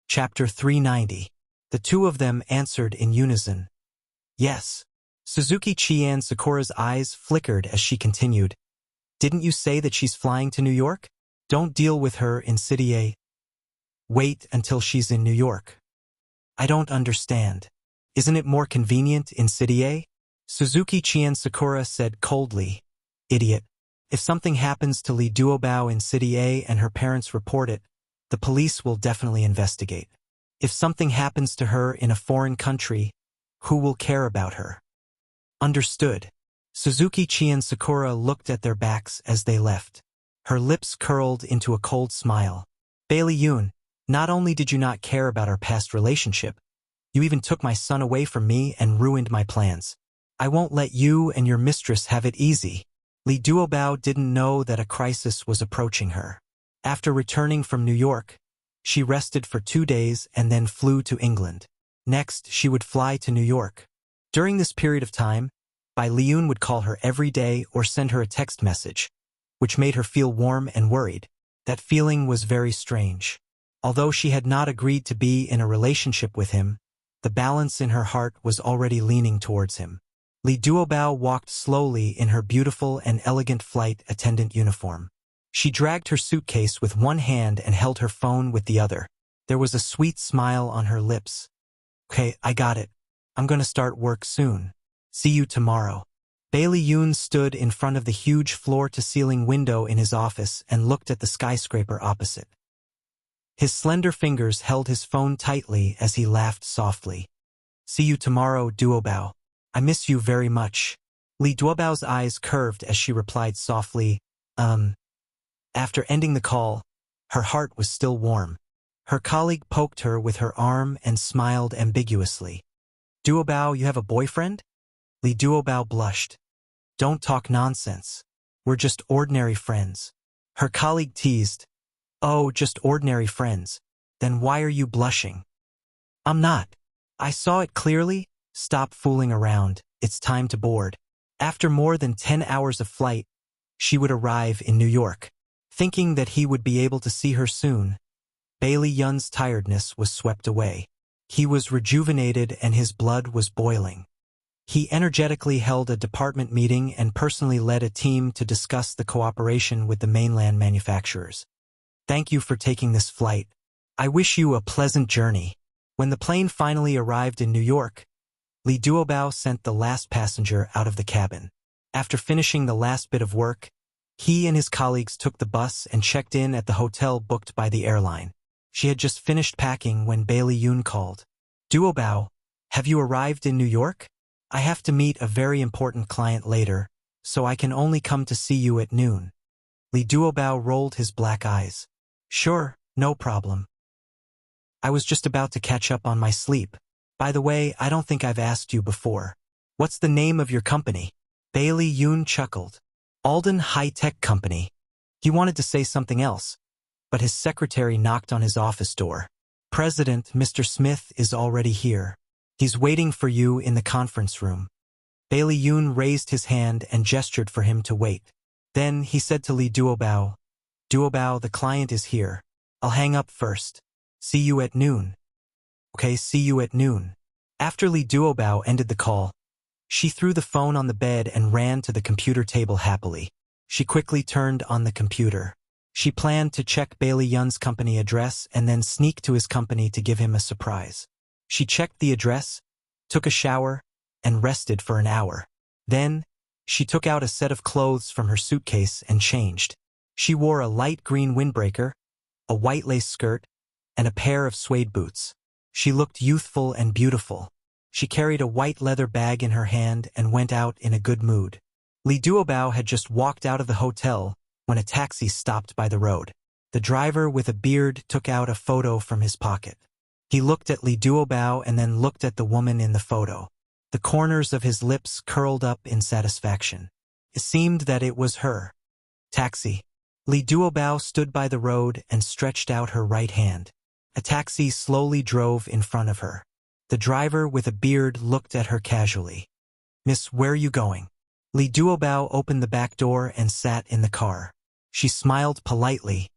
Chapter 390. The two of them answered in unison. Yes. Suzuki Chian Sakura's eyes flickered as she continued. Didn't you say that she's flying to New York? Don't deal with her in City A. Wait until she's in New York. I don't understand. Isn't it more convenient in City A? Suzuki Chian Sakura said coldly. Idiot. If something happens to Li Duobao in City A and her parents report it, the police will definitely investigate. If something happens to her in a foreign country, who will care about her? Understood. Suzuki Chian Sakura looked at their backs as they left. Her lips curled into a cold smile. Bailey Yoon, not only did you not care about our past relationship, you even took my son away from me and ruined my plans. I won't let you and your mistress have it easy. Li Duobao didn't know that a crisis was approaching her. After returning from New York, she rested for 2 days and then flew to England. Next, she would fly to New York. During this period of time, Bai Liun would call her every day or send her a text message, which made her feel warm and worried. That feeling was very strange. Although she had not agreed to be in a relationship with him, the balance in her heart was already leaning towards him. Li Duobao walked slowly in her beautiful and elegant flight attendant uniform. She dragged her suitcase with one hand and held her phone with the other. There was a sweet smile on her lips. Okay, I got it. I'm gonna start work soon. See you tomorrow. Bailey Yoon stood in front of the huge floor-to-ceiling window in his office and looked at the skyscraper opposite. His slender fingers held his phone tightly as he laughed softly. See you tomorrow, Duobao. I miss you very much. Li Duobao's eyes curved as she replied softly, After ending the call, her heart was still warm. Her colleague poked her with her arm and smiled ambiguously. Duobao, you have a boyfriend? Li Duobao blushed. Don't talk nonsense. We're just ordinary friends. Her colleague teased. Oh, just ordinary friends. Then why are you blushing? I'm not. I saw it clearly. Stop fooling around. It's time to board. After more than 10 hours of flight, she would arrive in New York. Thinking that he would be able to see her soon, Bailey Yun's tiredness was swept away. He was rejuvenated and his blood was boiling. He energetically held a department meeting and personally led a team to discuss the cooperation with the mainland manufacturers. Thank you for taking this flight. I wish you a pleasant journey. When the plane finally arrived in New York, Li Duobao sent the last passenger out of the cabin. After finishing the last bit of work, he and his colleagues took the bus and checked in at the hotel booked by the airline. She had just finished packing when Bailey Yoon called. Duobao, have you arrived in New York? I have to meet a very important client later, so I can only come to see you at noon. Li Duobao rolled his black eyes. Sure, no problem. I was just about to catch up on my sleep. By the way, I don't think I've asked you before. What's the name of your company? Bailey Yoon chuckled. Alden High-Tech Company. He wanted to say something else, but his secretary knocked on his office door. President, Mr. Smith, is already here. He's waiting for you in the conference room. Bailey Yoon raised his hand and gestured for him to wait. Then he said to Li Duobao, Duobao, the client is here. I'll hang up first. See you at noon. Okay, see you at noon. After Li Duobao ended the call, she threw the phone on the bed and ran to the computer table happily. She quickly turned on the computer. She planned to check Bailey Yun's company address and then sneak to his company to give him a surprise. She checked the address, took a shower, and rested for an hour. Then, she took out a set of clothes from her suitcase and changed. She wore a light green windbreaker, a white lace skirt, and a pair of suede boots. She looked youthful and beautiful. She carried a white leather bag in her hand and went out in a good mood. Li Duobao had just walked out of the hotel when a taxi stopped by the road. The driver with a beard took out a photo from his pocket. He looked at Li Duobao and then looked at the woman in the photo. The corners of his lips curled up in satisfaction. It seemed that it was her. Taxi. Li Duobao stood by the road and stretched out her right hand. A taxi slowly drove in front of her. The driver with a beard looked at her casually. Miss, where are you going? Li Duobao opened the back door and sat in the car. She smiled politely.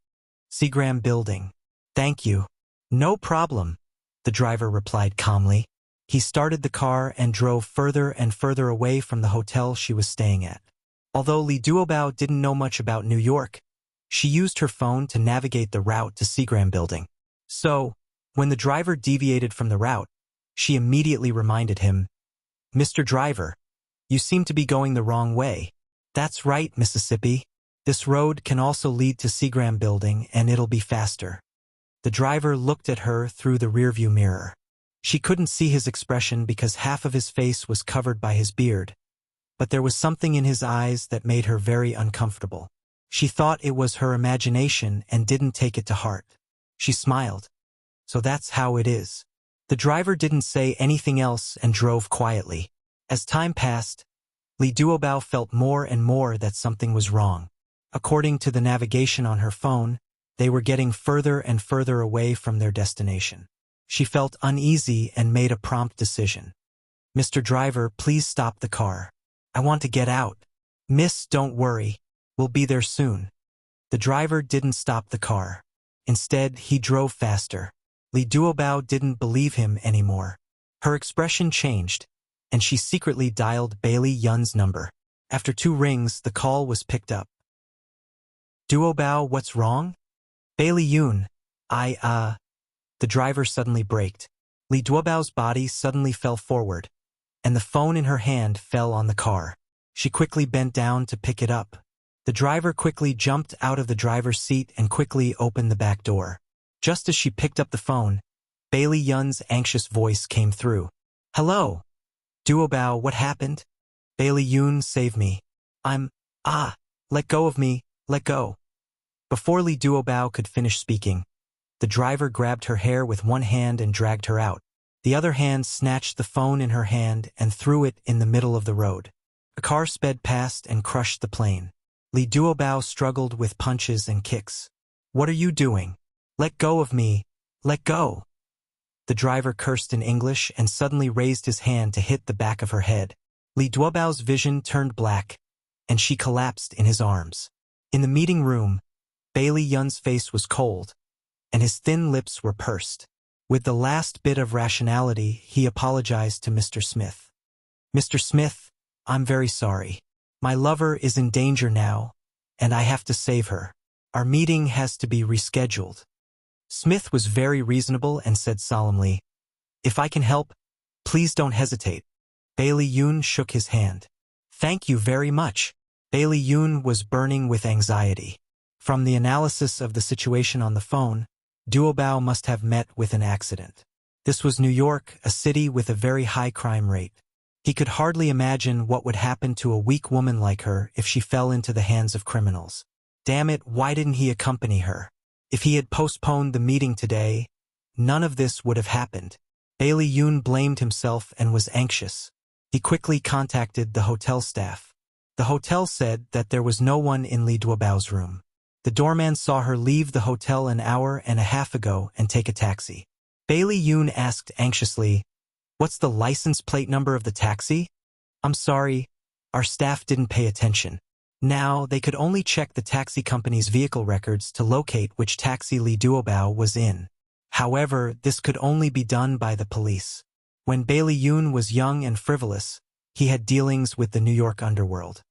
Seagram Building. Thank you. No problem, the driver replied calmly. He started the car and drove further and further away from the hotel she was staying at. Although Li Duobao didn't know much about New York, she used her phone to navigate the route to Seagram Building. So, when the driver deviated from the route, she immediately reminded him, "Mr. Driver, you seem to be going the wrong way." "That's right, Mississippi. This road can also lead to Seagram Building and it'll be faster." The driver looked at her through the rearview mirror. She couldn't see his expression because half of his face was covered by his beard, but there was something in his eyes that made her very uncomfortable. She thought it was her imagination and didn't take it to heart. She smiled. "So that's how it is." The driver didn't say anything else and drove quietly. As time passed, Li Duobao felt more and more that something was wrong. According to the navigation on her phone, they were getting further and further away from their destination. She felt uneasy and made a prompt decision. "Mr. Driver, please stop the car. I want to get out." "Miss, don't worry. We'll be there soon." The driver didn't stop the car. Instead, he drove faster. Li Duobao didn't believe him anymore. Her expression changed, and she secretly dialed Bailey Yun's number. After 2 rings, the call was picked up. "Duobao, what's wrong?" "Bailey Yun, The driver suddenly braked. Li Duobao's body suddenly fell forward, and the phone in her hand fell on the car. She quickly bent down to pick it up. The driver quickly jumped out of the driver's seat and quickly opened the back door. Just as she picked up the phone, Bailey Yun's anxious voice came through. "Hello? Duobao, what happened?" "Bailey Yun, save me. Let go of me, let go." Before Li Duobao could finish speaking, the driver grabbed her hair with one hand and dragged her out. The other hand snatched the phone in her hand and threw it in the middle of the road. A car sped past and crushed the plane. Li Duobao struggled with punches and kicks. "What are you doing? Let go of me, let go." The driver cursed in English and suddenly raised his hand to hit the back of her head. Li Duobao's vision turned black, and she collapsed in his arms. In the meeting room, Bailey Yun's face was cold, and his thin lips were pursed. With the last bit of rationality, he apologized to Mr. Smith. "Mr. Smith, I'm very sorry. My lover is in danger now, and I have to save her. Our meeting has to be rescheduled." Smith was very reasonable and said solemnly, "If I can help, please don't hesitate." Bailey Yun shook his hand. "Thank you very much." Bailey Yun was burning with anxiety. From the analysis of the situation on the phone, Duobao must have met with an accident. This was New York, a city with a very high crime rate. He could hardly imagine what would happen to a weak woman like her if she fell into the hands of criminals. Damn it, why didn't he accompany her? If he had postponed the meeting today, none of this would have happened. Bailey Yun blamed himself and was anxious. He quickly contacted the hotel staff. The hotel said that there was no one in Li Duobao's room. The doorman saw her leave the hotel an hour and a half ago and take a taxi. Bailey Yun asked anxiously, "What's the license plate number of the taxi?" "I'm sorry, our staff didn't pay attention." Now, they could only check the taxi company's vehicle records to locate which taxi Li Duobao was in. However, this could only be done by the police. When Bailey Yun was young and frivolous, he had dealings with the New York underworld.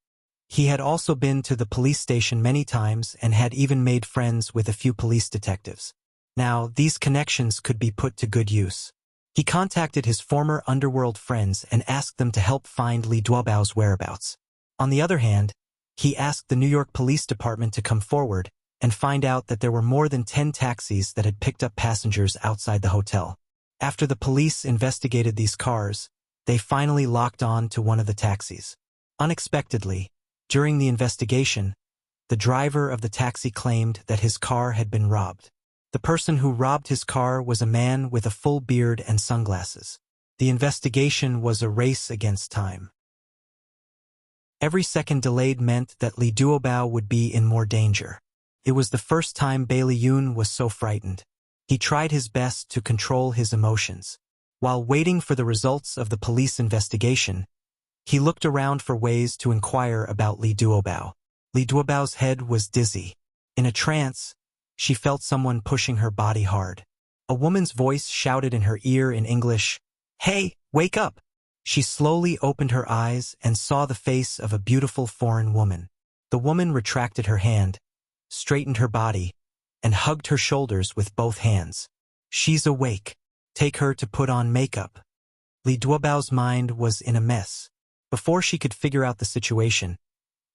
He had also been to the police station many times and had even made friends with a few police detectives. Now, these connections could be put to good use. He contacted his former underworld friends and asked them to help find Li Duobao's whereabouts. On the other hand, he asked the New York Police Department to come forward and find out that there were more than 10 taxis that had picked up passengers outside the hotel. After the police investigated these cars, they finally locked on to one of the taxis. Unexpectedly, during the investigation, the driver of the taxi claimed that his car had been robbed. The person who robbed his car was a man with a full beard and sunglasses. The investigation was a race against time. Every second delayed meant that Li Duobao would be in more danger. It was the first time Bailey Yun was so frightened. He tried his best to control his emotions. While waiting for the results of the police investigation, he looked around for ways to inquire about Li Duobao. Li Duobao's head was dizzy. In a trance, she felt someone pushing her body hard. A woman's voice shouted in her ear in English, "Hey, wake up!" She slowly opened her eyes and saw the face of a beautiful foreign woman. The woman retracted her hand, straightened her body, and hugged her shoulders with both hands. "She's awake. Take her to put on makeup." Li Duobao's mind was in a mess. Before she could figure out the situation,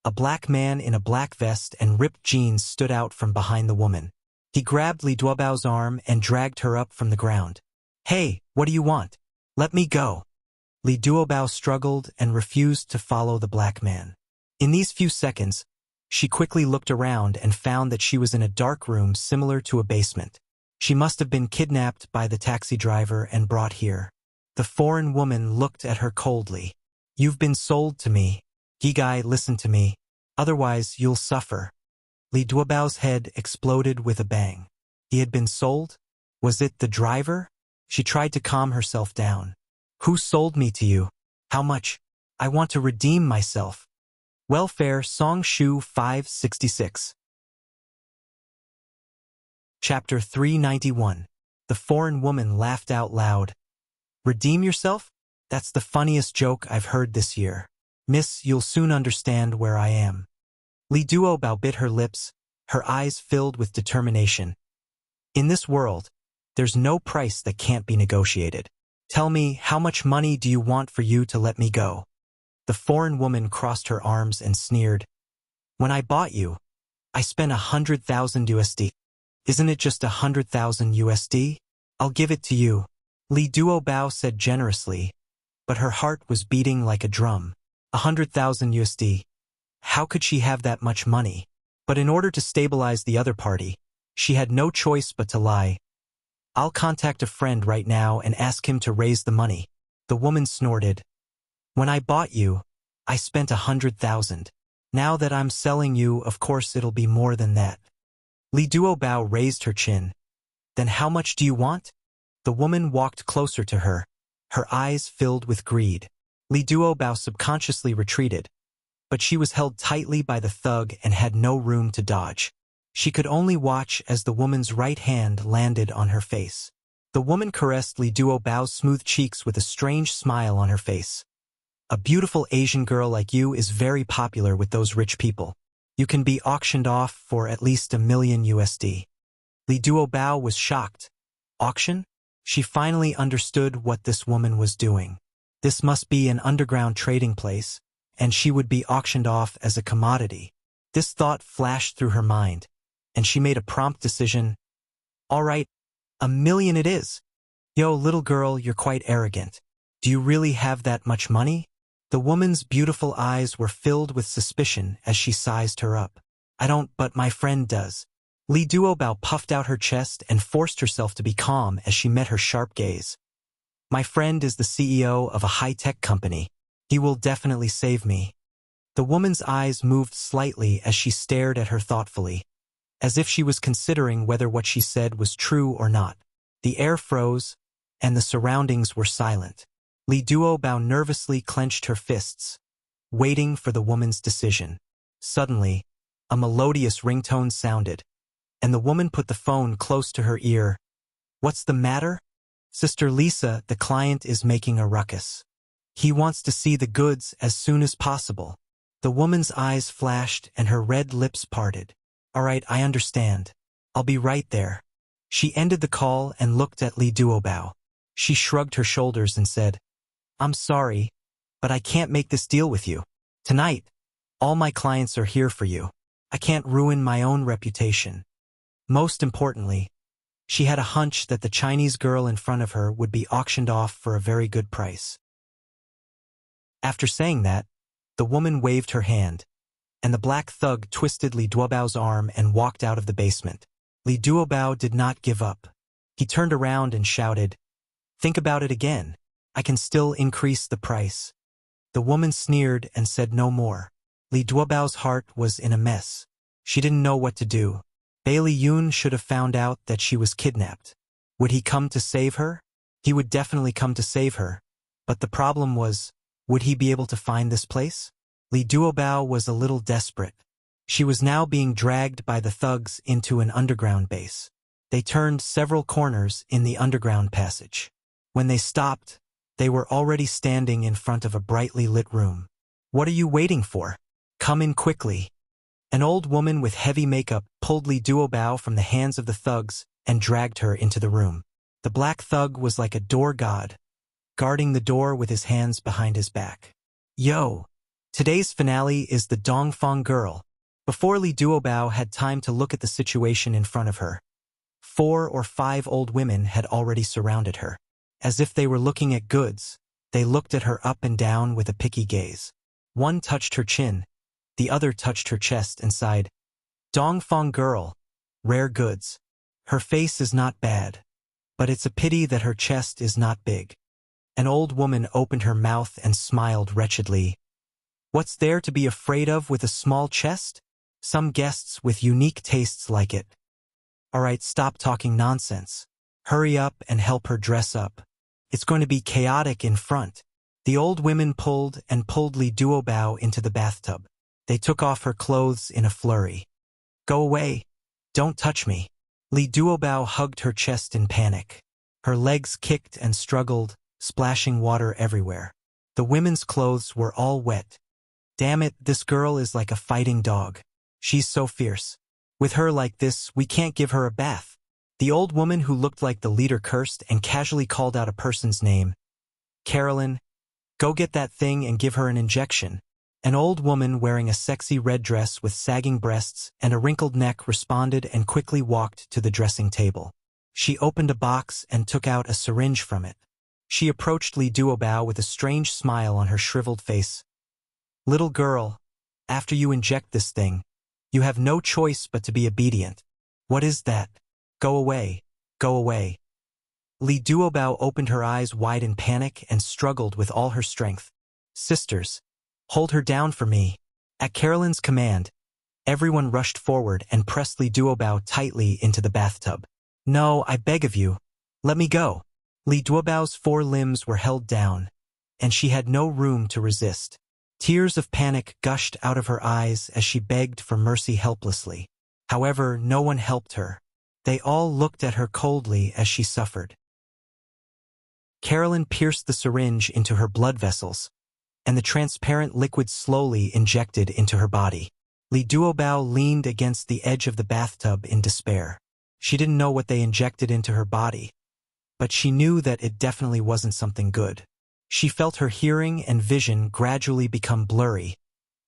a black man in a black vest and ripped jeans stood out from behind the woman. He grabbed Li Duobao's arm and dragged her up from the ground. "Hey, what do you want? Let me go." Li Duobao struggled and refused to follow the black man. In these few seconds, she quickly looked around and found that she was in a dark room similar to a basement. She must have been kidnapped by the taxi driver and brought here. The foreign woman looked at her coldly. "You've been sold to me. Gigai, listen to me. Otherwise, you'll suffer." Li Duobao's head exploded with a bang. He had been sold? Was it the driver? She tried to calm herself down. "Who sold me to you? How much? I want to redeem myself." Welfare Song Shu 566. Chapter 391. The foreign woman laughed out loud. "Redeem yourself? That's the funniest joke I've heard this year. Miss, you'll soon understand where I am." Li Duobao bit her lips, her eyes filled with determination. "In this world, there's no price that can't be negotiated. Tell me, how much money do you want for you to let me go?" The foreign woman crossed her arms and sneered. "When I bought you, I spent 100,000 USD. Isn't it just 100,000 USD? I'll give it to you." Li Duobao said generously, but her heart was beating like a drum. 100,000 USD. How could she have that much money? But in order to stabilize the other party, she had no choice but to lie. "I'll contact a friend right now and ask him to raise the money." The woman snorted. "When I bought you, I spent 100,000. Now that I'm selling you, of course it'll be more than that." Li Duobao raised her chin. "Then how much do you want?" The woman walked closer to her, her eyes filled with greed. Li Duobao subconsciously retreated, but she was held tightly by the thug and had no room to dodge. She could only watch as the woman's right hand landed on her face. The woman caressed Li Duobao's smooth cheeks with a strange smile on her face. "A beautiful Asian girl like you is very popular with those rich people. You can be auctioned off for at least 1,000,000 USD." Li Duobao was shocked. Auction? She finally understood what this woman was doing. This must be an underground trading place, and she would be auctioned off as a commodity. This thought flashed through her mind, and she made a prompt decision. "All right, 1,000,000 it is." "Yo, little girl, you're quite arrogant. Do you really have that much money?" The woman's beautiful eyes were filled with suspicion as she sized her up. "I don't, but my friend does." Li Duobao puffed out her chest and forced herself to be calm as she met her sharp gaze. "My friend is the CEO of a high-tech company. He will definitely save me." The woman's eyes moved slightly as she stared at her thoughtfully, as if she was considering whether what she said was true or not. The air froze, and the surroundings were silent. Li Duobao nervously clenched her fists, waiting for the woman's decision. Suddenly, a melodious ringtone sounded, and the woman put the phone close to her ear. "What's the matter?" "Sister Lisa, the client is making a ruckus. He wants to see the goods as soon as possible." The woman's eyes flashed and her red lips parted. "All right, I understand. I'll be right there." She ended the call and looked at Li Duobao. She shrugged her shoulders and said, "I'm sorry, but I can't make this deal with you. Tonight, all my clients are here for you. I can't ruin my own reputation." Most importantly, she had a hunch that the Chinese girl in front of her would be auctioned off for a very good price. After saying that, the woman waved her hand, and the black thug twisted Li Duobao's arm and walked out of the basement. Li Duobao did not give up. He turned around and shouted, "Think about it again. I can still increase the price." The woman sneered and said no more. Li Duobao's heart was in a mess. She didn't know what to do. Bailey Yun should have found out that she was kidnapped. Would he come to save her? He would definitely come to save her. But the problem was, would he be able to find this place? Li Duobao was a little desperate. She was now being dragged by the thugs into an underground base. They turned several corners in the underground passage. When they stopped, they were already standing in front of a brightly lit room. "What are you waiting for? Come in quickly." An old woman with heavy makeup pulled Li Duobao from the hands of the thugs and dragged her into the room. The black thug was like a door god, guarding the door with his hands behind his back. "Yo! Today's finale is the Dongfang girl." Before Li Duobao had time to look at the situation in front of her, 4 or 5 old women had already surrounded her. As if they were looking at goods, they looked at her up and down with a picky gaze. One touched her chin, the other touched her chest and sighed, "Dongfang girl, rare goods. Her face is not bad, but it's a pity that her chest is not big." An old woman opened her mouth and smiled wretchedly. "What's there to be afraid of with a small chest? Some guests with unique tastes like it." "All right, stop talking nonsense. Hurry up and help her dress up. It's going to be chaotic in front." The old women pulled Li Duobao into the bathtub. They took off her clothes in a flurry. "Go away. Don't touch me." Li Duobao hugged her chest in panic. Her legs kicked and struggled, splashing water everywhere. The women's clothes were all wet. "Damn it, this girl is like a fighting dog. She's so fierce. With her like this, we can't give her a bath." The old woman who looked like the leader cursed and casually called out a person's name. "Carolyn, go get that thing and give her an injection." An old woman wearing a sexy red dress with sagging breasts and a wrinkled neck responded and quickly walked to the dressing table. She opened a box and took out a syringe from it. She approached Li Duobao with a strange smile on her shriveled face. "Little girl, after you inject this thing, you have no choice but to be obedient." "What is that? Go away, go away." Li Duobao opened her eyes wide in panic and struggled with all her strength. "Sisters, hold her down for me." At Carolyn's command, everyone rushed forward and pressed Li Duobao tightly into the bathtub. "No, I beg of you. Let me go." Li Duobao's 4 limbs were held down, and she had no room to resist. Tears of panic gushed out of her eyes as she begged for mercy helplessly. However, no one helped her. They all looked at her coldly as she suffered. Carolyn pierced the syringe into her blood vessels, and the transparent liquid slowly injected into her body. Li Duobao leaned against the edge of the bathtub in despair. She didn't know what they injected into her body, but she knew that it definitely wasn't something good. She felt her hearing and vision gradually become blurry,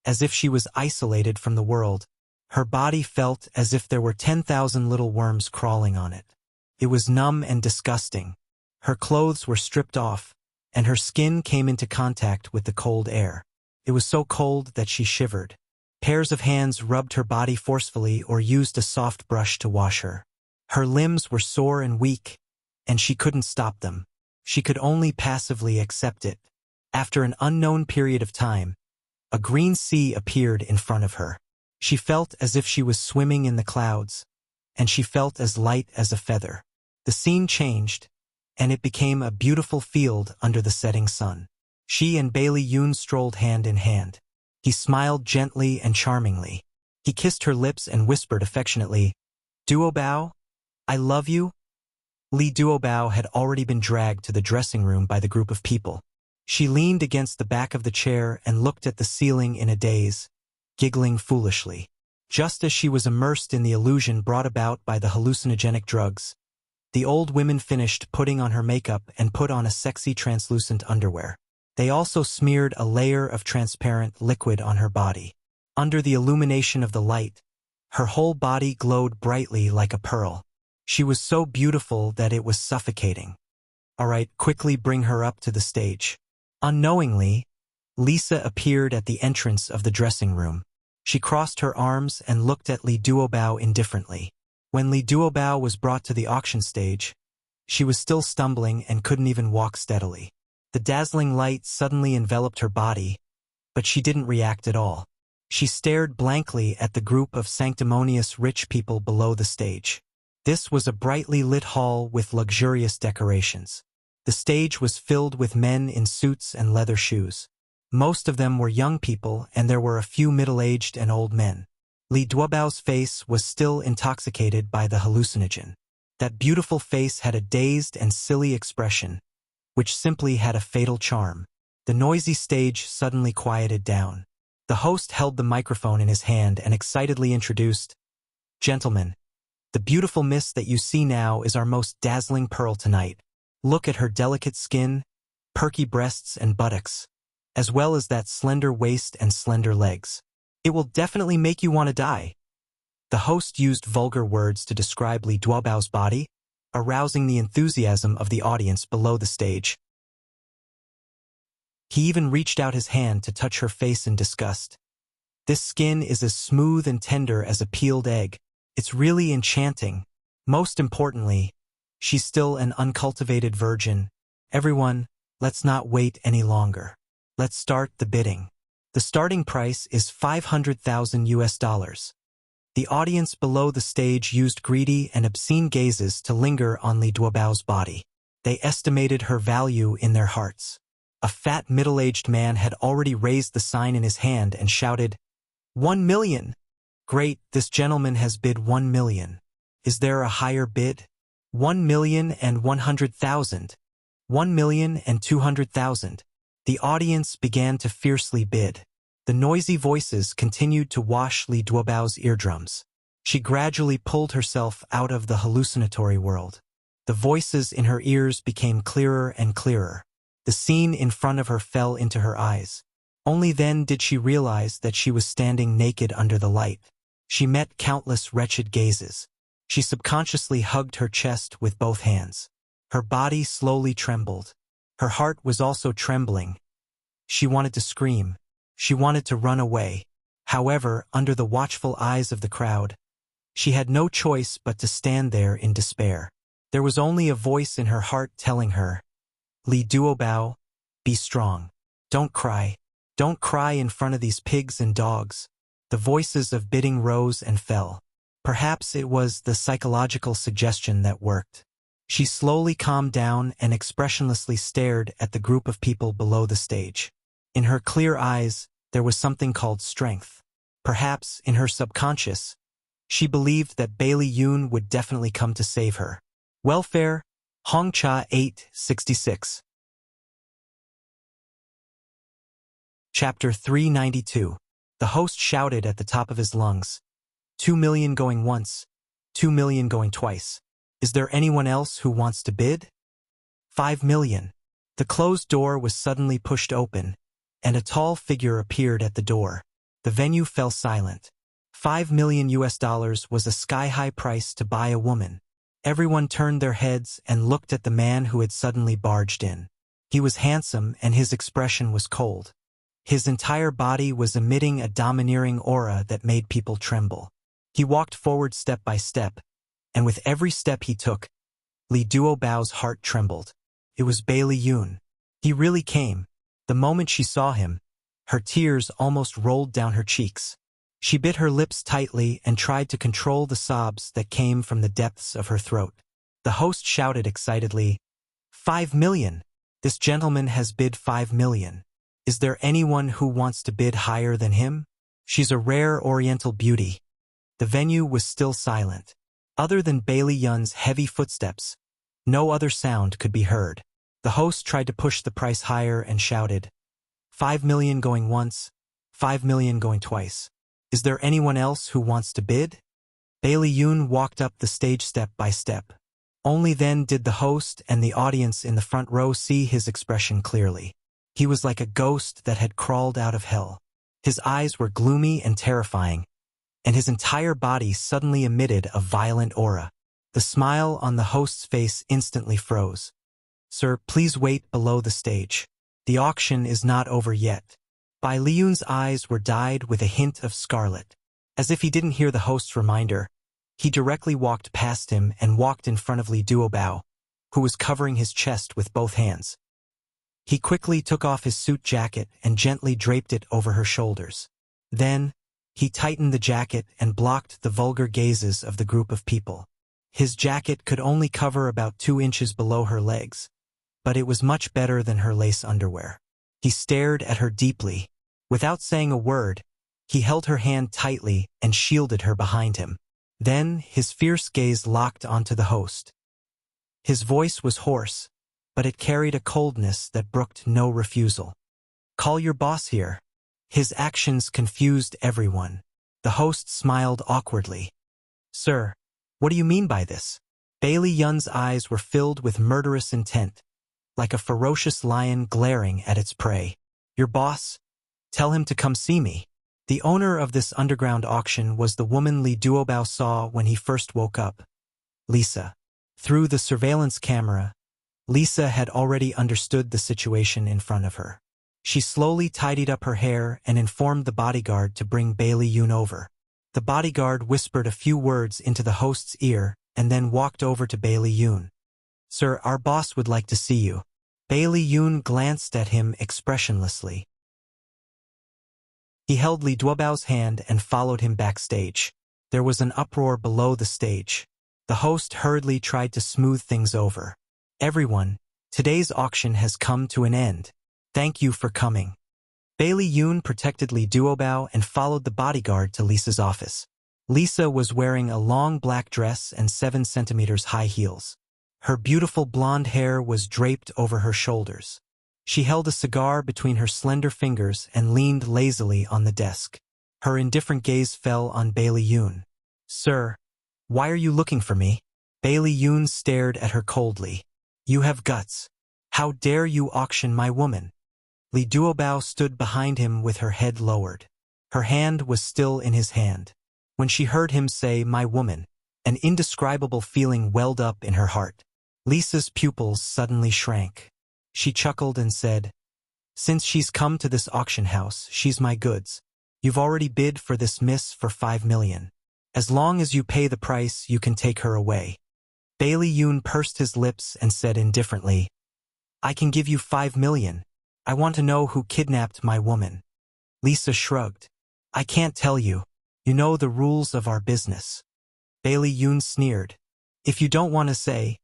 as if she was isolated from the world. Her body felt as if there were 10,000 little worms crawling on it. It was numb and disgusting. Her clothes were stripped off, and her skin came into contact with the cold air. It was so cold that she shivered. Pairs of hands rubbed her body forcefully or used a soft brush to wash her. Her limbs were sore and weak, and she couldn't stop them. She could only passively accept it. After an unknown period of time, a green sea appeared in front of her. She felt as if she was swimming in the clouds, and she felt as light as a feather. The scene changed, and it became a beautiful field under the setting sun. She and Bailey Yoon strolled hand in hand. He smiled gently and charmingly. He kissed her lips and whispered affectionately, "Duobao, I love you." Li Duobao had already been dragged to the dressing room by the group of people. She leaned against the back of the chair and looked at the ceiling in a daze, giggling foolishly. Just as she was immersed in the illusion brought about by the hallucinogenic drugs, the old women finished putting on her makeup and put on a sexy translucent underwear. They also smeared a layer of transparent liquid on her body. Under the illumination of the light, her whole body glowed brightly like a pearl. She was so beautiful that it was suffocating. "All right, quickly bring her up to the stage." Unknowingly, Lisa appeared at the entrance of the dressing room. She crossed her arms and looked at Li Duobao indifferently. When Li Duobao was brought to the auction stage, she was still stumbling and couldn't even walk steadily. The dazzling light suddenly enveloped her body, but she didn't react at all. She stared blankly at the group of sanctimonious rich people below the stage. This was a brightly lit hall with luxurious decorations. The stage was filled with men in suits and leather shoes. Most of them were young people, and there were a few middle-aged and old men. Li Duobao's face was still intoxicated by the hallucinogen. That beautiful face had a dazed and silly expression, which simply had a fatal charm. The noisy stage suddenly quieted down. The host held the microphone in his hand and excitedly introduced, "Gentlemen, the beautiful miss that you see now is our most dazzling pearl tonight. Look at her delicate skin, perky breasts and buttocks, as well as that slender waist and slender legs. It will definitely make you want to die." The host used vulgar words to describe Li Duobao's body, arousing the enthusiasm of the audience below the stage. He even reached out his hand to touch her face in disgust. "This skin is as smooth and tender as a peeled egg. It's really enchanting. Most importantly, she's still an uncultivated virgin. Everyone, let's not wait any longer. Let's start the bidding. The starting price is $500,000. The audience below the stage used greedy and obscene gazes to linger on Li Duobao's body. They estimated her value in their hearts. A fat middle-aged man had already raised the sign in his hand and shouted, "1 million! Great, this gentleman has bid 1 million. Is there a higher bid? 1,100,000. 1,200,000. The audience began to fiercely bid. The noisy voices continued to wash Li Duobao's eardrums. She gradually pulled herself out of the hallucinatory world. The voices in her ears became clearer and clearer. The scene in front of her fell into her eyes. Only then did she realize that she was standing naked under the light. She met countless wretched gazes. She subconsciously hugged her chest with both hands. Her body slowly trembled. Her heart was also trembling. She wanted to scream. She wanted to run away. However, under the watchful eyes of the crowd, she had no choice but to stand there in despair. There was only a voice in her heart telling her, "Li Duobao, be strong. Don't cry. Don't cry in front of these pigs and dogs." The voices of bidding rose and fell. Perhaps it was the psychological suggestion that worked. She slowly calmed down and expressionlessly stared at the group of people below the stage. In her clear eyes, there was something called strength. Perhaps, in her subconscious, she believed that Bailey Yoon would definitely come to save her. Welfare, Hongcha 866. Chapter 392. The host shouted at the top of his lungs, 2 million going once, 2 million going twice. Is there anyone else who wants to bid? 5 million. The closed door was suddenly pushed open, and a tall figure appeared at the door. The venue fell silent. $5 million was a sky-high price to buy a woman. Everyone turned their heads and looked at the man who had suddenly barged in. He was handsome and his expression was cold. His entire body was emitting a domineering aura that made people tremble. He walked forward step by step, and with every step he took, Li Duobao's heart trembled. It was Bailey Yoon. He really came. The moment she saw him, her tears almost rolled down her cheeks. She bit her lips tightly and tried to control the sobs that came from the depths of her throat. The host shouted excitedly, 5 million! This gentleman has bid 5 million. Is there anyone who wants to bid higher than him? She's a rare oriental beauty. The venue was still silent. Other than Bailey Yun's heavy footsteps, no other sound could be heard. The host tried to push the price higher and shouted, 5 million going once, 5 million going twice. Is there anyone else who wants to bid? Bailey Yoon walked up the stage step by step. Only then did the host and the audience in the front row see his expression clearly. He was like a ghost that had crawled out of hell. His eyes were gloomy and terrifying, and his entire body suddenly emitted a violent aura. The smile on the host's face instantly froze. Sir, please wait below the stage. The auction is not over yet. Bai Liun's eyes were dyed with a hint of scarlet. As if he didn't hear the host's reminder, he directly walked past him and walked in front of Li Duobao, who was covering his chest with both hands. He quickly took off his suit jacket and gently draped it over her shoulders. Then, he tightened the jacket and blocked the vulgar gazes of the group of people. His jacket could only cover about 2 inches below her legs, but it was much better than her lace underwear. He stared at her deeply. Without saying a word, he held her hand tightly and shielded her behind him. Then his fierce gaze locked onto the host. His voice was hoarse, but it carried a coldness that brooked no refusal. Call your boss here. His actions confused everyone. The host smiled awkwardly. Sir, what do you mean by this? Bailey Yun's eyes were filled with murderous intent, like a ferocious lion glaring at its prey. Your boss? Tell him to come see me. The owner of this underground auction was the woman Li Duobao saw when he first woke up, Lisa. Through the surveillance camera, Lisa had already understood the situation in front of her. She slowly tidied up her hair and informed the bodyguard to bring Bailey Yun over. The bodyguard whispered a few words into the host's ear and then walked over to Bailey Yun. Sir, our boss would like to see you. Bailey Yun glanced at him expressionlessly. He held Li Duobao's hand and followed him backstage. There was an uproar below the stage. The host hurriedly tried to smooth things over. Everyone, today's auction has come to an end. Thank you for coming. Bailey Yun protected Li Duobao and followed the bodyguard to Lisa's office. Lisa was wearing a long black dress and 7 centimeters high heels. Her beautiful blonde hair was draped over her shoulders. She held a cigar between her slender fingers and leaned lazily on the desk. Her indifferent gaze fell on Bailey Yun. Sir, why are you looking for me? Bailey Yun stared at her coldly. You have guts. How dare you auction my woman? Li Duobao stood behind him with her head lowered. Her hand was still in his hand. When she heard him say, my woman, an indescribable feeling welled up in her heart. Lisa's pupils suddenly shrank. She chuckled and said, since she's come to this auction house, she's my goods. You've already bid for this miss for 5 million. As long as you pay the price, you can take her away. Bailey Yun pursed his lips and said indifferently, I can give you 5 million. I want to know who kidnapped my woman. Lisa shrugged. I can't tell you. You know the rules of our business. Bailey Yun sneered. If you don't want to say,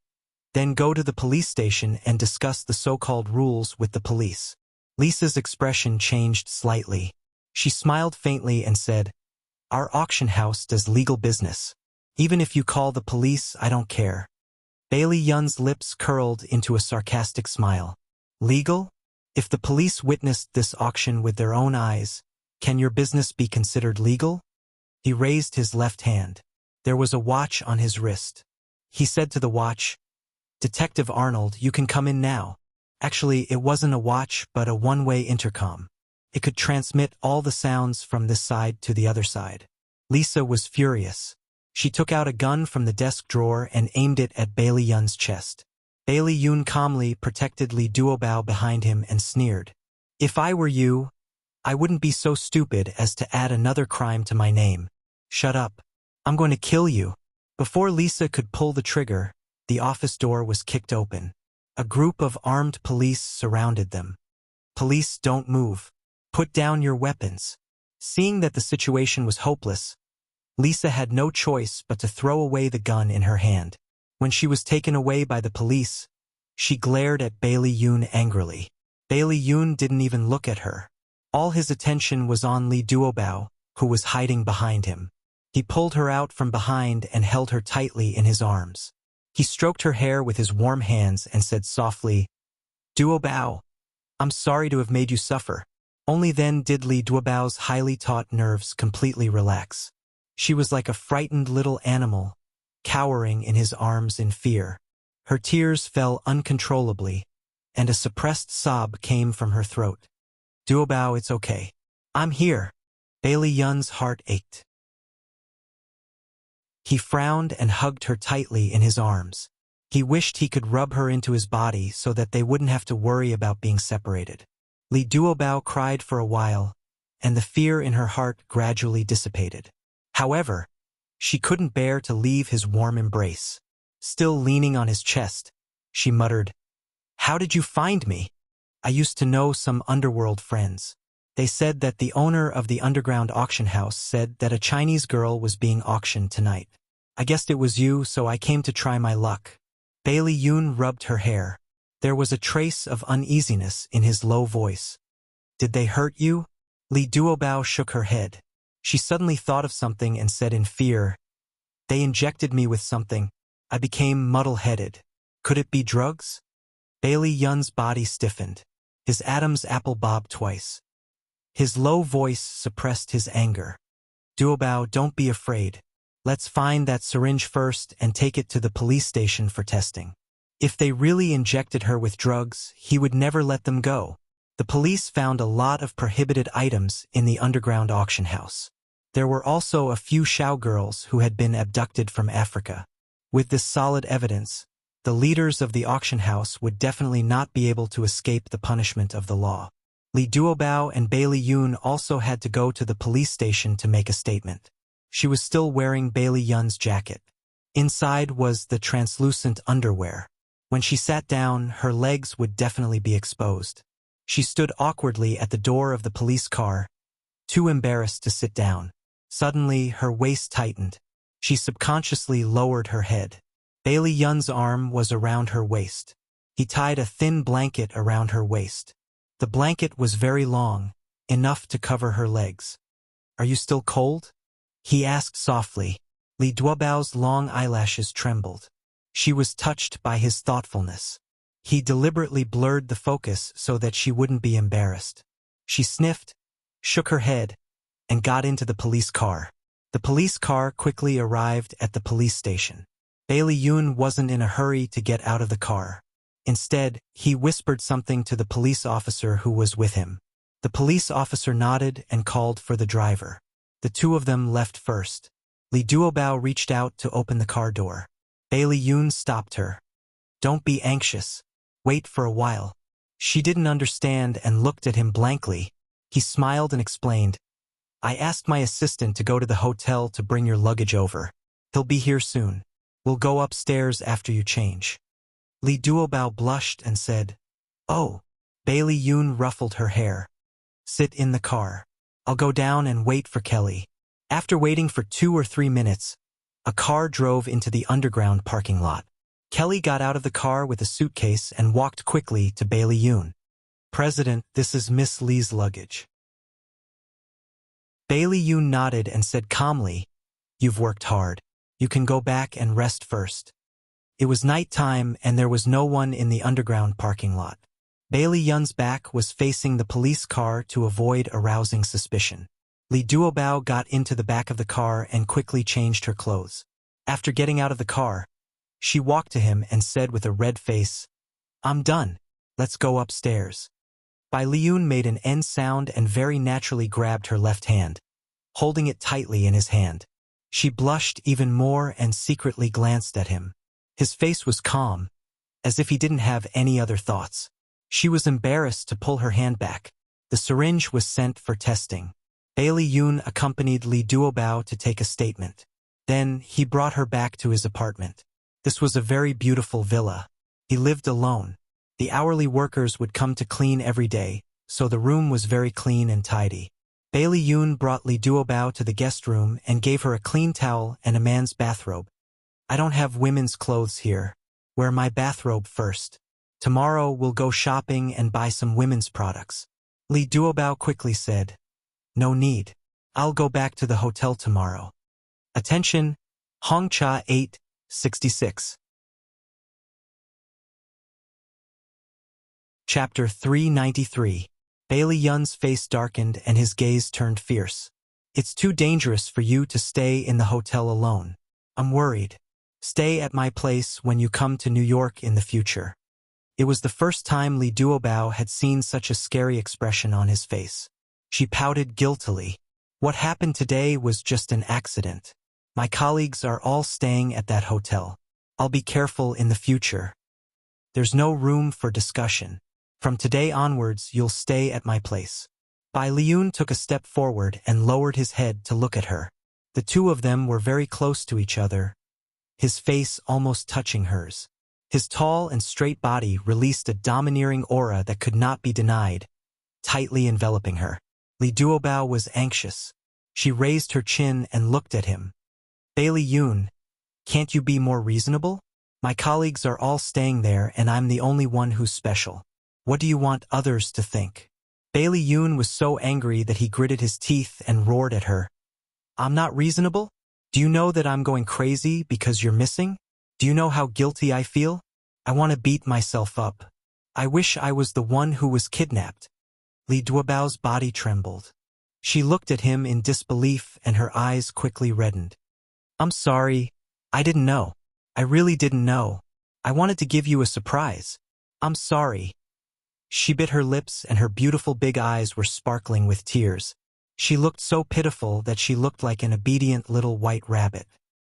then go to the police station and discuss the so-called rules with the police. Lisa's expression changed slightly. She smiled faintly and said, our auction house does legal business. Even if you call the police, I don't care. Bailey Yun's lips curled into a sarcastic smile. Legal? If the police witnessed this auction with their own eyes, can your business be considered legal? He raised his left hand. There was a watch on his wrist. He said to the watch, Detective Arnold, you can come in now. Actually, it wasn't a watch, but a one-way intercom. It could transmit all the sounds from this side to the other side. Lisa was furious. She took out a gun from the desk drawer and aimed it at Bailey Yun's chest. Bailey Yun calmly protected Li Duobao behind him and sneered. If I were you, I wouldn't be so stupid as to add another crime to my name. Shut up. I'm going to kill you. Before Lisa could pull the trigger, the office door was kicked open. A group of armed police surrounded them. Police, don't move. Put down your weapons. Seeing that the situation was hopeless, Lisa had no choice but to throw away the gun in her hand. When she was taken away by the police, she glared at Bailey Yun angrily. Bailey Yun didn't even look at her. All his attention was on Li Duobao, who was hiding behind him. He pulled her out from behind and held her tightly in his arms. He stroked her hair with his warm hands and said softly, Duobao, I'm sorry to have made you suffer. Only then did Li Duobao's highly taut nerves completely relax. She was like a frightened little animal, cowering in his arms in fear. Her tears fell uncontrollably, and a suppressed sob came from her throat. Duobao, it's okay. I'm here. Bailey Yun's heart ached. He frowned and hugged her tightly in his arms. He wished he could rub her into his body so that they wouldn't have to worry about being separated. Li Duobao cried for a while, and the fear in her heart gradually dissipated. However, she couldn't bear to leave his warm embrace. Still leaning on his chest, she muttered, How did you find me? I used to know some underworld friends. They said that the owner of the underground auction house said that a Chinese girl was being auctioned tonight. I guessed it was you, so I came to try my luck. Bailey Yun rubbed her hair. There was a trace of uneasiness in his low voice. Did they hurt you? Li Duobao shook her head. She suddenly thought of something and said in fear, They injected me with something. I became muddle-headed. Could it be drugs? Bailey Yun's body stiffened. His Adam's apple bobbed twice. His low voice suppressed his anger. Duobao, don't be afraid. Let's find that syringe first and take it to the police station for testing. If they really injected her with drugs, he would never let them go. The police found a lot of prohibited items in the underground auction house. There were also a few showgirls who had been abducted from Africa. With this solid evidence, the leaders of the auction house would definitely not be able to escape the punishment of the law. Li Duobao and Bailey Yun also had to go to the police station to make a statement. She was still wearing Bailey Yun's jacket. Inside was the translucent underwear. When she sat down, her legs would definitely be exposed. She stood awkwardly at the door of the police car, too embarrassed to sit down. Suddenly, her waist tightened. She subconsciously lowered her head. Bailey Yun's arm was around her waist. He tied a thin blanket around her waist. The blanket was very long, enough to cover her legs. "Are you still cold?" he asked softly. Li Duobao's long eyelashes trembled. She was touched by his thoughtfulness. He deliberately blurred the focus so that she wouldn't be embarrassed. She sniffed, shook her head, and got into the police car. The police car quickly arrived at the police station. Bailey Yun wasn't in a hurry to get out of the car. Instead, he whispered something to the police officer who was with him. The police officer nodded and called for the driver. The two of them left first. Li Duobao reached out to open the car door. Bailey Yun stopped her. "Don't be anxious. Wait for a while." She didn't understand and looked at him blankly. He smiled and explained, "I asked my assistant to go to the hotel to bring your luggage over. He'll be here soon. We'll go upstairs after you change." Li Duobao blushed and said, "Oh." Bailey Yun ruffled her hair. "Sit in the car. I'll go down and wait for Kelly." After waiting for 2 or 3 minutes, a car drove into the underground parking lot. Kelly got out of the car with a suitcase and walked quickly to Bailey Yun. "President, this is Miss Lee's luggage." Bailey Yun nodded and said calmly, "You've worked hard. You can go back and rest first." It was nighttime and there was no one in the underground parking lot. Bailey Yun's back was facing the police car to avoid arousing suspicion. Li Duobao got into the back of the car and quickly changed her clothes. After getting out of the car, she walked to him and said with a red face, "I'm done. Let's go upstairs." Bai Liyun made an N sound and very naturally grabbed her left hand, holding it tightly in his hand. She blushed even more and secretly glanced at him. His face was calm, as if he didn't have any other thoughts. She was embarrassed to pull her hand back. The syringe was sent for testing. Bailey Yun accompanied Li Duobao to take a statement. Then he brought her back to his apartment. This was a very beautiful villa. He lived alone. The hourly workers would come to clean every day, so the room was very clean and tidy. Bailey Yun brought Li Duobao to the guest room and gave her a clean towel and a man's bathrobe. "I don't have women's clothes here. Wear my bathrobe first. Tomorrow we'll go shopping and buy some women's products." Li Duobao quickly said, "No need. I'll go back to the hotel tomorrow." Attention, Hongcha 866. Chapter 393. Bailey Yun's face darkened and his gaze turned fierce. "It's too dangerous for you to stay in the hotel alone. I'm worried. Stay at my place when you come to New York in the future." It was the first time Li Duobao had seen such a scary expression on his face. She pouted guiltily. "What happened today was just an accident. My colleagues are all staying at that hotel. I'll be careful in the future. There's no room for discussion. From today onwards, you'll stay at my place." Bai Liyun took a step forward and lowered his head to look at her. The two of them were very close to each other, his face almost touching hers. His tall and straight body released a domineering aura that could not be denied, tightly enveloping her. Li Duobao was anxious. She raised her chin and looked at him. "Bailey Yun, can't you be more reasonable? My colleagues are all staying there and I'm the only one who's special. What do you want others to think?" Bailey Yun was so angry that he gritted his teeth and roared at her. "I'm not reasonable? Do you know that I'm going crazy because you're missing? Do you know how guilty I feel? I want to beat myself up. I wish I was the one who was kidnapped. Li Duobao's body trembled. She looked at him in disbelief and her eyes quickly reddened. I'm sorry. I didn't know. I really didn't know. I wanted to give you a surprise. I'm sorry. She bit her lips and her beautiful big eyes were sparkling with tears. She looked so pitiful that she looked like an obedient little white rabbit.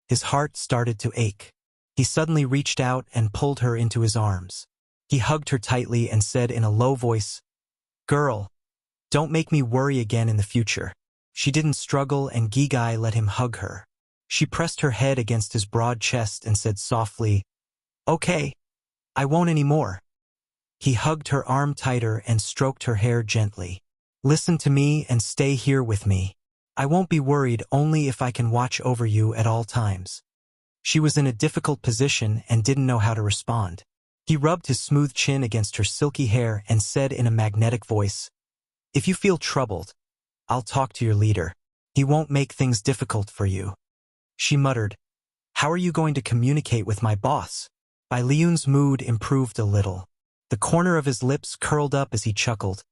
His heart started to ache. He suddenly reached out and pulled her into his arms. He hugged her tightly and said in a low voice, "Girl, don't make me worry again in the future." She didn't struggle and Gigai let him hug her. She pressed her head against his broad chest and said softly, "Okay, I won't anymore." He hugged her arm tighter and stroked her hair gently. "Listen to me and stay here with me. I won't be worried only if I can watch over you at all times." She was in a difficult position and didn't know how to respond. He rubbed his smooth chin against her silky hair and said in a magnetic voice, "If you feel troubled, I'll talk to your leader. He won't make things difficult for you." She muttered, "How are you going to communicate with my boss?" Bai Liun's mood improved a little. The corner of his lips curled up as he chuckled.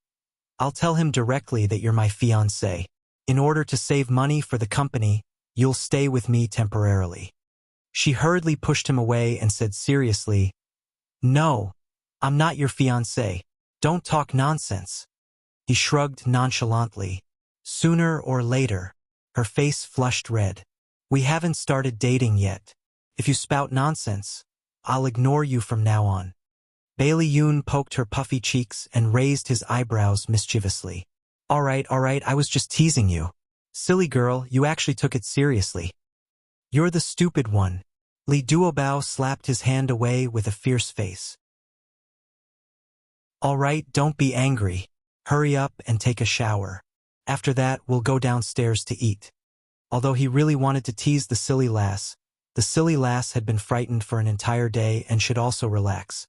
"I'll tell him directly that you're my fiancé. In order to save money for the company, you'll stay with me temporarily." She hurriedly pushed him away and said seriously, "No, I'm not your fiancé. Don't talk nonsense." He shrugged nonchalantly. "Sooner or later." Her face flushed red. "We haven't started dating yet. If you spout nonsense, I'll ignore you from now on." Bai Liyun poked her puffy cheeks and raised his eyebrows mischievously. All right, I was just teasing you." "Silly girl, you actually took it seriously." "You're the stupid one." Li Duobao slapped his hand away with a fierce face. "All right, don't be angry. Hurry up and take a shower. After that, we'll go downstairs to eat." Although he really wanted to tease the silly lass had been frightened for an entire day and should also relax.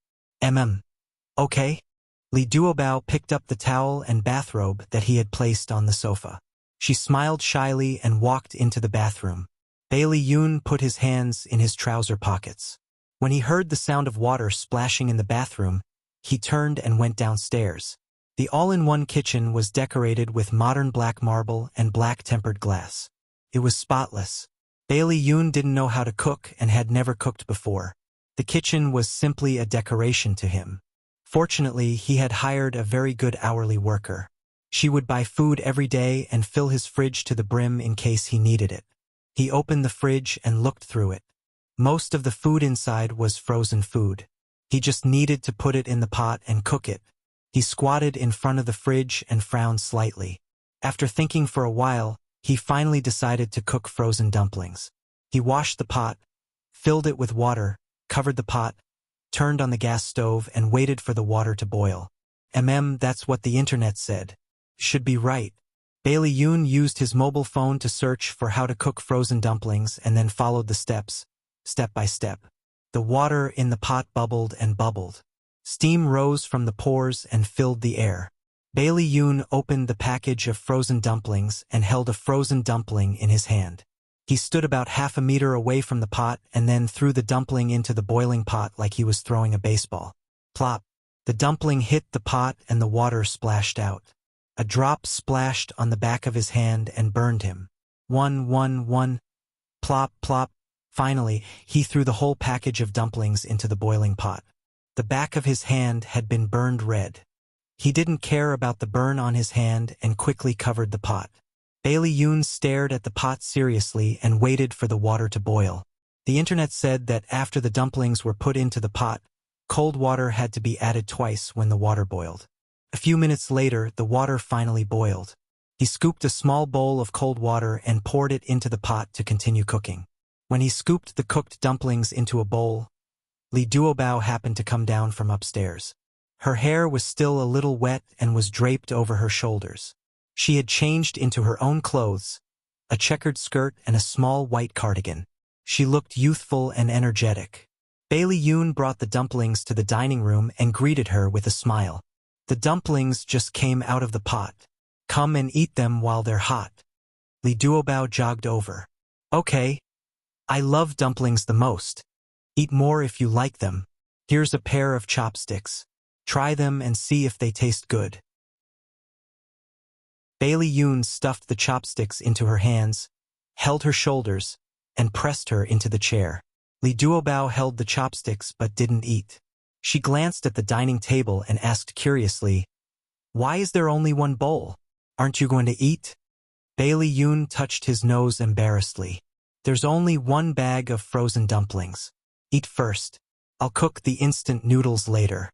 Okay? Li Duobao picked up the towel and bathrobe that he had placed on the sofa. She smiled shyly and walked into the bathroom. Bai Liyun put his hands in his trouser pockets. When he heard the sound of water splashing in the bathroom, he turned and went downstairs. The all-in-one kitchen was decorated with modern black marble and black tempered glass. It was spotless. Bai Liyun didn't know how to cook and had never cooked before. The kitchen was simply a decoration to him. Fortunately, he had hired a very good hourly worker. She would buy food every day and fill his fridge to the brim in case he needed it. He opened the fridge and looked through it. Most of the food inside was frozen food. He just needed to put it in the pot and cook it. He squatted in front of the fridge and frowned slightly. After thinking for a while, he finally decided to cook frozen dumplings. He washed the pot, filled it with water, covered the pot, turned on the gas stove and waited for the water to boil. That's what the internet said. Should be right. Bai Liyun used his mobile phone to search for how to cook frozen dumplings and then followed the steps, step by step. The water in the pot bubbled and bubbled. Steam rose from the pores and filled the air. Bai Liyun opened the package of frozen dumplings and held a frozen dumpling in his hand. He stood about half a meter away from the pot and then threw the dumpling into the boiling pot like he was throwing a baseball. Plop! The dumpling hit the pot and the water splashed out. A drop splashed on the back of his hand and burned him. One. Plop, plop. Finally, he threw the whole package of dumplings into the boiling pot. The back of his hand had been burned red. He didn't care about the burn on his hand and quickly covered the pot. Bai Liyun stared at the pot seriously and waited for the water to boil. The internet said that after the dumplings were put into the pot, cold water had to be added twice when the water boiled. A few minutes later, the water finally boiled. He scooped a small bowl of cold water and poured it into the pot to continue cooking. When he scooped the cooked dumplings into a bowl, Li Duobao happened to come down from upstairs. Her hair was still a little wet and was draped over her shoulders. She had changed into her own clothes, a checkered skirt and a small white cardigan. She looked youthful and energetic. Bai Liyun brought the dumplings to the dining room and greeted her with a smile. "The dumplings just came out of the pot. Come and eat them while they're hot." Li Duobao jogged over. "Okay, I love dumplings the most. Eat more if you like them. Here's a pair of chopsticks. Try them and see if they taste good. Bailey Yoon stuffed the chopsticks into her hands, held her shoulders, and pressed her into the chair. Lee Duobao held the chopsticks but didn't eat. She glanced at the dining table and asked curiously, "Why is there only one bowl? Aren't you going to eat?" Bailey Yoon touched his nose embarrassedly. "There's only one bag of frozen dumplings. Eat first. I'll cook the instant noodles later."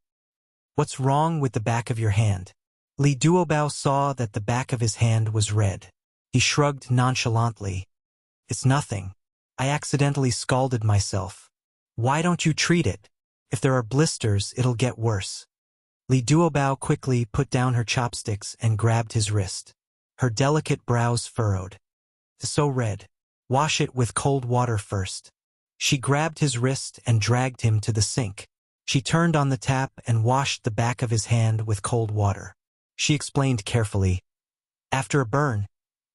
"What's wrong with the back of your hand?" Lee Duobao saw that the back of his hand was red. He shrugged nonchalantly. "It's nothing. I accidentally scalded myself. Why don't you treat it? If there are blisters, it'll get worse." Lee Duobao quickly put down her chopsticks and grabbed his wrist. Her delicate brows furrowed. "It's so red. Wash it with cold water first." She grabbed his wrist and dragged him to the sink. She turned on the tap and washed the back of his hand with cold water. She explained carefully, "After a burn,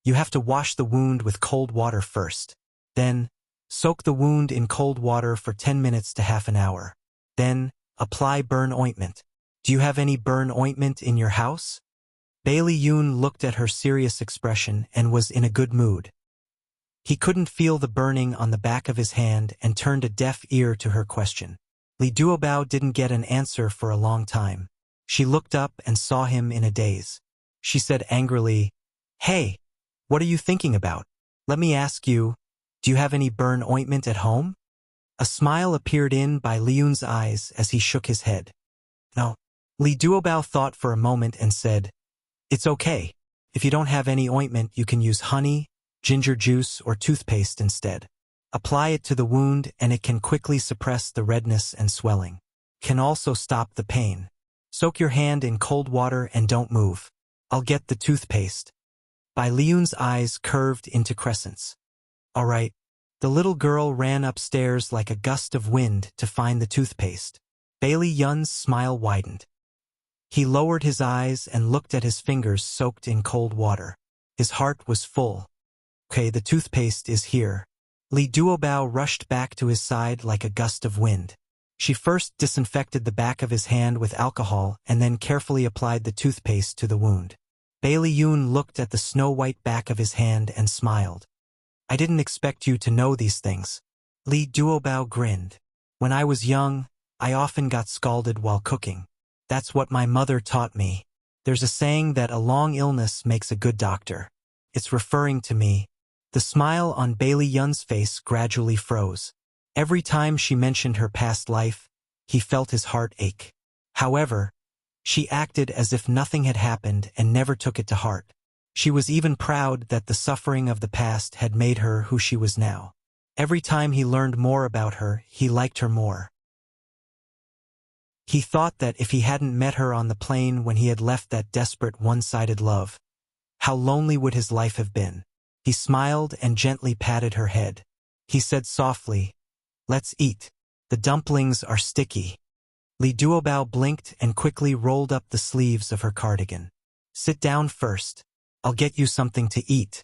you have to wash the wound with cold water first. Then, soak the wound in cold water for 10 minutes to half an hour. Then, apply burn ointment. Do you have any burn ointment in your house?" Bailey Yoon looked at her serious expression and was in a good mood. He couldn't feel the burning on the back of his hand and turned a deaf ear to her question. Lee Duobao didn't get an answer for a long time. She looked up and saw him in a daze. She said angrily, "Hey, what are you thinking about? Let me ask you, do you have any burn ointment at home?" A smile appeared in by Leun's eyes as he shook his head. "No." Lee Duobao thought for a moment and said, "It's okay. If you don't have any ointment, you can use honey, ginger juice, or toothpaste instead. Apply it to the wound and it can quickly suppress the redness and swelling. Can also stop the pain. Soak your hand in cold water and don't move. I'll get the toothpaste." Bai Liun's eyes curved into crescents. "All right." The little girl ran upstairs like a gust of wind to find the toothpaste. Bailey Yun's smile widened. He lowered his eyes and looked at his fingers soaked in cold water. His heart was full. "Okay, the toothpaste is here." Lee Duobao rushed back to his side like a gust of wind. She first disinfected the back of his hand with alcohol and then carefully applied the toothpaste to the wound. Bailey Yoon looked at the snow-white back of his hand and smiled. "I didn't expect you to know these things." Lee Duobao grinned. "When I was young, I often got scalded while cooking. That's what my mother taught me. There's a saying that a long illness makes a good doctor. It's referring to me." The smile on Bailey Yun's face gradually froze. Every time she mentioned her past life, he felt his heart ache. However, she acted as if nothing had happened and never took it to heart. She was even proud that the suffering of the past had made her who she was now. Every time he learned more about her, he liked her more. He thought that if he hadn't met her on the plane when he had left that desperate one-sided love, how lonely would his life have been. He smiled and gently patted her head. He said softly, "Let's eat. The dumplings are sticky." Lee Duobao blinked and quickly rolled up the sleeves of her cardigan. "Sit down first. I'll get you something to eat."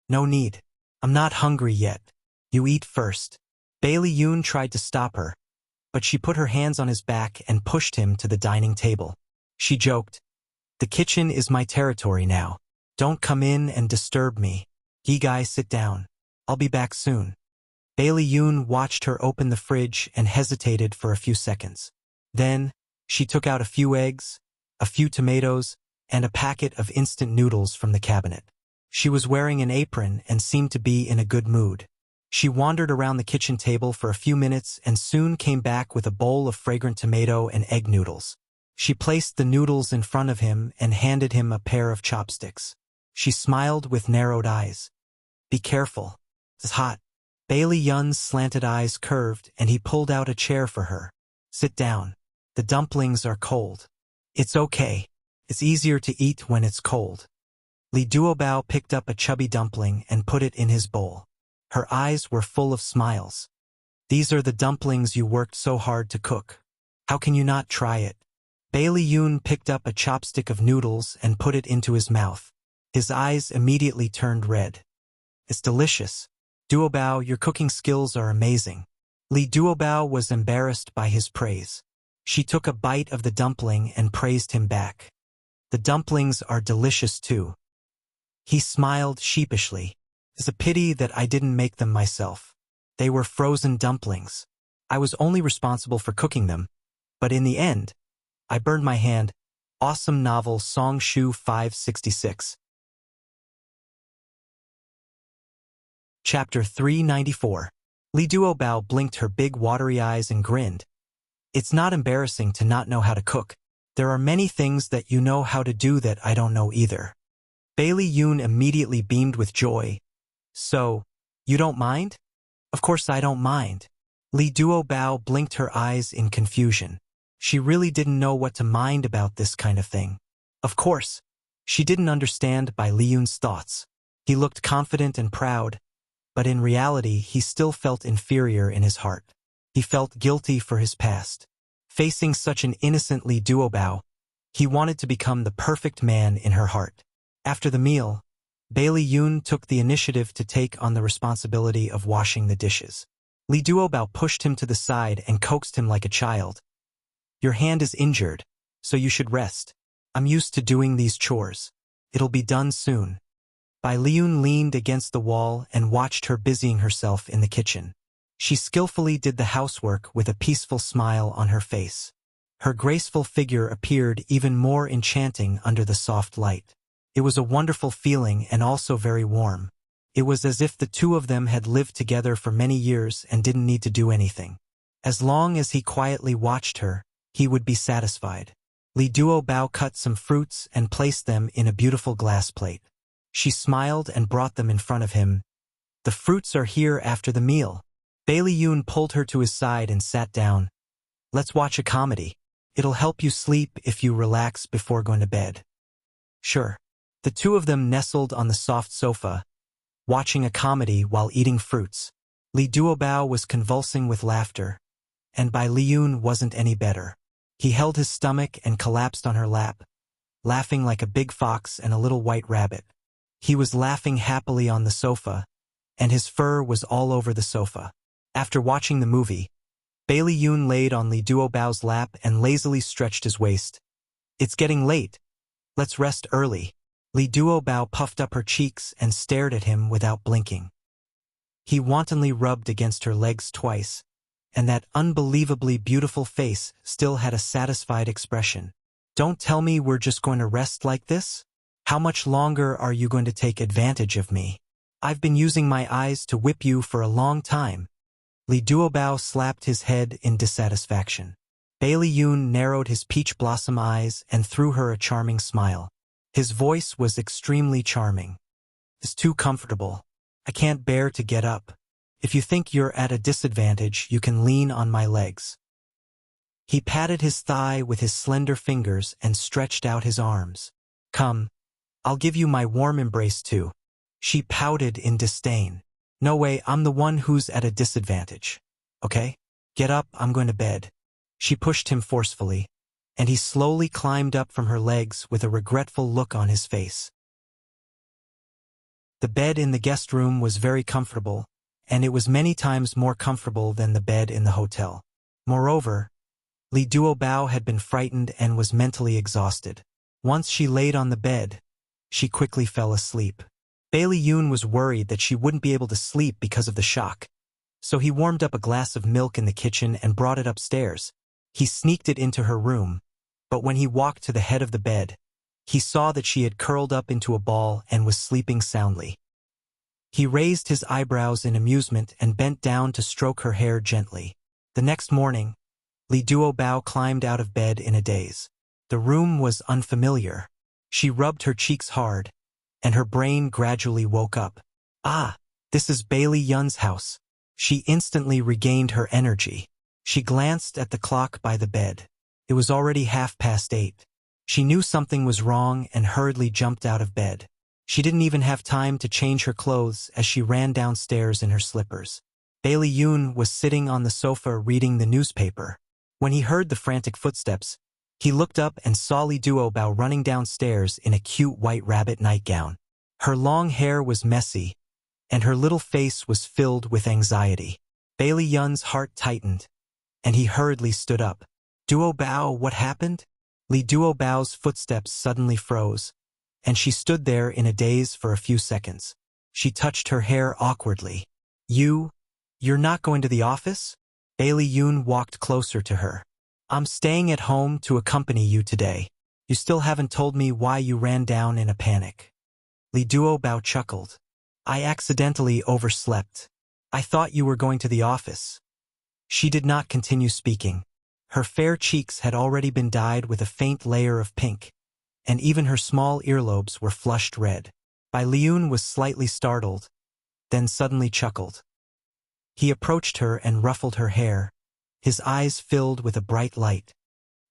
"No need. I'm not hungry yet. You eat first." Bailey Yoon tried to stop her, but she put her hands on his back and pushed him to the dining table. She joked, "The kitchen is my territory now. Don't come in and disturb me. Yi Guy, sit down. I'll be back soon." Bailey Yoon watched her open the fridge and hesitated for a few seconds. Then, she took out a few eggs, a few tomatoes, and a packet of instant noodles from the cabinet. She was wearing an apron and seemed to be in a good mood. She wandered around the kitchen table for a few minutes and soon came back with a bowl of fragrant tomato and egg noodles. She placed the noodles in front of him and handed him a pair of chopsticks. She smiled with narrowed eyes. "Be careful. It's hot." Bailey Yun's slanted eyes curved and he pulled out a chair for her. "Sit down. The dumplings are cold." "It's okay. It's easier to eat when it's cold." Lee Duobao picked up a chubby dumpling and put it in his bowl. Her eyes were full of smiles. "These are the dumplings you worked so hard to cook. How can you not try it?" Bailey Yoon picked up a chopstick of noodles and put it into his mouth. His eyes immediately turned red. "It's delicious. Duobao, your cooking skills are amazing. Li Duobao was embarrassed by his praise. She took a bite of the dumpling and praised him back. The dumplings are delicious too. He smiled sheepishly. It's a pity that I didn't make them myself. They were frozen dumplings. I was only responsible for cooking them, but in the end, I burned my hand. Awesome novel Song Shu 566. Chapter 394. Li Duobao blinked her big watery eyes and grinned. It's not embarrassing to not know how to cook. There are many things that you know how to do that I don't know either. Bailey Yoon immediately beamed with joy. So, you don't mind? Of course I don't mind. Li Duobao blinked her eyes in confusion. She really didn't know what to mind about this kind of thing. Of course, she didn't understand by Li Yoon's thoughts. He looked confident and proud, but in reality he still felt inferior in his heart. He felt guilty for his past. Facing such an innocent Li Duobao, he wanted to become the perfect man in her heart. After the meal, Bailey Yoon took the initiative to take on the responsibility of washing the dishes. Li Duobao pushed him to the side and coaxed him like a child. Your hand is injured, so you should rest. I'm used to doing these chores. It'll be done soon. Bai Liun leaned against the wall and watched her busying herself in the kitchen. She skillfully did the housework with a peaceful smile on her face. Her graceful figure appeared even more enchanting under the soft light. It was a wonderful feeling and also very warm. It was as if the two of them had lived together for many years and didn't need to do anything. As long as he quietly watched her, he would be satisfied. Li Duobao cut some fruits and placed them in a beautiful glass plate. She smiled and brought them in front of him. The fruits are here after the meal. Bailey Yoon pulled her to his side and sat down. Let's watch a comedy. It'll help you sleep if you relax before going to bed. Sure. The two of them nestled on the soft sofa, watching a comedy while eating fruits. Li Duobao was convulsing with laughter, and Bai Liun wasn't any better. He held his stomach and collapsed on her lap, laughing like a big fox and a little white rabbit. He was laughing happily on the sofa, and his fur was all over the sofa. After watching the movie, Bailey Yoon laid on Li Duobao's lap and lazily stretched his waist. It's getting late. Let's rest early. Li Duobao puffed up her cheeks and stared at him without blinking. He wantonly rubbed against her legs twice, and that unbelievably beautiful face still had a satisfied expression. Don't tell me we're just going to rest like this? How much longer are you going to take advantage of me? I've been using my eyes to whip you for a long time. Li Duobao slapped his head in dissatisfaction. Bailey Yoon narrowed his peach blossom eyes and threw her a charming smile. His voice was extremely charming. It's too comfortable. I can't bear to get up. If you think you're at a disadvantage, you can lean on my legs. He patted his thigh with his slender fingers and stretched out his arms. Come, I'll give you my warm embrace too. She pouted in disdain. No way, I'm the one who's at a disadvantage. Okay? Get up, I'm going to bed. She pushed him forcefully, and he slowly climbed up from her legs with a regretful look on his face. The bed in the guest room was very comfortable, and it was many times more comfortable than the bed in the hotel. Moreover, Li Duobao had been frightened and was mentally exhausted. Once she laid on the bed, she quickly fell asleep. Bailey Yoon was worried that she wouldn't be able to sleep because of the shock, so he warmed up a glass of milk in the kitchen and brought it upstairs. He sneaked it into her room, but when he walked to the head of the bed, he saw that she had curled up into a ball and was sleeping soundly. He raised his eyebrows in amusement and bent down to stroke her hair gently. The next morning, Li Duobao climbed out of bed in a daze. The room was unfamiliar. She rubbed her cheeks hard, and her brain gradually woke up. Ah, this is Bailey Yun's house. She instantly regained her energy. She glanced at the clock by the bed. It was already 8:30. She knew something was wrong and hurriedly jumped out of bed. She didn't even have time to change her clothes as she ran downstairs in her slippers. Bailey Yoon was sitting on the sofa reading the newspaper. When he heard the frantic footsteps, he looked up and saw Li Duobao running downstairs in a cute white rabbit nightgown. Her long hair was messy, and her little face was filled with anxiety. Bailey Yun's heart tightened, and he hurriedly stood up. Duo Bao, what happened? Li Duo Bao's footsteps suddenly froze, and she stood there in a daze for a few seconds. She touched her hair awkwardly. You're not going to the office? Bailey Yun walked closer to her. I'm staying at home to accompany you today. You still haven't told me why you ran down in a panic. Li Duo Bao chuckled. I accidentally overslept. I thought you were going to the office. She did not continue speaking. Her fair cheeks had already been dyed with a faint layer of pink, and even her small earlobes were flushed red. Bai Liun was slightly startled, then suddenly chuckled. He approached her and ruffled her hair, his eyes filled with a bright light.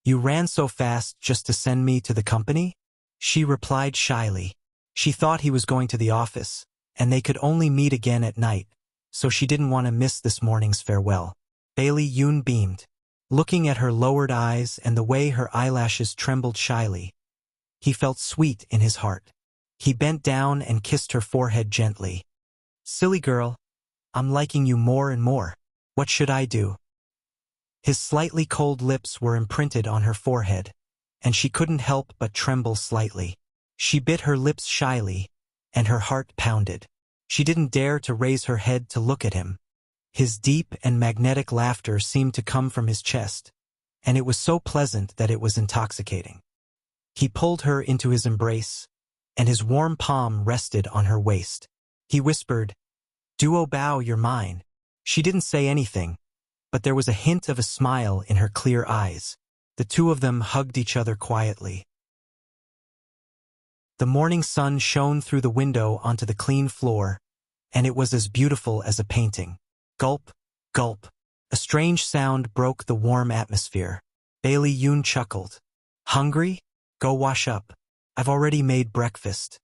You ran so fast just to send me to the company? She replied shyly. She thought he was going to the office, and they could only meet again at night, so she didn't want to miss this morning's farewell. Bailey Yun beamed, looking at her lowered eyes and the way her eyelashes trembled shyly. He felt sweet in his heart. He bent down and kissed her forehead gently. Silly girl, I'm liking you more and more. What should I do? His slightly cold lips were imprinted on her forehead, and she couldn't help but tremble slightly. She bit her lips shyly, and her heart pounded. She didn't dare to raise her head to look at him. His deep and magnetic laughter seemed to come from his chest, and it was so pleasant that it was intoxicating. He pulled her into his embrace, and his warm palm rested on her waist. He whispered, Duo Bao, you're mine. She didn't say anything, but there was a hint of a smile in her clear eyes. The two of them hugged each other quietly. The morning sun shone through the window onto the clean floor, and it was as beautiful as a painting. Gulp, gulp. A strange sound broke the warm atmosphere. Bailey Yun chuckled. Hungry? Go wash up. I've already made breakfast.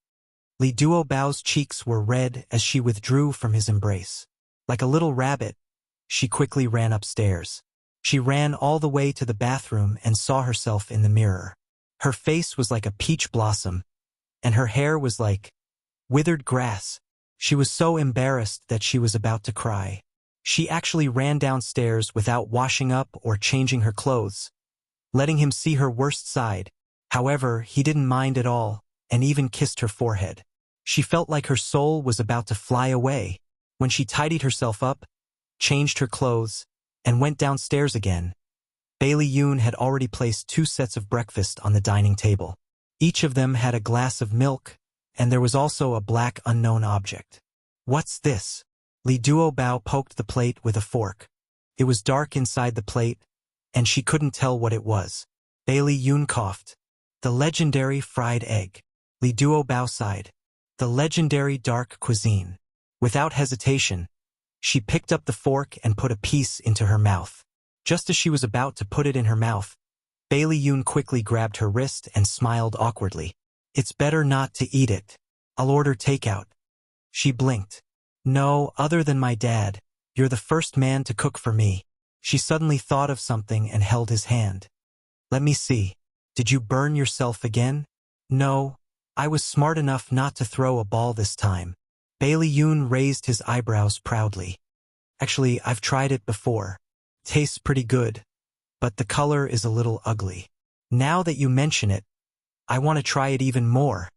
Li Duo Bao's cheeks were red as she withdrew from his embrace. Like a little rabbit, she quickly ran upstairs. She ran all the way to the bathroom and saw herself in the mirror. Her face was like a peach blossom, and her hair was like withered grass. She was so embarrassed that she was about to cry. She actually ran downstairs without washing up or changing her clothes, letting him see her worst side. However, he didn't mind at all, and even kissed her forehead. She felt like her soul was about to fly away. When she tidied herself up, changed her clothes, and went downstairs again, Bailey Yun had already placed 2 sets of breakfast on the dining table. Each of them had a glass of milk, and there was also a black unknown object. What's this? Li Duo Bao poked the plate with a fork. It was dark inside the plate, and she couldn't tell what it was. Bailey Yun coughed. The legendary fried egg. Li Duo Bao sighed. The legendary dark cuisine. Without hesitation, she picked up the fork and put a piece into her mouth. Just as she was about to put it in her mouth, Bailey Yun quickly grabbed her wrist and smiled awkwardly. It's better not to eat it. I'll order takeout. She blinked. No, other than my dad, you're the first man to cook for me. She suddenly thought of something and held his hand. Let me see. Did you burn yourself again? No, I was smart enough not to throw a ball this time. Bailey Yun raised his eyebrows proudly. Actually, I've tried it before. Tastes pretty good, but the color is a little ugly. Now that you mention it, I want to try it even more.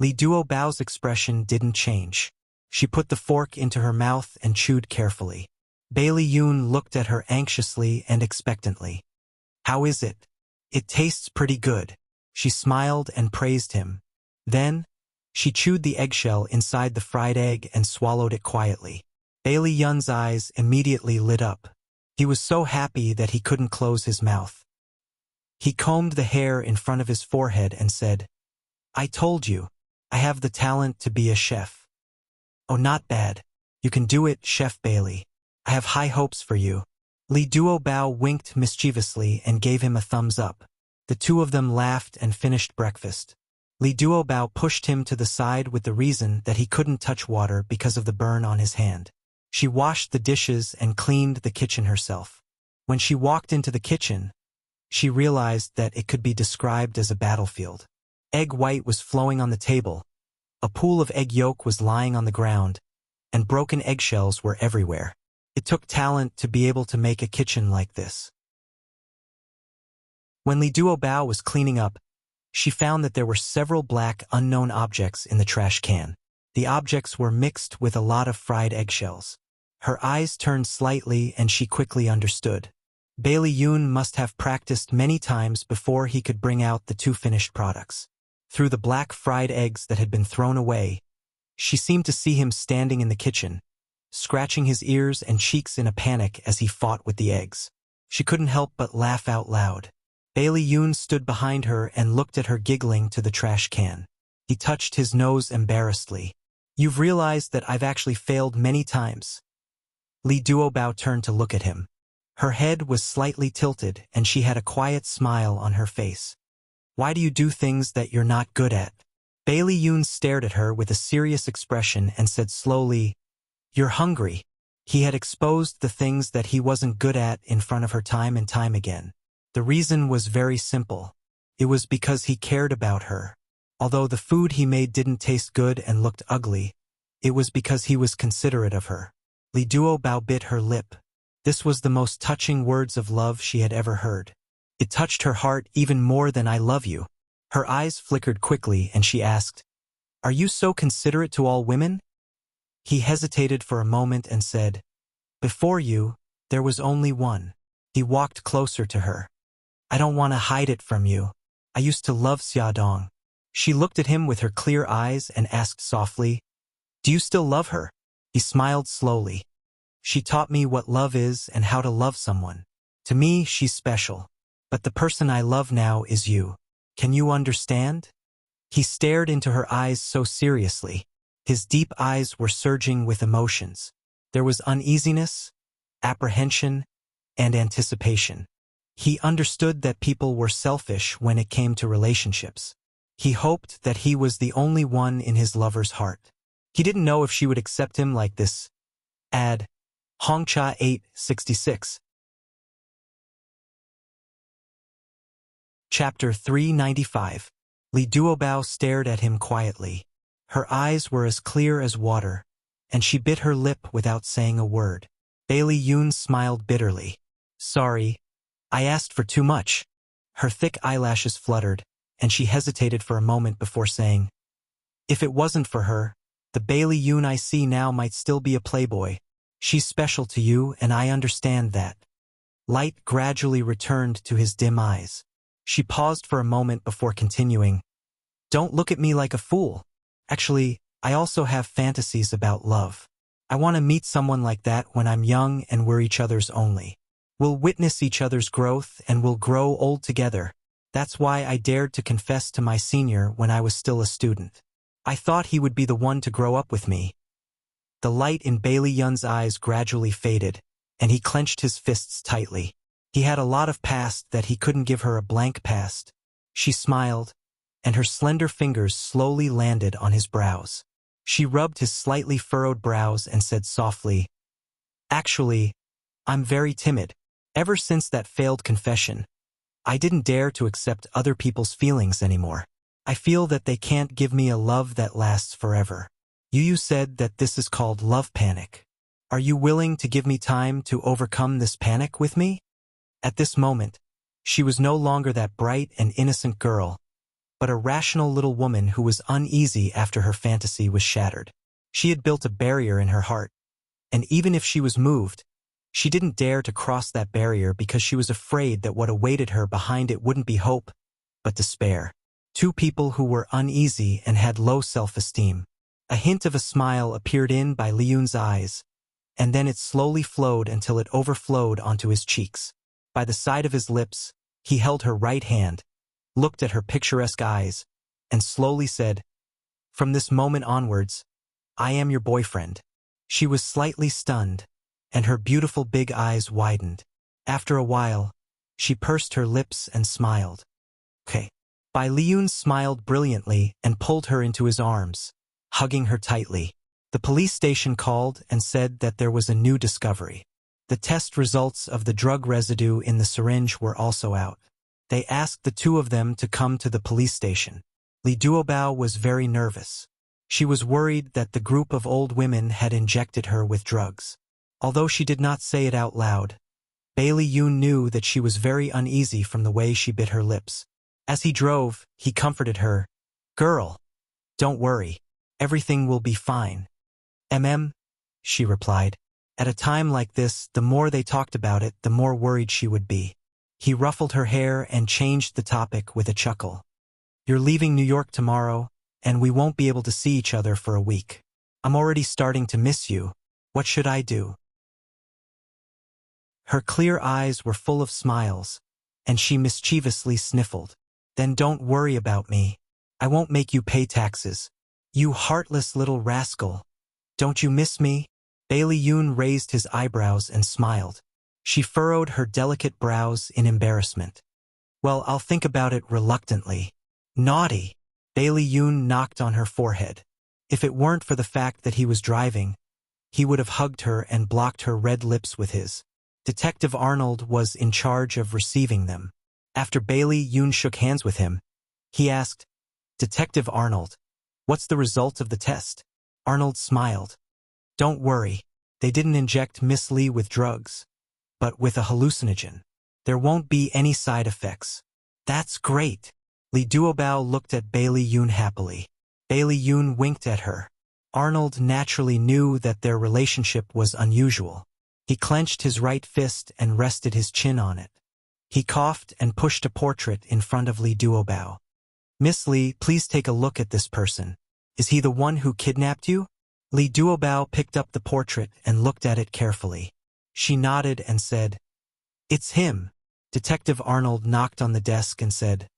Li Duo Bao's expression didn't change. She put the fork into her mouth and chewed carefully. Bailey Yun looked at her anxiously and expectantly. How is it? It tastes pretty good. She smiled and praised him. Then, she chewed the eggshell inside the fried egg and swallowed it quietly. Bailey Yun's eyes immediately lit up. He was so happy that he couldn't close his mouth. He combed the hair in front of his forehead and said, I told you, I have the talent to be a chef. Oh, not bad. You can do it, Chef Bailey. I have high hopes for you. Li Duo Bao winked mischievously and gave him a thumbs up. The two of them laughed and finished breakfast. Li Duo Bao pushed him to the side with the reason that he couldn't touch water because of the burn on his hand. She washed the dishes and cleaned the kitchen herself. When she walked into the kitchen, she realized that it could be described as a battlefield. Egg white was flowing on the table. A pool of egg yolk was lying on the ground, and broken eggshells were everywhere. It took talent to be able to make a kitchen like this. When Li Duobao was cleaning up, she found that there were several black, unknown objects in the trash can. The objects were mixed with a lot of fried eggshells. Her eyes turned slightly and she quickly understood. Bailey Yoon must have practiced many times before he could bring out the two finished products. Through the black fried eggs that had been thrown away, she seemed to see him standing in the kitchen, scratching his ears and cheeks in a panic as he fought with the eggs. She couldn't help but laugh out loud. Bailey Yoon stood behind her and looked at her giggling to the trash can. He touched his nose embarrassedly. "You've realized that I've actually failed many times." Li Duobao turned to look at him. Her head was slightly tilted and she had a quiet smile on her face. "Why do you do things that you're not good at?" Bailey Yoon stared at her with a serious expression and said slowly, "You're hungry." He had exposed the things that he wasn't good at in front of her time and time again. The reason was very simple. It was because he cared about her. Although the food he made didn't taste good and looked ugly, it was because he was considerate of her. Li Duobao bit her lip. This was the most touching words of love she had ever heard. It touched her heart even more than "I love you." Her eyes flickered quickly and she asked, "Are you so considerate to all women?" He hesitated for a moment and said, "Before you, there was only one." He walked closer to her. "I don't want to hide it from you. I used to love Xiaodong." She looked at him with her clear eyes and asked softly, "Do you still love her?" He smiled slowly. "She taught me what love is and how to love someone. To me, she's special. But the person I love now is you. Can you understand?" He stared into her eyes so seriously. His deep eyes were surging with emotions. There was uneasiness, apprehension, and anticipation. He understood that people were selfish when it came to relationships. He hoped that he was the only one in his lover's heart. He didn't know if she would accept him like this. Ad. Hongcha 866. Chapter 395. Li Duobao stared at him quietly. Her eyes were as clear as water, and she bit her lip without saying a word. Bailey Yoon smiled bitterly. "Sorry, I asked for too much." Her thick eyelashes fluttered, and she hesitated for a moment before saying, "If it wasn't for her, the Bailey Yoon I see now might still be a playboy. She's special to you, and I understand that." Light gradually returned to his dim eyes. She paused for a moment before continuing, "Don't look at me like a fool. Actually, I also have fantasies about love. I want to meet someone like that when I'm young and we're each other's only. We'll witness each other's growth and we'll grow old together. That's why I dared to confess to my senior when I was still a student. I thought he would be the one to grow up with me." The light in Bailey Yun's eyes gradually faded, and he clenched his fists tightly. He had a lot of past that he couldn't give her a blank past. She smiled, and her slender fingers slowly landed on his brows. She rubbed his slightly furrowed brows and said softly, "Actually, I'm very timid. Ever since that failed confession, I didn't dare to accept other people's feelings anymore. I feel that they can't give me a love that lasts forever. You said that this is called love panic. Are you willing to give me time to overcome this panic with me?" At this moment, she was no longer that bright and innocent girl, but a rational little woman who was uneasy after her fantasy was shattered. She had built a barrier in her heart, and even if she was moved, she didn't dare to cross that barrier because she was afraid that what awaited her behind it wouldn't be hope, but despair. Two people who were uneasy and had low self-esteem. A hint of a smile appeared in by Liyun's eyes, and then it slowly flowed until it overflowed onto his cheeks. By the side of his lips, he held her right hand, looked at her picturesque eyes, and slowly said, "From this moment onwards, I am your boyfriend." She was slightly stunned, and her beautiful big eyes widened. After a while, she pursed her lips and smiled. "Okay." Bai Liyun smiled brilliantly and pulled her into his arms, hugging her tightly. The police station called and said that there was a new discovery. The test results of the drug residue in the syringe were also out. They asked the two of them to come to the police station. Li Duobao was very nervous. She was worried that the group of old women had injected her with drugs. Although she did not say it out loud, Bailey Yoon knew that she was very uneasy from the way she bit her lips. As he drove, he comforted her. "Girl, don't worry. Everything will be fine." She replied. At a time like this, the more they talked about it, the more worried she would be. He ruffled her hair and changed the topic with a chuckle. "You're leaving New York tomorrow, and we won't be able to see each other for a week. I'm already starting to miss you. What should I do?" Her clear eyes were full of smiles, and she mischievously sniffled. "Then don't worry about me. I won't make you pay taxes. You heartless little rascal. Don't you miss me?" Bailey Yoon raised his eyebrows and smiled. She furrowed her delicate brows in embarrassment. "Well, I'll think about it reluctantly." "Naughty." Bailey Yoon knocked on her forehead. If it weren't for the fact that he was driving, he would have hugged her and blocked her red lips with his. Detective Arnold was in charge of receiving them. After Bailey Yoon shook hands with him, he asked, "Detective Arnold, what's the result of the test?" Arnold smiled. "Don't worry, they didn't inject Miss Lee with drugs, but with a hallucinogen. There won't be any side effects." "That's great." Lee Duobao looked at Bailey Yoon happily. Bailey Yoon winked at her. Arnold naturally knew that their relationship was unusual. He clenched his right fist and rested his chin on it. He coughed and pushed a portrait in front of Lee Duobao. "Miss Lee, please take a look at this person. Is he the one who kidnapped you?" Lee Duobao picked up the portrait and looked at it carefully. She nodded and said, "It's him." Detective Arnold knocked on the desk and said,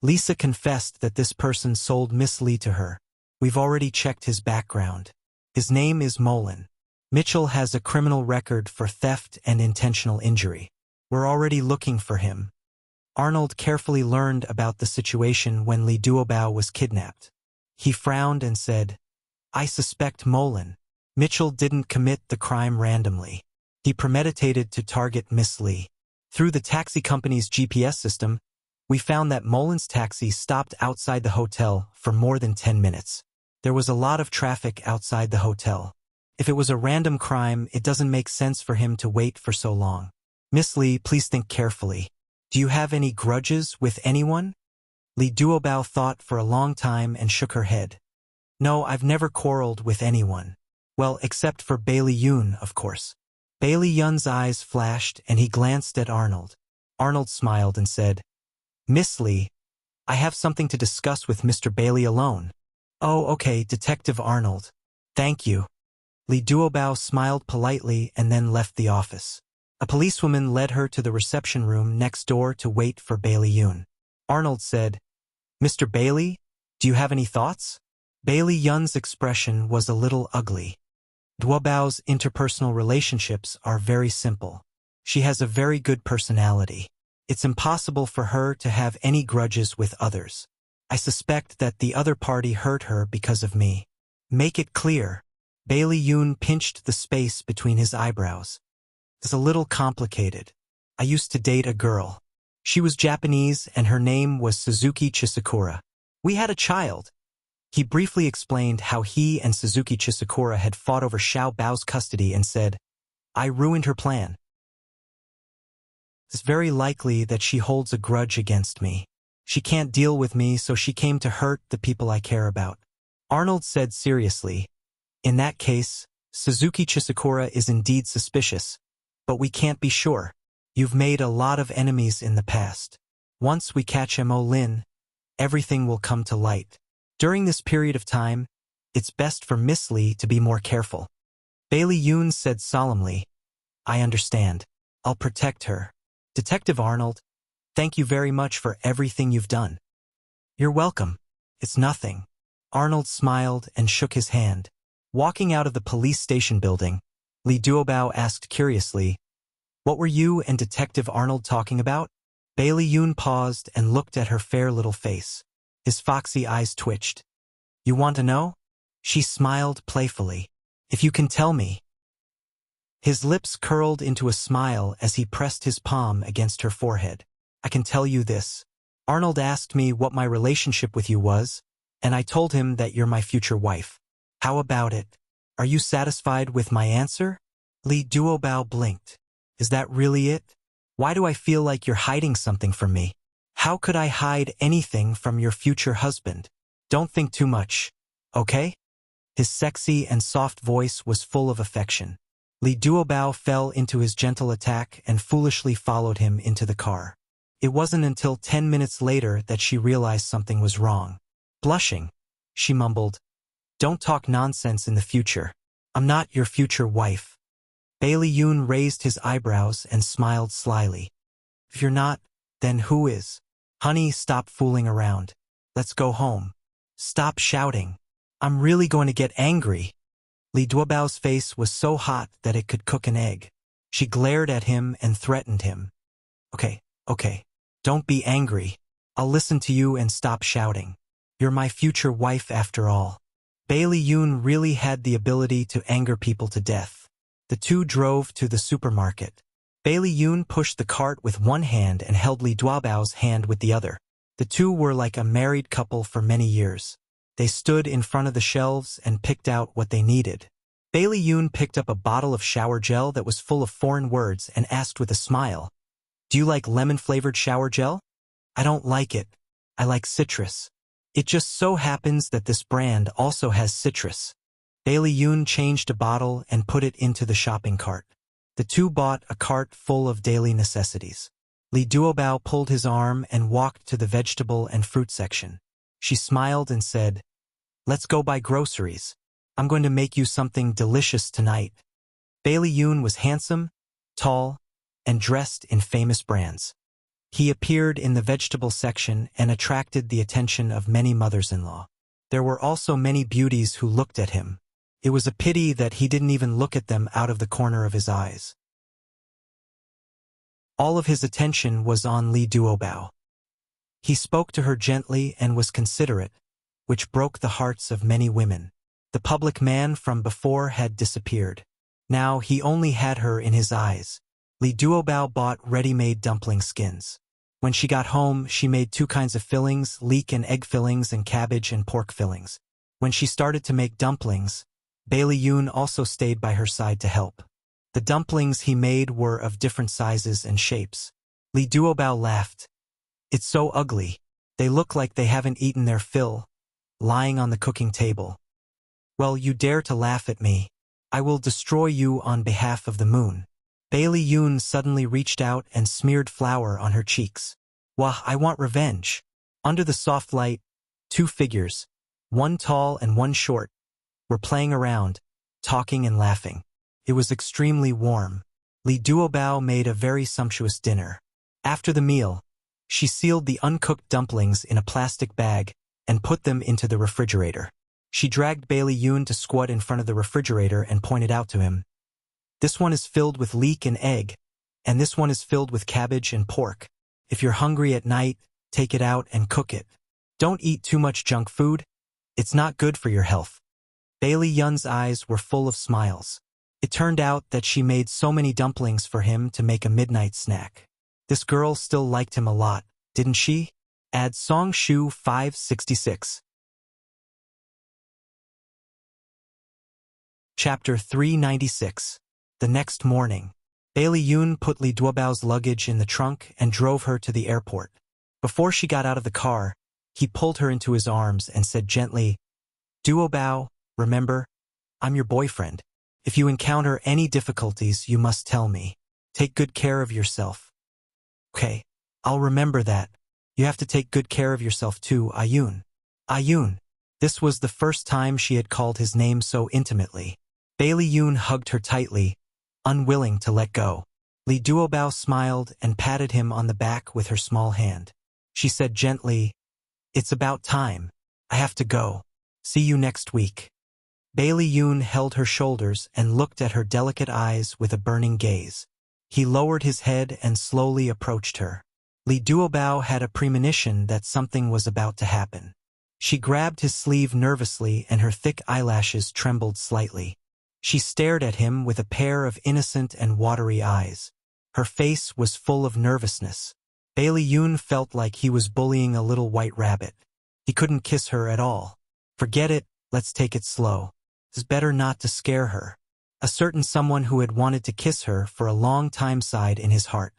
"Lisa confessed that this person sold Miss Lee to her. We've already checked his background. His name is Molin. Mitchell has a criminal record for theft and intentional injury. We're already looking for him." Arnold carefully learned about the situation when Lee Duobao was kidnapped. He frowned and said, "I suspect Molin. Mitchell didn't commit the crime randomly. He premeditated to target Miss Lee. Through the taxi company's GPS system, we found that Molin's taxi stopped outside the hotel for more than 10 minutes. There was a lot of traffic outside the hotel. If it was a random crime, it doesn't make sense for him to wait for so long. Miss Lee, please think carefully. Do you have any grudges with anyone?" Lee Duobao thought for a long time and shook her head. "No, I've never quarreled with anyone. Well, except for Bailey Yoon, of course." Bailey Yoon's eyes flashed and he glanced at Arnold. Arnold smiled and said, "Miss Lee, I have something to discuss with Mr. Bailey alone." "Oh, okay, Detective Arnold. Thank you." Lee Duobao smiled politely and then left the office. A policewoman led her to the reception room next door to wait for Bailey Yoon. Arnold said, "Mr. Bailey, do you have any thoughts?" Bailey Yoon's expression was a little ugly. Duobao's interpersonal relationships are very simple. She has a very good personality. It's impossible for her to have any grudges with others. I suspect that the other party hurt her because of me. Make it clear. Bailey Yoon pinched the space between his eyebrows. "It's a little complicated. I used to date a girl. She was Japanese and her name was Suzuki Chisakura. We had a child." He briefly explained how he and Suzuki Chisakura had fought over Xiao Bao's custody and said, "I ruined her plan. It's very likely that she holds a grudge against me. She can't deal with me, so she came to hurt the people I care about." Arnold said seriously, "In that case, Suzuki Chisakura is indeed suspicious, but we can't be sure. You've made a lot of enemies in the past. Once we catch Mo Lin, everything will come to light. During this period of time, it's best for Miss Lee to be more careful." Bailey Yoon said solemnly, "I understand. I'll protect her." "Detective Arnold, thank you very much for everything you've done." "You're welcome. It's nothing." Arnold smiled and shook his hand. Walking out of the police station building, Lee Duobao asked curiously, "What were you and Detective Arnold talking about?" Bailey Yoon paused and looked at her fair little face. His foxy eyes twitched. "You want to know?" She smiled playfully. "If you can tell me." His lips curled into a smile as he pressed his palm against her forehead. "I can tell you this. Arnold asked me what my relationship with you was, And I told him that you're my future wife. How about it? Are you satisfied with my answer? Li Duobao blinked. Is that really it? Why do I feel like you're hiding something from me? How could I hide anything from your future husband? Don't think too much, okay? His sexy and soft voice was full of affection. Li Duobao fell into his gentle attack and foolishly followed him into the car. It wasn't until 10 minutes later that she realized something was wrong. Blushing, she mumbled, "Don't talk nonsense in the future. I'm not your future wife." Bailey Yoon raised his eyebrows and smiled slyly. "If you're not, then who is? Honey, stop fooling around. Let's go home. Stop shouting. I'm really going to get angry." Li Duobao's face was so hot that it could cook an egg. She glared at him and threatened him. Okay. Don't be angry. I'll listen to you and stop shouting. You're my future wife after all. Bailey Yoon really had the ability to anger people to death. The two drove to the supermarket. Bailey Yoon pushed the cart with one hand and held Li Duobao's hand with the other. The two were like a married couple for many years. They stood in front of the shelves and picked out what they needed. Bailey Yoon picked up a bottle of shower gel that was full of foreign words and asked with a smile, "Do you like lemon-flavored shower gel?" "I don't like it. I like citrus. It just so happens that this brand also has citrus." Bailey Yoon changed a bottle and put it into the shopping cart. The two bought a cart full of daily necessities. Li Duobao pulled his arm and walked to the vegetable and fruit section. She smiled and said, "Let's go buy groceries. I'm going to make you something delicious tonight." Bailey Yoon was handsome, tall, and dressed in famous brands. He appeared in the vegetable section and attracted the attention of many mothers-in-law. There were also many beauties who looked at him. It was a pity that he didn't even look at them out of the corner of his eyes. All of his attention was on Li Duobao. He spoke to her gently and was considerate, which broke the hearts of many women. The public man from before had disappeared. Now he only had her in his eyes. Li Duobao bought ready-made dumpling skins. When she got home, she made two kinds of fillings, leek and egg fillings and cabbage and pork fillings. When she started to make dumplings, Bailey Yoon also stayed by her side to help. The dumplings he made were of different sizes and shapes. Li Duobao laughed. "It's so ugly. They look like they haven't eaten their fill, lying on the cooking table." "Well, you dare to laugh at me. I will destroy you on behalf of the moon." Bailey Yoon suddenly reached out and smeared flour on her cheeks. "Wah, I want revenge." Under the soft light, two figures, one tall and one short, were playing around, talking and laughing. It was extremely warm. Li Duobao made a very sumptuous dinner. After the meal, she sealed the uncooked dumplings in a plastic bag and put them into the refrigerator. She dragged Bailey Yoon to squat in front of the refrigerator and pointed out to him, "This one is filled with leek and egg, and this one is filled with cabbage and pork. If you're hungry at night, take it out and cook it. Don't eat too much junk food. It's not good for your health." Bailey Yoon's eyes were full of smiles. It turned out that she made so many dumplings for him to make a midnight snack. This girl still liked him a lot, didn't she? Add Song Shu 566. Chapter 396. The next morning, Bailey Yoon put Li Duobao's luggage in the trunk and drove her to the airport. Before she got out of the car, he pulled her into his arms and said gently, "Duobao, remember, I'm your boyfriend. If you encounter any difficulties, you must tell me. Take good care of yourself." "Okay, I'll remember that. You have to take good care of yourself too, Ayun." Ayun. This was the first time she had called his name so intimately. Bailey Yoon hugged her tightly, unwilling to let go. Li Duobao smiled and patted him on the back with her small hand. She said gently, "It's about time. I have to go. See you next week." Bailey Yoon held her shoulders and looked at her delicate eyes with a burning gaze. He lowered his head and slowly approached her. Li Duobao had a premonition that something was about to happen. She grabbed his sleeve nervously and her thick eyelashes trembled slightly. She stared at him with a pair of innocent and watery eyes. Her face was full of nervousness. Bailey Yoon felt like he was bullying a little white rabbit. He couldn't kiss her at all. Forget it, let's take it slow. It's better not to scare her. A certain someone who had wanted to kiss her for a long time sighed in his heart.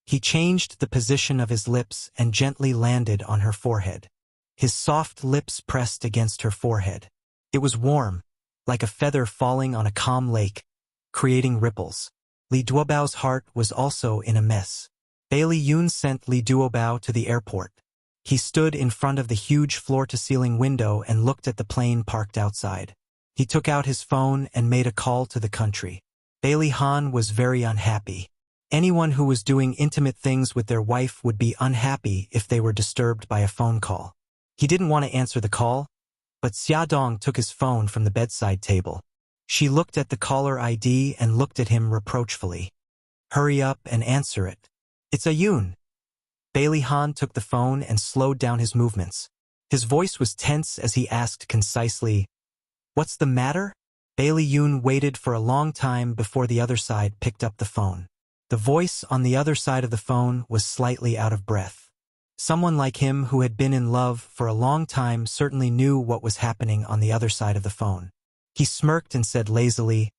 He changed the position of his lips and gently landed on her forehead. His soft lips pressed against her forehead. It was warm, like a feather falling on a calm lake, creating ripples. Li Duobao's heart was also in a mess. Bailey Yun sent Li Duobao to the airport. He stood in front of the huge floor-to-ceiling window and looked at the plane parked outside. He took out his phone and made a call to the country. Bailey Han was very unhappy. Anyone who was doing intimate things with their wife would be unhappy if they were disturbed by a phone call. He didn't want to answer the call, but Xia Dong took his phone from the bedside table. She looked at the caller ID and looked at him reproachfully. Hurry up and answer it. It's a Yun. Bailey Han took the phone and slowed down his movements. His voice was tense as he asked concisely, "What's the matter?" Bailey Yun waited for a long time before the other side picked up the phone. The voice on the other side of the phone was slightly out of breath. Someone like him who had been in love for a long time certainly knew what was happening on the other side of the phone. He smirked and said lazily,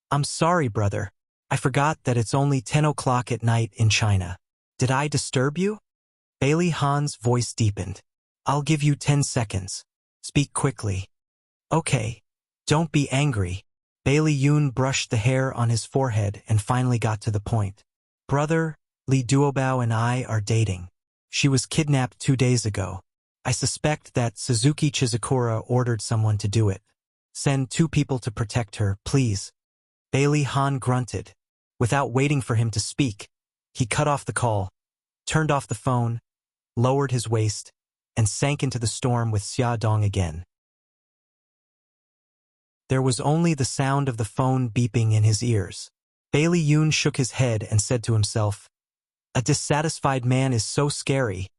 "I'm sorry, brother. I forgot that it's only 10 o'clock at night in China. Did I disturb you?" Bailey Han's voice deepened. "I'll give you 10 seconds. Speak quickly." "Okay. Don't be angry." Bailey Yun brushed the hair on his forehead and finally got to the point. "Brother, Li Duobao and I are dating. She was kidnapped 2 days ago. I suspect that Suzuki Chizukura ordered someone to do it. Send 2 people to protect her, please." Bailey Han grunted. Without waiting for him to speak, he cut off the call, turned off the phone, lowered his waist, and sank into the storm with Xia Dong again. There was only the sound of the phone beeping in his ears. Bailey Yun shook his head and said to himself, "A dissatisfied man is so scary."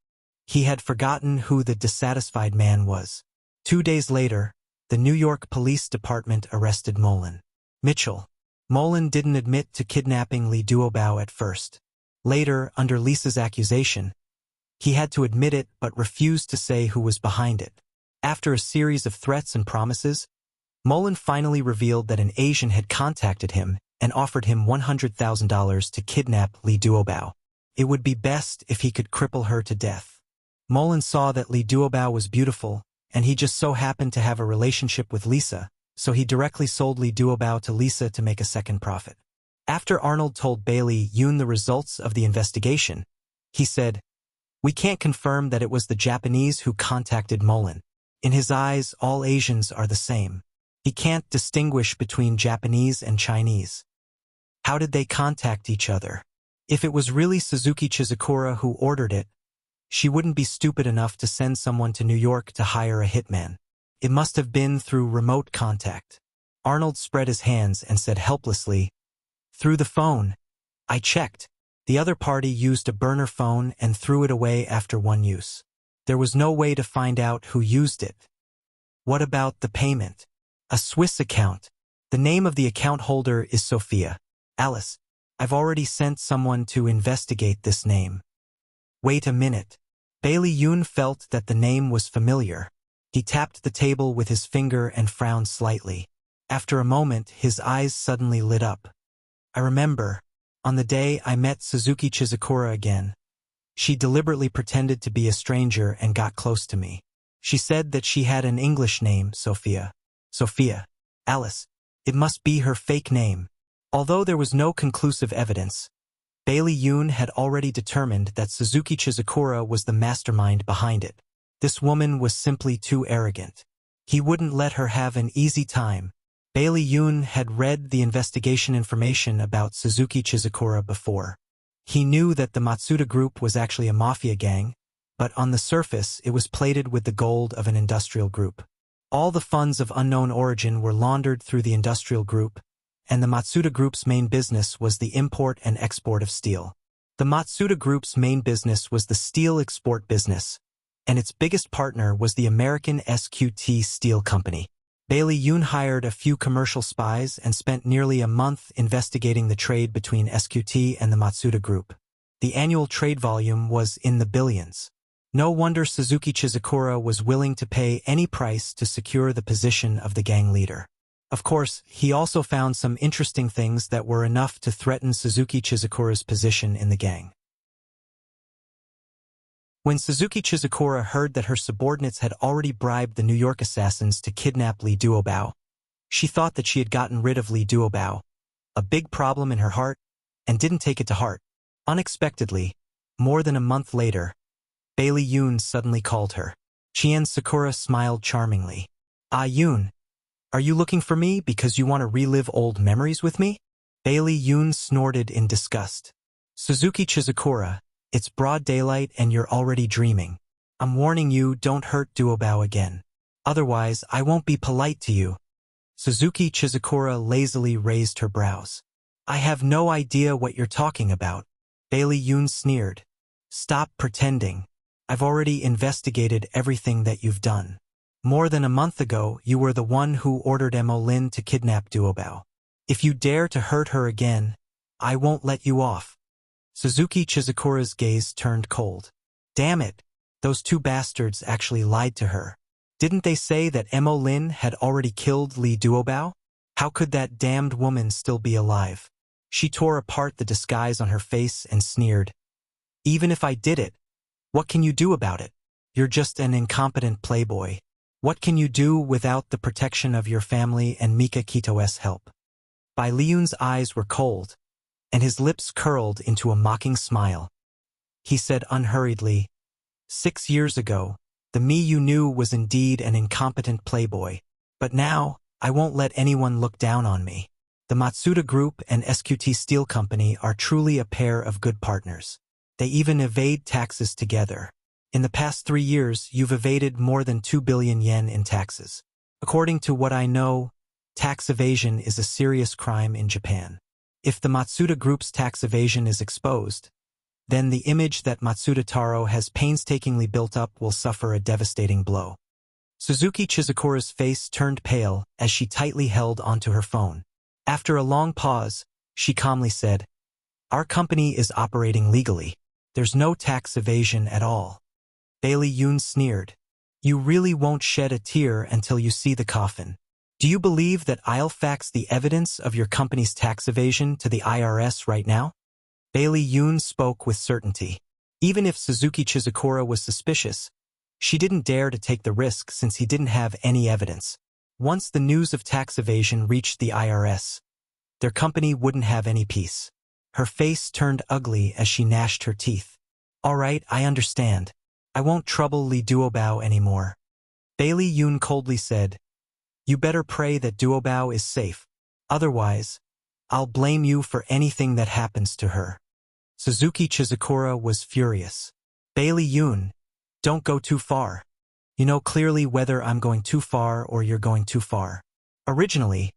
He had forgotten who the dissatisfied man was. 2 days later, the New York Police Department arrested Mitchell. Molin didn't admit to kidnapping Li Duobao at first. Later, under Lisa's accusation, he had to admit it but refused to say who was behind it. After a series of threats and promises, Molin finally revealed that an Asian had contacted him and offered him $100,000 to kidnap Li Duobao. It would be best if he could cripple her to death. Molin saw that Li Duobao was beautiful, and he just so happened to have a relationship with Lisa, so he directly sold Li Duobao to Lisa to make a second profit. After Arnold told Bailey Yun the results of the investigation, he said, "We can't confirm that it was the Japanese who contacted Molin. In his eyes, all Asians are the same. He can't distinguish between Japanese and Chinese. How did they contact each other? If it was really Suzuki Chizukura who ordered it, she wouldn't be stupid enough to send someone to New York to hire a hitman. It must have been through remote contact." Arnold spread his hands and said helplessly, "Through the phone. I checked. The other party used a burner phone and threw it away after one use. There was no way to find out who used it." "What about the payment?" "A Swiss account. The name of the account holder is Sophia. Alice, I've already sent someone to investigate this name." "Wait a minute." Bailey Yun felt that the name was familiar. He tapped the table with his finger and frowned slightly. After a moment, his eyes suddenly lit up. "I remember. On the day I met Suzuki Chizukura again, she deliberately pretended to be a stranger and got close to me. She said that she had an English name, Sophia. Sophia. Alice. It must be her fake name." Although there was no conclusive evidence, Bailey Yun had already determined that Suzuki Chizukura was the mastermind behind it. This woman was simply too arrogant. He wouldn't let her have an easy time. Bailey Yun had read the investigation information about Suzuki Chizukura before. He knew that the Matsuda Group was actually a mafia gang, but on the surface it was plated with the gold of an industrial group. All the funds of unknown origin were laundered through the industrial group, and the Matsuda Group's main business was the import and export of steel. The Matsuda Group's main business was the steel export business, and its biggest partner was the American SQT Steel Company. Bailey Yun hired a few commercial spies and spent nearly a month investigating the trade between SQT and the Matsuda Group. The annual trade volume was in the billions. No wonder Suzuki Chizukura was willing to pay any price to secure the position of the gang leader. Of course, he also found some interesting things that were enough to threaten Suzuki Chizukura's position in the gang. When Suzuki Chizukura heard that her subordinates had already bribed the New York assassins to kidnap Lee Duobao, she thought that she had gotten rid of Lee Duobao, a big problem in her heart, and didn't take it to heart. Unexpectedly, more than a month later, Bailey Yoon suddenly called her. Chien Sakura smiled charmingly. "Ah, Yoon, are you looking for me because you want to relive old memories with me?" Bailey Yoon snorted in disgust. "Suzuki Chizukura, it's broad daylight and you're already dreaming. I'm warning you, don't hurt Duobao again. Otherwise, I won't be polite to you." Suzuki Chizukura lazily raised her brows. "I have no idea what you're talking about." Bailey Yoon sneered. "Stop pretending. I've already investigated everything that you've done. More than a month ago, you were the one who ordered Mo Lin to kidnap Duobao. If you dare to hurt her again, I won't let you off." Suzuki Chizukura's gaze turned cold. Damn it, those two bastards actually lied to her. Didn't they say that Mo Lin had already killed Lee Duobao? How could that damned woman still be alive? She tore apart the disguise on her face and sneered. "Even if I did it, what can you do about it? You're just an incompetent playboy. What can you do without the protection of your family and Mika Kito's help?" Bai Liun's eyes were cold, and his lips curled into a mocking smile. He said unhurriedly, "6 years ago, the me you knew was indeed an incompetent playboy, but now, I won't let anyone look down on me. The Matsuda Group and SQT Steel Company are truly a pair of good partners. They even evade taxes together. In the past 3 years, you've evaded more than 2 billion yen in taxes. According to what I know, tax evasion is a serious crime in Japan. If the Matsuda Group's tax evasion is exposed, then the image that Matsuda Taro has painstakingly built up will suffer a devastating blow." Suzuki Chizukura's face turned pale as she tightly held onto her phone. After a long pause, she calmly said, "Our company is operating legally. There's no tax evasion at all." Bailey Yoon sneered. "You really won't shed a tear until you see the coffin. Do you believe that I'll fax the evidence of your company's tax evasion to the IRS right now?" Bailey Yoon spoke with certainty. Even if Suzuki Chizukura was suspicious, she didn't dare to take the risk since he didn't have any evidence. Once the news of tax evasion reached the IRS, their company wouldn't have any peace. Her face turned ugly as she gnashed her teeth. "All right, I understand. I won't trouble Lee Duobao anymore." Bailey Yoon coldly said, "You better pray that Duobao is safe. Otherwise, I'll blame you for anything that happens to her." Suzuki Chizukura was furious. "Bailey Yoon, don't go too far. You know clearly whether I'm going too far or you're going too far. Originally,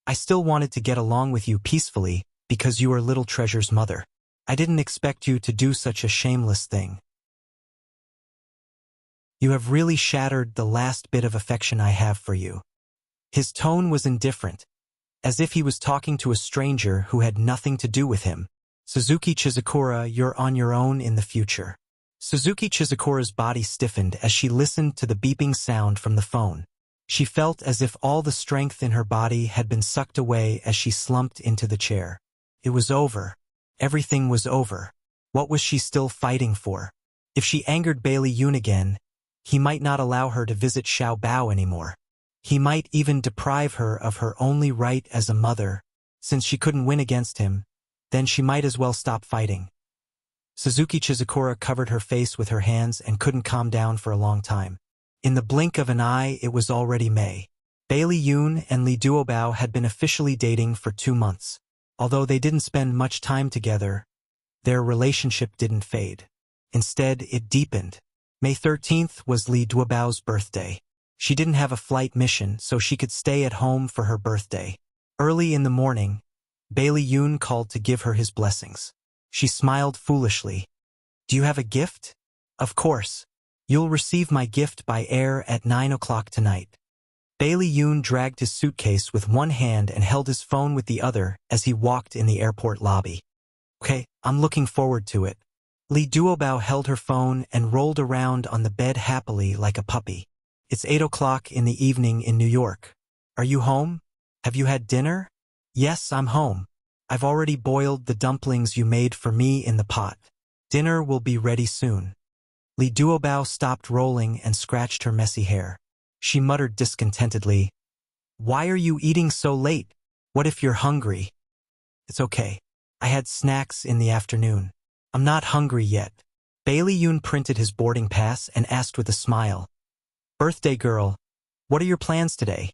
I still wanted to get along with you peacefully because you are Little Treasure's mother. I didn't expect you to do such a shameless thing. You have really shattered the last bit of affection I have for you." His tone was indifferent, as if he was talking to a stranger who had nothing to do with him. "Suzuki Chizukura, you're on your own in the future." Suzuki Chizukura's body stiffened as she listened to the beeping sound from the phone. She felt as if all the strength in her body had been sucked away as she slumped into the chair. It was over. Everything was over. What was she still fighting for? If she angered Bailey Yoon again, he might not allow her to visit Xiao Bao anymore. He might even deprive her of her only right as a mother. Since she couldn't win against him, then she might as well stop fighting. Suzuki Chizukura covered her face with her hands and couldn't calm down for a long time. In the blink of an eye, it was already May. Bailey Yoon and Lee Duobao had been officially dating for 2 months. Although they didn't spend much time together, their relationship didn't fade. Instead, it deepened. May 13th was Lee Duobao's birthday. She didn't have a flight mission, so she could stay at home for her birthday. Early in the morning, Bailey Yoon called to give her his blessings. She smiled foolishly. "Do you have a gift?" "Of course. You'll receive my gift by air at 9 o'clock tonight." Bailey Yoon dragged his suitcase with one hand and held his phone with the other as he walked in the airport lobby. "Okay, I'm looking forward to it. Li Duobao held her phone and rolled around on the bed happily like a puppy. It's 8 o'clock in the evening in New York. Are you home? Have you had dinner? Yes, I'm home. I've already boiled the dumplings you made for me in the pot. Dinner will be ready soon. Li Duobao stopped rolling and scratched her messy hair. She muttered discontentedly, "Why are you eating so late? What if you're hungry?" "It's okay. I had snacks in the afternoon. I'm not hungry yet." Bailey Yoon printed his boarding pass and asked with a smile, "Birthday girl, what are your plans today?"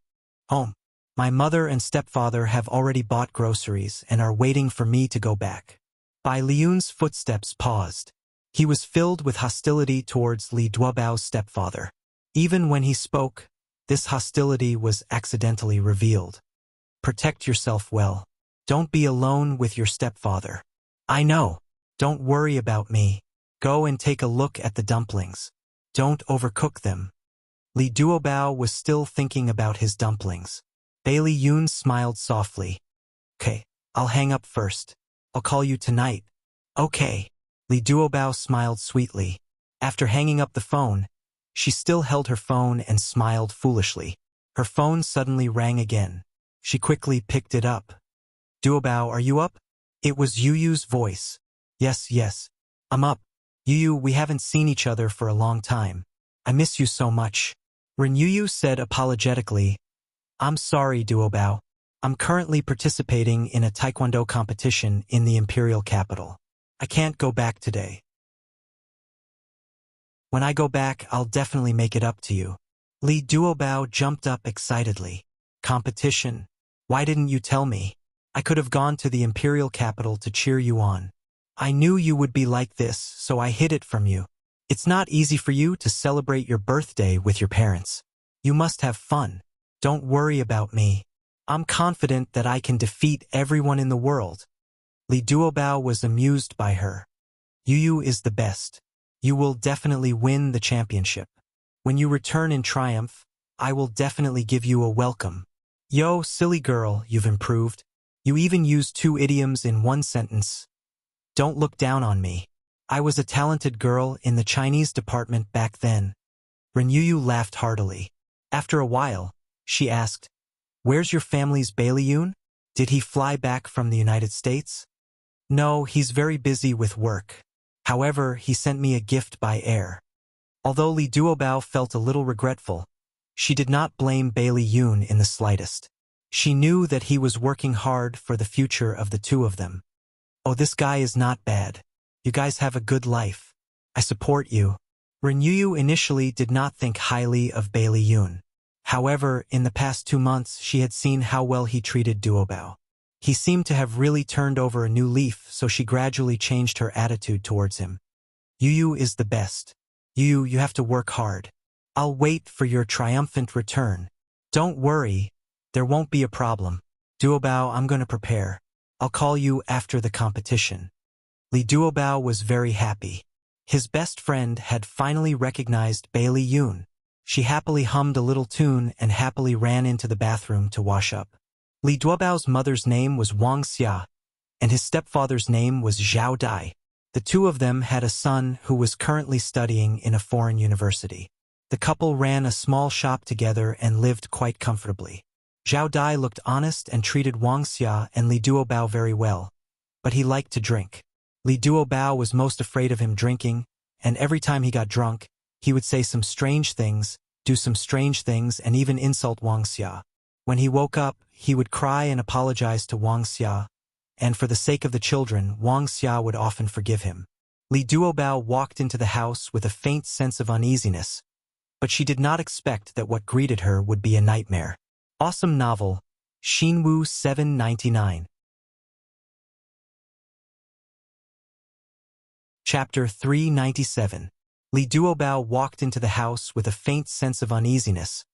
"Home. My mother and stepfather have already bought groceries and are waiting for me to go back." Bai Liun's footsteps paused. He was filled with hostility towards Li Duobao's stepfather. Even when he spoke, this hostility was accidentally revealed. "Protect yourself well. Don't be alone with your stepfather." "I know. Don't worry about me. Go and take a look at the dumplings. Don't overcook them." Li Duobao was still thinking about his dumplings. Bailey Yoon smiled softly. "Okay, I'll hang up first. I'll call you tonight." "Okay." Li Duobao smiled sweetly. After hanging up the phone, she still held her phone and smiled foolishly. Her phone suddenly rang again. She quickly picked it up. "Duobao, are you up?" It was Yuyu's voice. Yes, I'm up. Yuyu, we haven't seen each other for a long time. I miss you so much." Ren Yuyu said apologetically, "I'm sorry, Duobao. I'm currently participating in a taekwondo competition in the imperial capital. I can't go back today. When I go back, I'll definitely make it up to you." Li Duobao jumped up excitedly. "Competition? Why didn't you tell me? I could have gone to the imperial capital to cheer you on. I knew you would be like this, so I hid it from you. It's not easy for you to celebrate your birthday with your parents. You must have fun. Don't worry about me. I'm confident that I can defeat everyone in the world." Li Duobao was amused by her. "Yuyu is the best. You will definitely win the championship. When you return in triumph, I will definitely give you a welcome." "Yo, silly girl, you've improved. You even used 2 idioms in one sentence. Don't look down on me. I was a talented girl in the Chinese department back then." Ren Yuyu laughed heartily. After a while, she asked, "Where's your family's Bailey Yoon? Did he fly back from the United States?" "No, he's very busy with work. However, he sent me a gift by air." Although Li Duobao felt a little regretful, she did not blame Bailey Yoon in the slightest. She knew that he was working hard for the future of the two of them. "Oh, this guy is not bad. You guys have a good life. I support you." Ren Yuyu initially did not think highly of Bailey Yoon. However, in the past 2 months, she had seen how well he treated Duobao. He seemed to have really turned over a new leaf, so she gradually changed her attitude towards him. "Yuyu is the best. Yuyu, you have to work hard. I'll wait for your triumphant return. Don't worry, there won't be a problem. Duobao, I'm going to prepare. I'll call you after the competition." Li Duobao was very happy. His best friend had finally recognized Bailey Yoon. She happily hummed a little tune and happily ran into the bathroom to wash up. Li Duobao's mother's name was Wang Xia, and his stepfather's name was Zhao Dai. The two of them had a son who was currently studying in a foreign university. The couple ran a small shop together and lived quite comfortably. Zhao Dai looked honest and treated Wang Xia and Li Duobao very well, but he liked to drink. Li Duobao was most afraid of him drinking, and every time he got drunk, he would say some strange things, do some strange things, and even insult Wang Xia. When he woke up, he would cry and apologize to Wang Xia, and for the sake of the children, Wang Xia would often forgive him. Li Duobao walked into the house with a faint sense of uneasiness, but she did not expect that what greeted her would be a nightmare. Awesome novel, Xinwu 799. Chapter 397. Li Duobao walked into the house with a faint sense of uneasiness,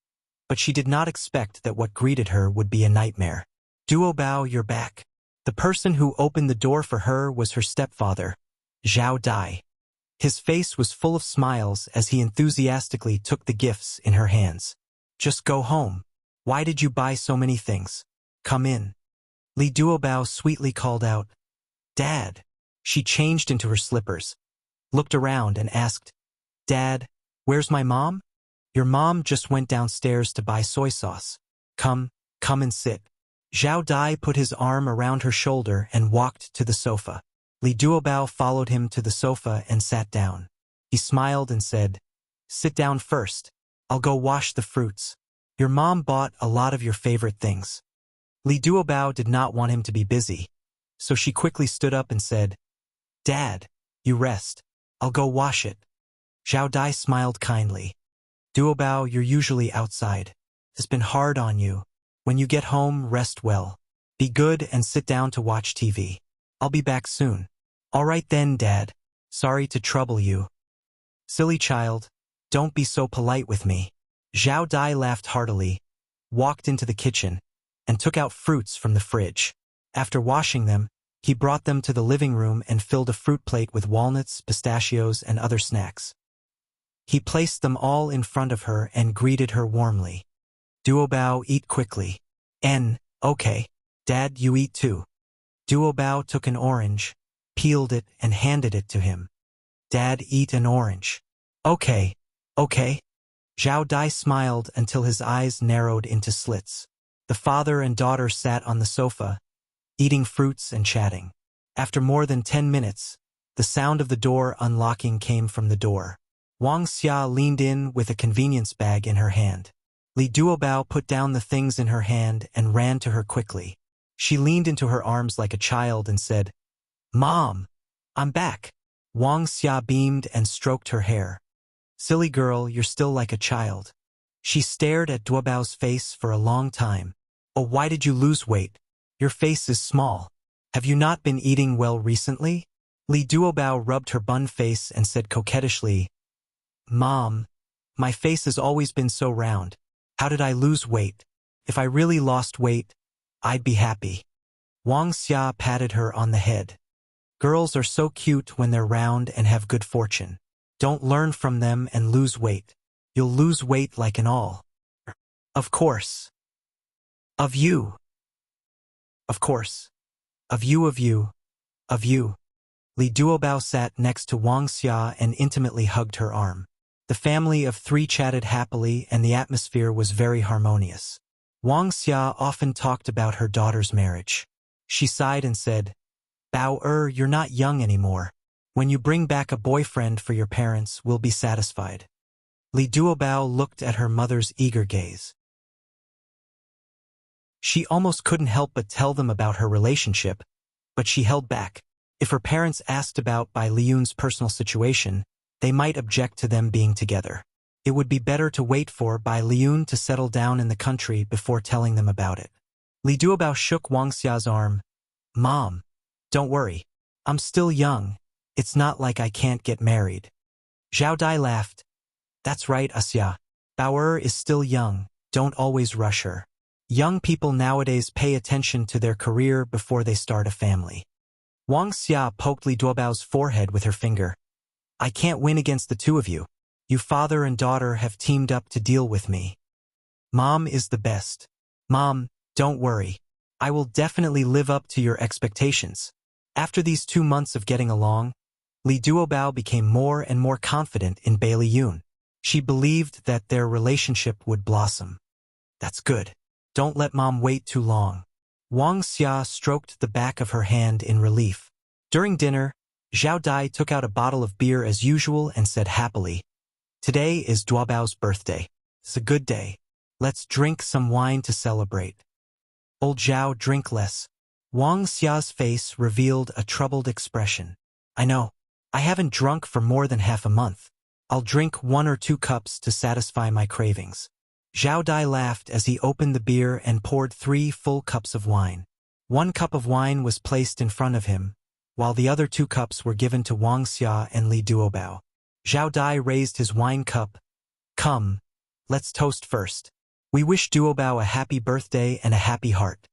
but she did not expect that what greeted her would be a nightmare. "Duobao, you're back." The person who opened the door for her was her stepfather, Zhao Dai. His face was full of smiles as he enthusiastically took the gifts in her hands. "Just go home. Why did you buy so many things? Come in." Li Duobao sweetly called out, "Dad." She changed into her slippers. looked around and asked, "Dad, where's my mom?" "Your mom just went downstairs to buy soy sauce. Come and sit." Zhao Dai put his arm around her shoulder and walked to the sofa. Li Duobao followed him to the sofa and sat down. He smiled and said, "Sit down first. I'll go wash the fruits. Your mom bought a lot of your favorite things." Li Duobao did not want him to be busy, so she quickly stood up and said, "Dad, you rest. I'll go wash it." Zhao Dai smiled kindly. "Duobao, you're usually outside. It's been hard on you. When you get home, rest well. Be good and sit down to watch TV. I'll be back soon." "All right then, Dad. Sorry to trouble you." "Silly child, don't be so polite with me." Zhao Dai laughed heartily, walked into the kitchen, and took out fruits from the fridge. After washing them, he brought them to the living room and filled a fruit plate with walnuts, pistachios, and other snacks. He placed them all in front of her and greeted her warmly. "Duobao, eat quickly." Okay. Dad, you eat too." Duobao took an orange, peeled it, and handed it to him. "Dad, eat an orange." Okay. Zhao Dai smiled until his eyes narrowed into slits. The father and daughter sat on the sofa, eating fruits and chatting. After more than 10 minutes, the sound of the door unlocking came from the door. Wang Xia leaned in with a convenience bag in her hand. Li Duobao put down the things in her hand and ran to her quickly. She leaned into her arms like a child and said, "Mom, I'm back." Wang Xia beamed and stroked her hair. "Silly girl, you're still like a child." She stared at Duobao's face for a long time. "Oh, why did you lose weight? Your face is small. Have you not been eating well recently?" Li Duobao rubbed her bun face and said coquettishly, "Mom, my face has always been so round. How did I lose weight? If I really lost weight, I'd be happy." Wang Xia patted her on the head. "Girls are so cute when they're round and have good fortune. Don't learn from them and lose weight. You'll lose weight like an all." "Of course. Of you. Of course. Of you. Li Duobao sat next to Wang Xia and intimately hugged her arm. The family of three chatted happily and the atmosphere was very harmonious. Wang Xia often talked about her daughter's marriage. She sighed and said, "Bao you're not young anymore. When you bring back a boyfriend for your parents, we'll be satisfied." Li Duobao looked at her mother's eager gaze. She almost couldn't help but tell them about her relationship, but she held back. If her parents asked about Bai Liyun's personal situation, they might object to them being together. It would be better to wait for Bai Liyun to settle down in the country before telling them about it. Li Duobao shook Wang Xia's arm. "Mom, don't worry. I'm still young. It's not like I can't get married." Zhao Dai laughed. "That's right, Asya. Bao is still young. Don't always rush her. Young people nowadays pay attention to their career before they start a family." Wang Xia poked Li Duobao's forehead with her finger. "I can't win against the two of you. You father and daughter have teamed up to deal with me. Mom is the best. Mom, don't worry. I will definitely live up to your expectations." After these 2 months of getting along, Li Duobao became more and more confident in Bai Liyun. She believed that their relationship would blossom. "That's good. Don't let Mom wait too long." Wang Xia stroked the back of her hand in relief. During dinner, Zhao Dai took out a bottle of beer as usual and said happily, "Today is Duobao's birthday. It's a good day. Let's drink some wine to celebrate." "Old Zhao, drink less." Wang Xia's face revealed a troubled expression. "I know. I haven't drunk for more than half a month. I'll drink 1 or 2 cups to satisfy my cravings." Zhao Dai laughed as he opened the beer and poured 3 full cups of wine. 1 cup of wine was placed in front of him, while the other 2 cups were given to Wang Xia and Li Duobao. Zhao Dai raised his wine cup. "Come, let's toast first. We wish Duobao a happy birthday and a happy heart."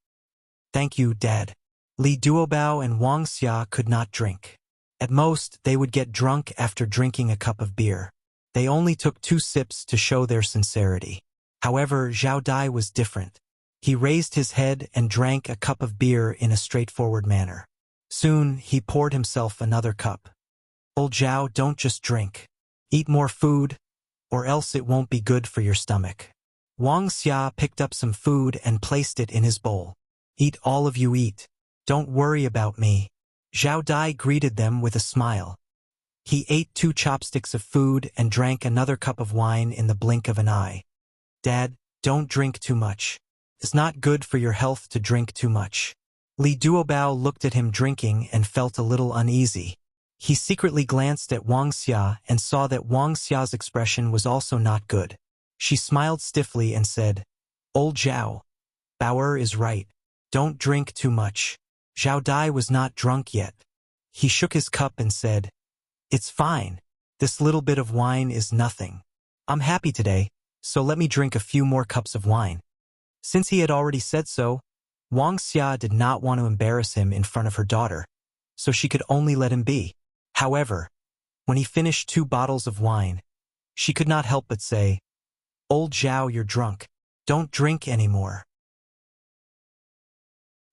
"Thank you, Dad." Li Duobao and Wang Xia could not drink. At most, they would get drunk after drinking a cup of beer. They only took 2 sips to show their sincerity. However, Zhao Dai was different. He raised his head and drank a cup of beer in a straightforward manner. Soon, he poured himself another cup. Old Zhao, don't just drink. Eat more food, or else it won't be good for your stomach. Wang Xia picked up some food and placed it in his bowl. Eat, all of you eat. Don't worry about me. Zhao Dai greeted them with a smile. He ate 2 chopsticks of food and drank another cup of wine in the blink of an eye. Dad, don't drink too much. It's not good for your health to drink too much. Li Duobao looked at him drinking and felt a little uneasy. He secretly glanced at Wang Xia and saw that Wang Xia's expression was also not good. She smiled stiffly and said, Old Zhao, Bauer is right. Don't drink too much. Zhao Dai was not drunk yet. He shook his cup and said, It's fine. This little bit of wine is nothing. I'm happy today, so let me drink a few more cups of wine. Since he had already said so, Wang Xia did not want to embarrass him in front of her daughter, so she could only let him be. However, when he finished 2 bottles of wine, she could not help but say, Old Zhao, you're drunk. Don't drink anymore.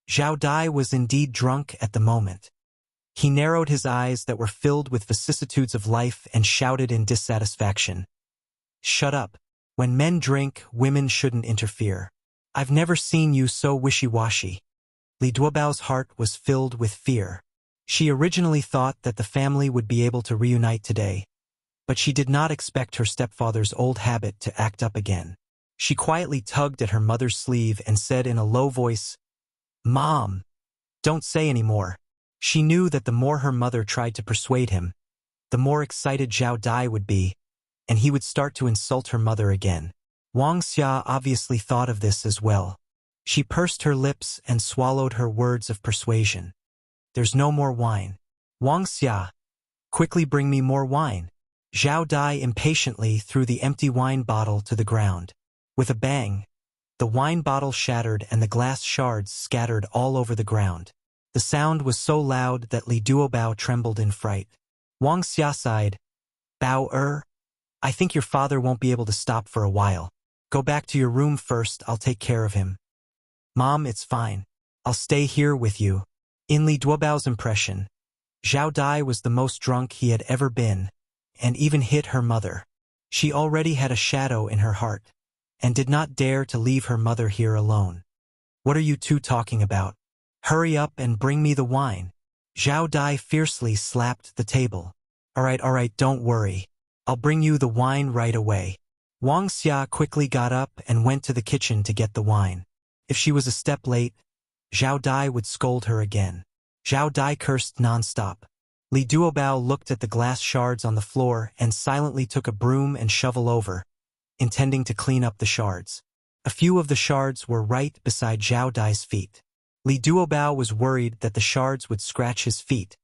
Zhao Dai was indeed drunk at the moment. He narrowed his eyes that were filled with vicissitudes of life and shouted in dissatisfaction. Shut up. When men drink, women shouldn't interfere. I've never seen you so wishy-washy. Li Duobao's heart was filled with fear. She originally thought that the family would be able to reunite today, but she did not expect her stepfather's old habit to act up again. She quietly tugged at her mother's sleeve and said in a low voice, Mom, don't say any more. She knew that the more her mother tried to persuade him, the more excited Zhao Dai would be, and he would start to insult her mother again. Wang Xia obviously thought of this as well. She pursed her lips and swallowed her words of persuasion. There's no more wine. Wang Xia, quickly bring me more wine. Zhao Dai impatiently threw the empty wine bottle to the ground. With a bang, the wine bottle shattered and the glass shards scattered all over the ground. The sound was so loud that Li Duobao trembled in fright. Wang Xia sighed. Bao I think your father won't be able to stop for a while. Go back to your room first, I'll take care of him. Mom, it's fine. I'll stay here with you. In Li Duobao's impression, Zhao Dai was the most drunk he had ever been, and even hit her mother. She already had a shadow in her heart, and did not dare to leave her mother here alone. What are you two talking about? Hurry up and bring me the wine. Zhao Dai fiercely slapped the table. All right, don't worry. I'll bring you the wine right away. Wang Xia quickly got up and went to the kitchen to get the wine. If she was a step late, Zhao Dai would scold her again. Zhao Dai cursed non-stop. Li Duobao looked at the glass shards on the floor and silently took a broom and shovel over, intending to clean up the shards. A few of the shards were right beside Zhao Dai's feet. Li Duobao was worried that the shards would scratch his feet,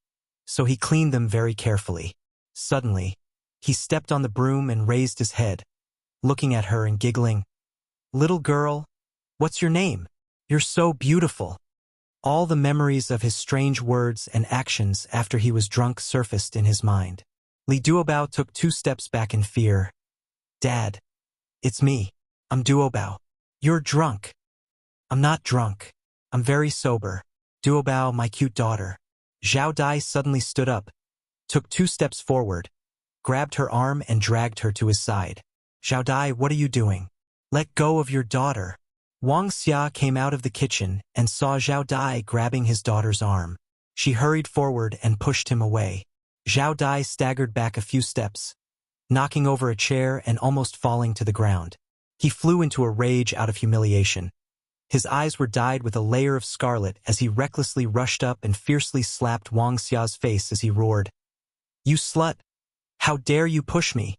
so he cleaned them very carefully. Suddenly, he stepped on the broom and raised his head, looking at her and giggling. Little girl, what's your name? You're so beautiful. All the memories of his strange words and actions after he was drunk surfaced in his mind. Li Duobao took 2 steps back in fear. Dad, it's me. I'm Duobao. You're drunk. I'm not drunk. I'm very sober. Duobao, my cute daughter. Zhao Dai suddenly stood up, took 2 steps forward, grabbed her arm and dragged her to his side. Zhao Dai, what are you doing? Let go of your daughter. Wang Xia came out of the kitchen and saw Zhao Dai grabbing his daughter's arm. She hurried forward and pushed him away. Zhao Dai staggered back a few steps, knocking over a chair and almost falling to the ground. He flew into a rage out of humiliation. His eyes were dyed with a layer of scarlet as he recklessly rushed up and fiercely slapped Wang Xia's face as he roared, You slut! How dare you push me?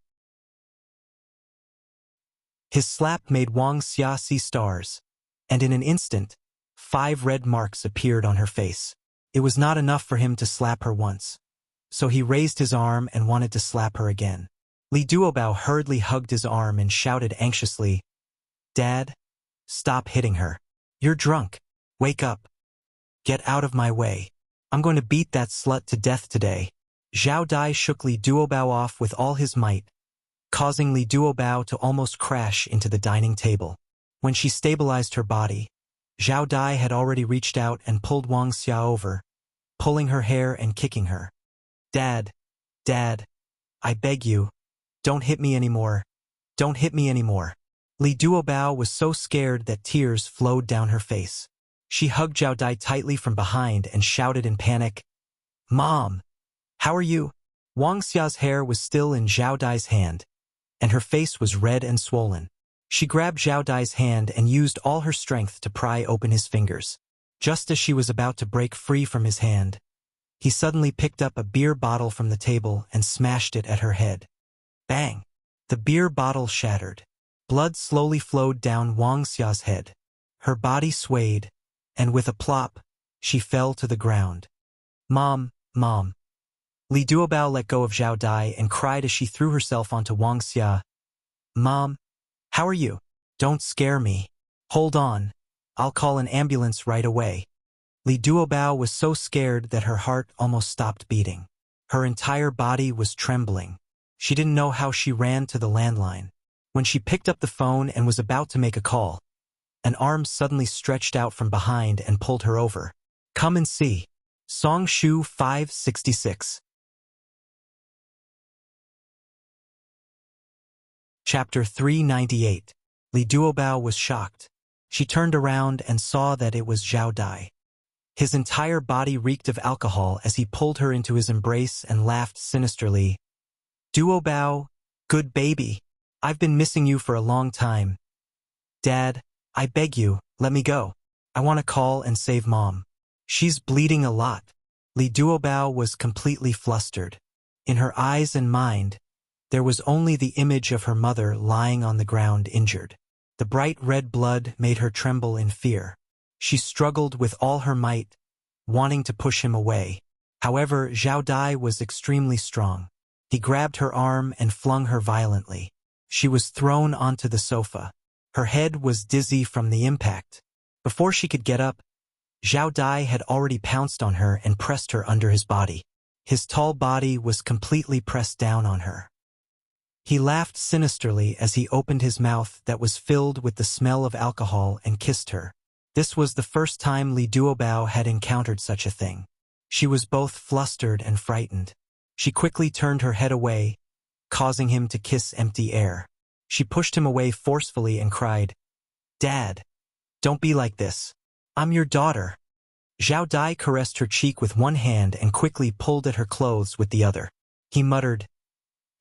His slap made Wang Xia see stars, and in an instant, 5 red marks appeared on her face. It was not enough for him to slap her once, so he raised his arm and wanted to slap her again. Li Duobao hurriedly hugged his arm and shouted anxiously, Dad, stop hitting her. You're drunk. Wake up. Get out of my way. I'm going to beat that slut to death today. Zhao Dai shook Li Duobao off with all his might, causing Li Duobao to almost crash into the dining table. When she stabilized her body, Zhao Dai had already reached out and pulled Wang Xia over, pulling her hair and kicking her. Dad, Dad, I beg you, don't hit me anymore. Don't hit me anymore. Li Duobao was so scared that tears flowed down her face. She hugged Zhao Dai tightly from behind and shouted in panic, Mom, how are you? Wang Xia's hair was still in Zhao Dai's hand, and her face was red and swollen. She grabbed Zhao Dai's hand and used all her strength to pry open his fingers. Just as she was about to break free from his hand, he suddenly picked up a beer bottle from the table and smashed it at her head. Bang! The beer bottle shattered. Blood slowly flowed down Wang Xia's head. Her body swayed, and with a plop, she fell to the ground. Mom, Mom. Li Duobao let go of Zhao Dai and cried as she threw herself onto Wang Xia. Mom, how are you? Don't scare me. Hold on. I'll call an ambulance right away. Li Duobao was so scared that her heart almost stopped beating. Her entire body was trembling. She didn't know how she ran to the landline. When she picked up the phone and was about to make a call, an arm suddenly stretched out from behind and pulled her over. Come and see. Song Shu 566. Chapter 398. Li Duobao was shocked. She turned around and saw that it was Zhao Dai. His entire body reeked of alcohol as he pulled her into his embrace and laughed sinisterly. Duobao, good baby. I've been missing you for a long time. Dad, I beg you, let me go. I want to call and save Mom. She's bleeding a lot. Li Duobao was completely flustered. In her eyes and mind, there was only the image of her mother lying on the ground injured. The bright red blood made her tremble in fear. She struggled with all her might, wanting to push him away. However, Zhao Dai was extremely strong. He grabbed her arm and flung her violently. She was thrown onto the sofa. Her head was dizzy from the impact. Before she could get up, Zhao Dai had already pounced on her and pressed her under his body. His tall body was completely pressed down on her. He laughed sinisterly as he opened his mouth that was filled with the smell of alcohol and kissed her. This was the first time Li Duobao had encountered such a thing. She was both flustered and frightened. She quickly turned her head away, causing him to kiss empty air. She pushed him away forcefully and cried, Dad, don't be like this. I'm your daughter. Zhao Dai caressed her cheek with one hand and quickly pulled at her clothes with the other. He muttered,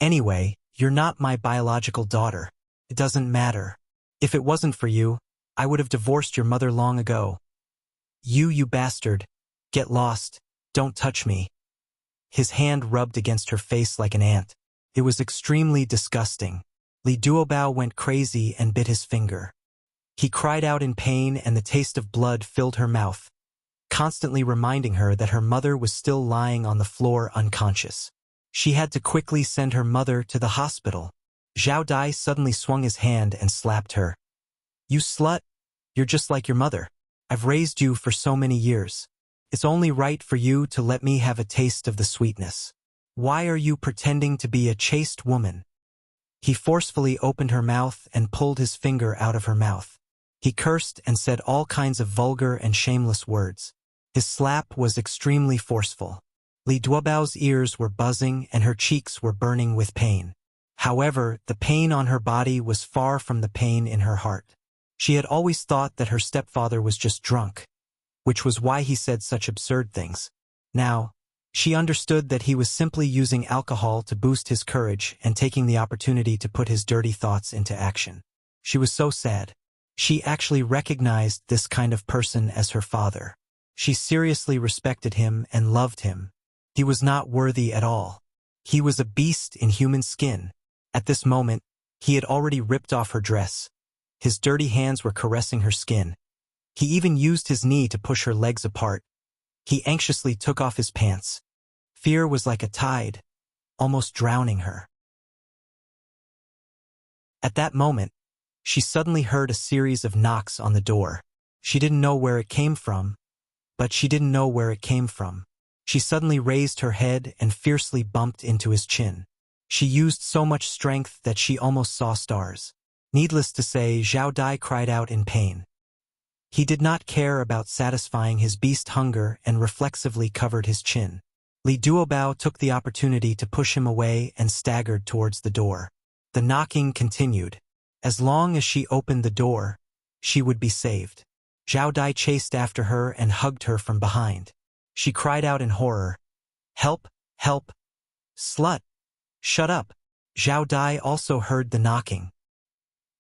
Anyway, you're not my biological daughter. It doesn't matter. If it wasn't for you, I would have divorced your mother long ago. You bastard. Get lost. Don't touch me. His hand rubbed against her face like an ant. It was extremely disgusting. Li Duobao went crazy and bit his finger. He cried out in pain and the taste of blood filled her mouth, constantly reminding her that her mother was still lying on the floor unconscious. She had to quickly send her mother to the hospital. Zhao Dai suddenly swung his hand and slapped her. You slut! You're just like your mother. I've raised you for so many years. It's only right for you to let me have a taste of the sweetness. Why are you pretending to be a chaste woman? He forcefully opened her mouth and pulled his finger out of her mouth. He cursed and said all kinds of vulgar and shameless words. His slap was extremely forceful. Li Duobao's ears were buzzing and her cheeks were burning with pain. However, the pain on her body was far from the pain in her heart. She had always thought that her stepfather was just drunk, which was why he said such absurd things. Now, she understood that he was simply using alcohol to boost his courage and taking the opportunity to put his dirty thoughts into action. She was so sad. She actually recognized this kind of person as her father. She seriously respected him and loved him. He was not worthy at all. He was a beast in human skin. At this moment, he had already ripped off her dress. His dirty hands were caressing her skin. He even used his knee to push her legs apart. He anxiously took off his pants. Fear was like a tide, almost drowning her. At that moment, she suddenly heard a series of knocks on the door. She didn't know where it came from, but she didn't know where it came from. She suddenly raised her head and fiercely bumped into his chin. She used so much strength that she almost saw stars. Needless to say, Zhao Dai cried out in pain. He did not care about satisfying his beast hunger and reflexively covered his chin. Li Duobao took the opportunity to push him away and staggered towards the door. The knocking continued. As long as she opened the door, she would be saved. Zhao Dai chased after her and hugged her from behind. She cried out in horror, "Help! Help! Slut! Shut up!" Zhao Dai also heard the knocking.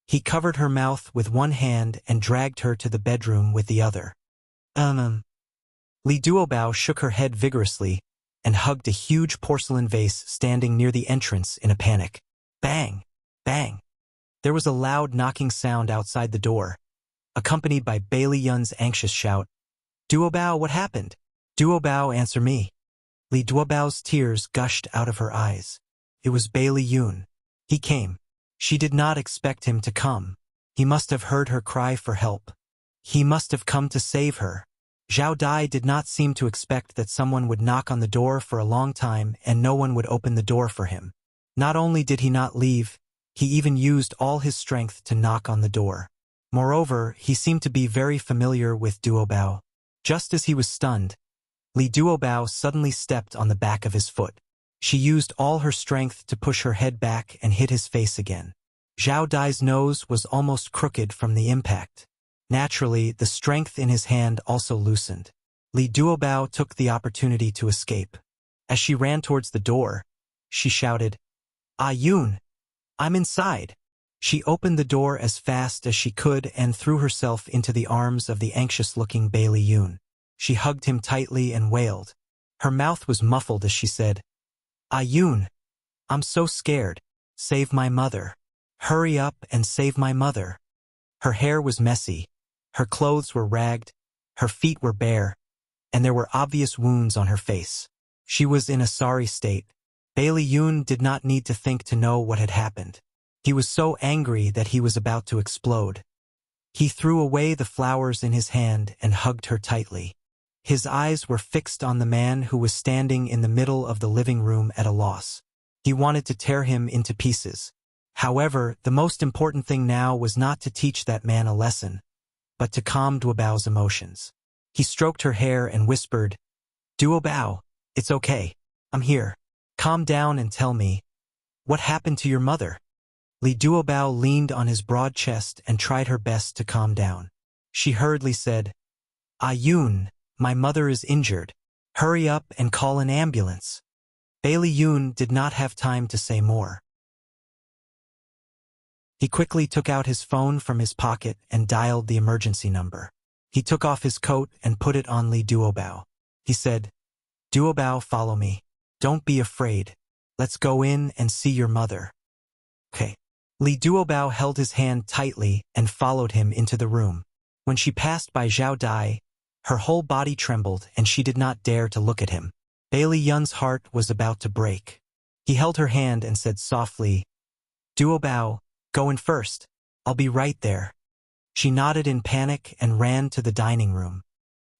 He covered her mouth with one hand and dragged her to the bedroom with the other. Li Duobao shook her head vigorously and hugged a huge porcelain vase standing near the entrance in a panic. Bang! Bang! There was a loud knocking sound outside the door, accompanied by Bailey Yun's anxious shout, "Duobao, what happened? Duobao, answer me." Li Duobao's tears gushed out of her eyes. It was Bailey Yun. He came. She did not expect him to come. He must have heard her cry for help. He must have come to save her. Zhao Dai did not seem to expect that someone would knock on the door for a long time and no one would open the door for him. Not only did he not leave, he even used all his strength to knock on the door. Moreover, he seemed to be very familiar with Duobao. Just as he was stunned, Li Duobao suddenly stepped on the back of his foot. She used all her strength to push her head back and hit his face again. Zhao Dai's nose was almost crooked from the impact. Naturally, the strength in his hand also loosened. Li Duobao took the opportunity to escape. As she ran towards the door, she shouted, "Ah Yun! I'm inside!" She opened the door as fast as she could and threw herself into the arms of the anxious-looking Bailey Yun. She hugged him tightly and wailed. Her mouth was muffled as she said, "Ah Yun! I'm so scared. Save my mother. Hurry up and save my mother." Her hair was messy. Her clothes were ragged, her feet were bare, and there were obvious wounds on her face. She was in a sorry state. Bailey Yun did not need to think to know what had happened. He was so angry that he was about to explode. He threw away the flowers in his hand and hugged her tightly. His eyes were fixed on the man who was standing in the middle of the living room at a loss. He wanted to tear him into pieces. However, the most important thing now was not to teach that man a lesson, but to calm Duobao's emotions. He stroked her hair and whispered, "Duobao, it's okay. I'm here. Calm down and tell me, what happened to your mother?" Li Duobao leaned on his broad chest and tried her best to calm down. She hurriedly said, "Ah Yun, my mother is injured. Hurry up and call an ambulance." Bailey Yun did not have time to say more. He quickly took out his phone from his pocket and dialed the emergency number. He took off his coat and put it on Li Duobao. He said, "Duobao, follow me. Don't be afraid. Let's go in and see your mother." Okay. Li Duobao held his hand tightly and followed him into the room. When she passed by Zhao Dai, her whole body trembled and she did not dare to look at him. Bailey Yun's heart was about to break. He held her hand and said softly, "Duobao, go in first. I'll be right there." She nodded in panic and ran to the dining room.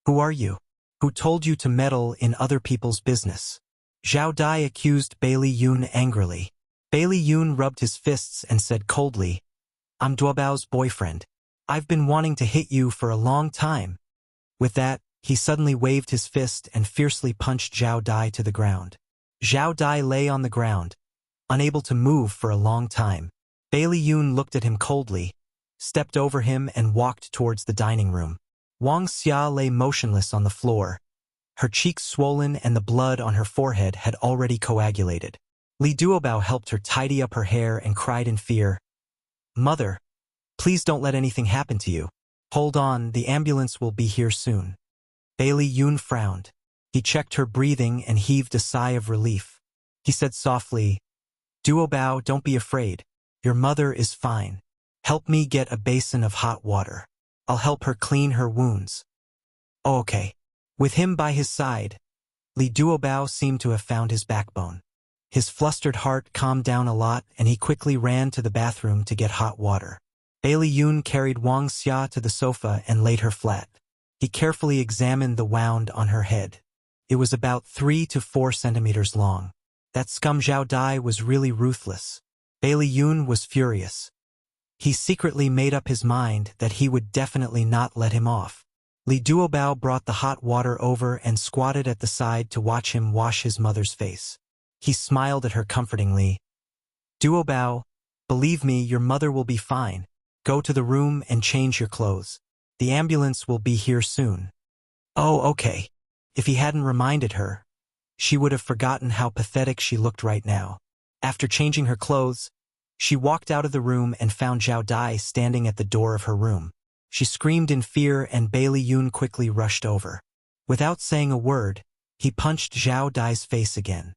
"Who are you? Who told you to meddle in other people's business?" Zhao Dai accused Bailey Yun angrily. Bailey Yun rubbed his fists and said coldly, "I'm Duobao's boyfriend. I've been wanting to hit you for a long time." With that, he suddenly waved his fist and fiercely punched Zhao Dai to the ground. Zhao Dai lay on the ground, unable to move for a long time. Bailey Yun looked at him coldly, stepped over him and walked towards the dining room. Wang Xia lay motionless on the floor. Her cheeks swollen and the blood on her forehead had already coagulated. Li Duobao helped her tidy up her hair and cried in fear, "Mother, please don't let anything happen to you. Hold on, the ambulance will be here soon." Bailey Yun frowned. He checked her breathing and heaved a sigh of relief. He said softly, "Duobao, don't be afraid. Your mother is fine. Help me get a basin of hot water. I'll help her clean her wounds." "Oh, okay." With him by his side, Li Duobao seemed to have found his backbone. His flustered heart calmed down a lot and he quickly ran to the bathroom to get hot water. Bailey Yun carried Wang Xia to the sofa and laid her flat. He carefully examined the wound on her head. It was about 3 to 4 centimeters long. That scum Zhao Dai was really ruthless. Bailey Yun was furious. He secretly made up his mind that he would definitely not let him off. Li Duobao brought the hot water over and squatted at the side to watch him wash his mother's face. He smiled at her comfortingly. Duobao, believe me, your mother will be fine. Go to the room and change your clothes. The ambulance will be here soon. Oh, okay. If he hadn't reminded her, she would have forgotten how pathetic she looked right now. After changing her clothes, she walked out of the room and found Zhao Dai standing at the door of her room. She screamed in fear and Bailey Yun quickly rushed over. Without saying a word, he punched Zhao Dai's face again.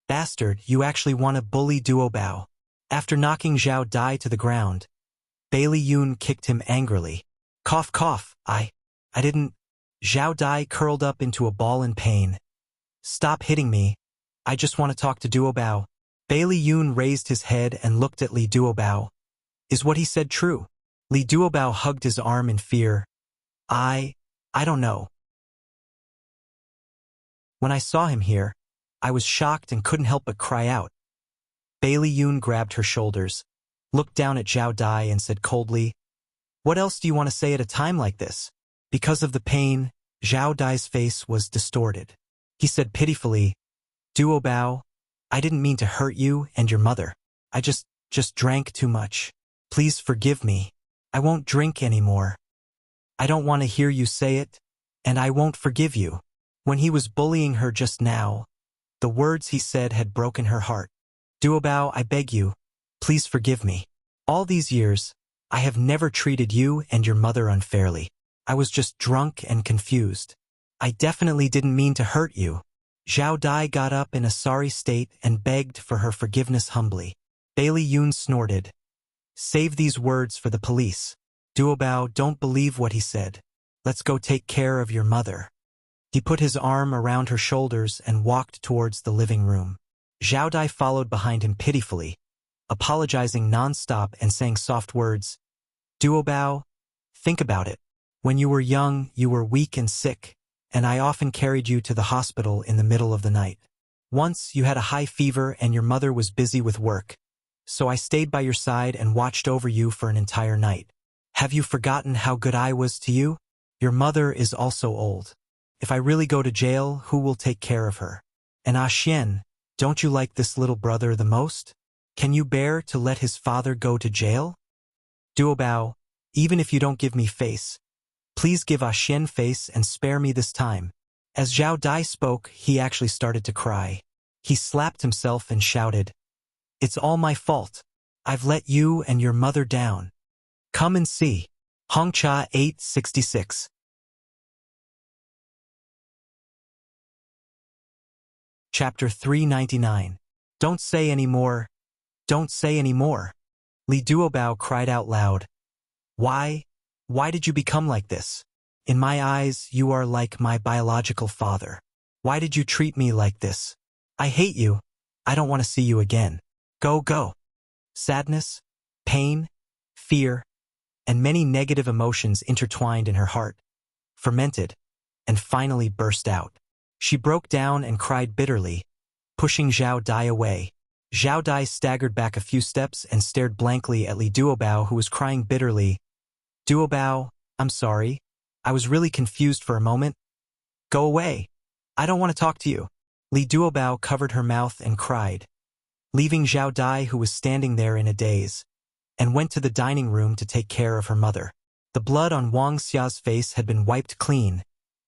Bastard, you actually want to bully Duobao. After knocking Zhao Dai to the ground, Bailey Yun kicked him angrily. Cough, cough, I didn't. Zhao Dai curled up into a ball in pain. Stop hitting me. I just want to talk to Duobao. Bailey Yun raised his head and looked at Li Duobao. Is what he said true? Li Duobao hugged his arm in fear. I don't know. When I saw him here, I was shocked and couldn't help but cry out. Bailey Yun grabbed her shoulders, looked down at Zhao Dai and said coldly, What else do you want to say at a time like this? Because of the pain, Zhao Dai's face was distorted. He said pitifully, Duobao, I didn't mean to hurt you and your mother. I just drank too much. Please forgive me. I won't drink anymore. I don't want to hear you say it, and I won't forgive you. When he was bullying her just now, the words he said had broken her heart. Duobao, I beg you, please forgive me. All these years, I have never treated you and your mother unfairly. I was just drunk and confused. I definitely didn't mean to hurt you. Zhao Dai got up in a sorry state and begged for her forgiveness humbly. Bailey Yun snorted. Save these words for the police. Duobao, don't believe what he said. Let's go take care of your mother. He put his arm around her shoulders and walked towards the living room. Zhao Dai followed behind him pitifully, apologizing non-stop and saying soft words. Duobao, think about it. When you were young, you were weak and sick, and I often carried you to the hospital in the middle of the night. Once, you had a high fever and your mother was busy with work, so I stayed by your side and watched over you for an entire night. Have you forgotten how good I was to you? Your mother is also old. If I really go to jail, who will take care of her? And Xian, don't you like this little brother the most? Can you bear to let his father go to jail? Duobao, even if you don't give me face, please give Xian face and spare me this time. As Zhao Dai spoke, he actually started to cry. He slapped himself and shouted, It's all my fault. I've let you and your mother down. Come and see. Hongcha 866. Chapter 399. Don't say any more. Don't say any more. Li Duobao cried out loud. Why? Why did you become like this? In my eyes, you are like my biological father. Why did you treat me like this? I hate you. I don't want to see you again. Go, go. Sadness, pain, fear, and many negative emotions intertwined in her heart, fermented, and finally burst out. She broke down and cried bitterly, pushing Zhao Dai away. Zhao Dai staggered back a few steps and stared blankly at Li Duobao, who was crying bitterly. Duobao, I'm sorry. I was really confused for a moment. Go away. I don't want to talk to you. Li Duobao covered her mouth and cried, leaving Zhao Dai, who was standing there in a daze, and went to the dining room to take care of her mother. The blood on Wang Xia's face had been wiped clean,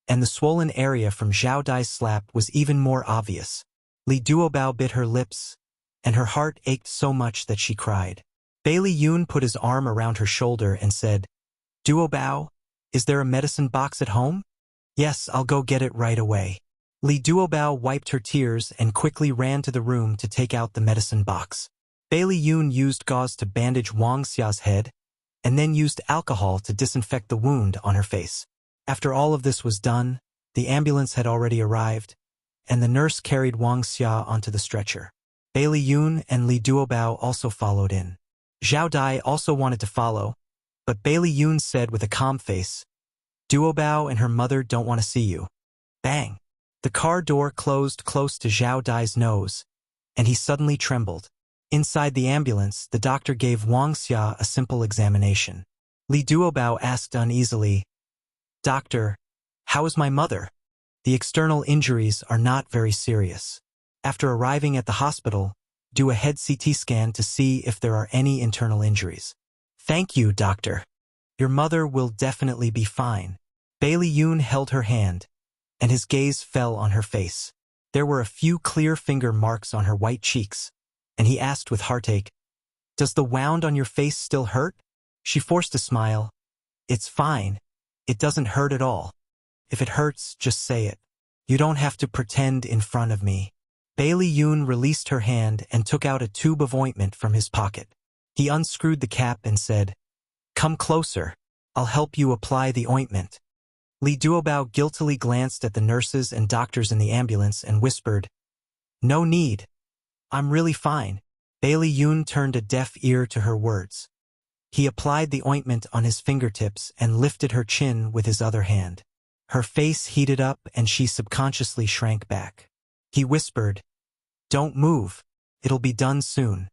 and the swollen area from Zhao Dai's slap was even more obvious. Li Duobao bit her lips, and her heart ached so much that she cried. Bailey Yun put his arm around her shoulder and said, Duobao, is there a medicine box at home? Yes, I'll go get it right away. Li Duobao wiped her tears and quickly ran to the room to take out the medicine box. Bailey Yun used gauze to bandage Wang Xia's head, and then used alcohol to disinfect the wound on her face. After all of this was done, the ambulance had already arrived, and the nurse carried Wang Xia onto the stretcher. Bailey Yun and Li Duobao also followed in. Zhao Dai also wanted to follow, but Bailey Yun said with a calm face, Duobao and her mother don't want to see you. Bang! The car door closed close to Zhao Dai's nose, and he suddenly trembled. Inside the ambulance, the doctor gave Wang Xia a simple examination. Li Duobao asked uneasily, Doctor, How is my mother? The external injuries are not very serious. After arriving at the hospital, do a head CT scan to see if there are any internal injuries. Thank you, doctor. Your mother will definitely be fine. Bailey Yoon held her hand, and his gaze fell on her face. There were a few clear finger marks on her white cheeks, and he asked with heartache, "Does the wound on your face still hurt?" She forced a smile. "It's fine. It doesn't hurt at all. If it hurts, just say it. You don't have to pretend in front of me." Bailey Yoon released her hand and took out a tube of ointment from his pocket. He unscrewed the cap and said, "Come closer. I'll help you apply the ointment." Lee Duobao guiltily glanced at the nurses and doctors in the ambulance and whispered, "No need. I'm really fine." Bailey Yoon turned a deaf ear to her words. He applied the ointment on his fingertips and lifted her chin with his other hand. Her face heated up and she subconsciously shrank back. He whispered, "Don't move. It'll be done soon."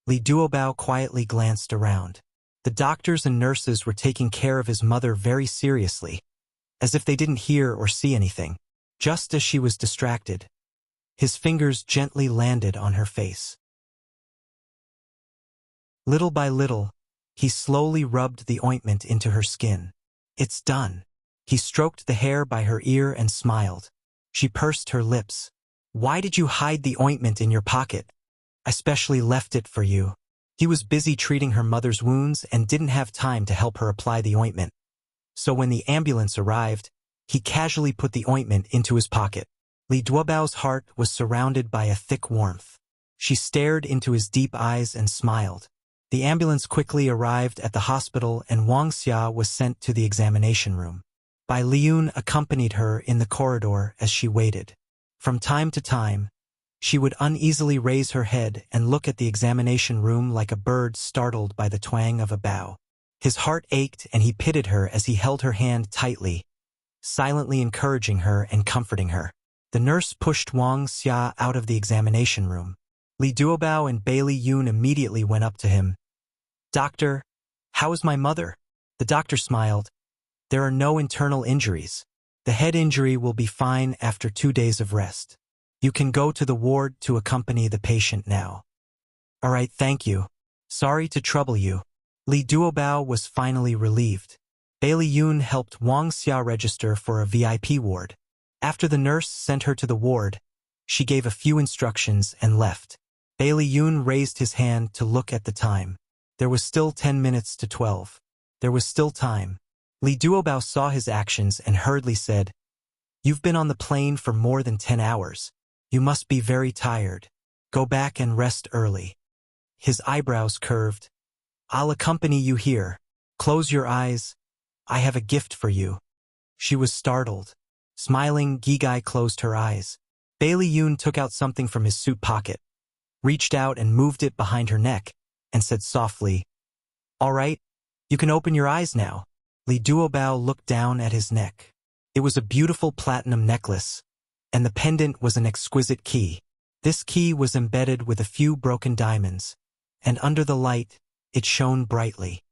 Lee Duobao quietly glanced around. The doctors and nurses were taking care of his mother very seriously, as if they didn't hear or see anything. Just as she was distracted, his fingers gently landed on her face. Little by little, he slowly rubbed the ointment into her skin. "It's done." He stroked the hair by her ear and smiled. She pursed her lips. "Why did you hide the ointment in your pocket? I specially left it for you." He was busy treating her mother's wounds and didn't have time to help her apply the ointment. So when the ambulance arrived, he casually put the ointment into his pocket. Lee Duobao's heart was surrounded by a thick warmth. She stared into his deep eyes and smiled. The ambulance quickly arrived at the hospital and Wang Xia was sent to the examination room. Bai Liun accompanied her in the corridor as she waited. From time to time, she would uneasily raise her head and look at the examination room like a bird startled by the twang of a bow. His heart ached and he pitied her as he held her hand tightly, silently encouraging her and comforting her. The nurse pushed Wang Xia out of the examination room. Lee Duobao and Bailey Yoon immediately went up to him. "Doctor, how is my mother?" The doctor smiled. "There are no internal injuries. The head injury will be fine after 2 days of rest. You can go to the ward to accompany the patient now." "All right, thank you. Sorry to trouble you." Lee Duobao was finally relieved. Bailey Yoon helped Wang Xia register for a VIP ward. After the nurse sent her to the ward, she gave a few instructions and left. Bailey Yoon raised his hand to look at the time. There was still 10 minutes to 12. There was still time. Lee Duobao saw his actions and hurriedly said, "You've been on the plane for more than 10 hours. You must be very tired. Go back and rest early." His eyebrows curved. "I'll accompany you here. Close your eyes. I have a gift for you." She was startled. Smiling, Gigai closed her eyes. Bailey Yoon took out something from his suit pocket, reached out and moved it behind her neck, and said softly, "All right, you can open your eyes now." Lee Duobao looked down at his neck. It was a beautiful platinum necklace, and the pendant was an exquisite key. This key was embedded with a few broken diamonds, and under the light, it shone brightly.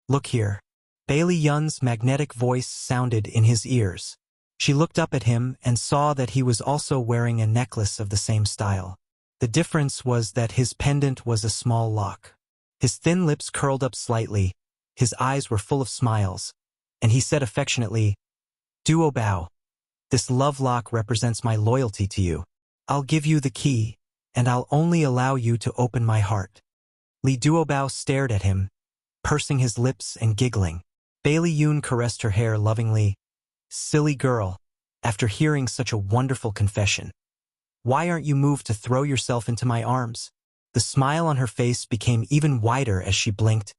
"Look here." Bailey Yun's magnetic voice sounded in his ears. She looked up at him and saw that he was also wearing a necklace of the same style. The difference was that his pendant was a small lock. His thin lips curled up slightly, his eyes were full of smiles, and he said affectionately, "Duobao, this love lock represents my loyalty to you. I'll give you the key, and I'll only allow you to open my heart." Lee Duobao stared at him, pursing his lips and giggling. Bailey Yoon caressed her hair lovingly. "Silly girl, after hearing such a wonderful confession, why aren't you moved to throw yourself into my arms?" The smile on her face became even wider as she blinked.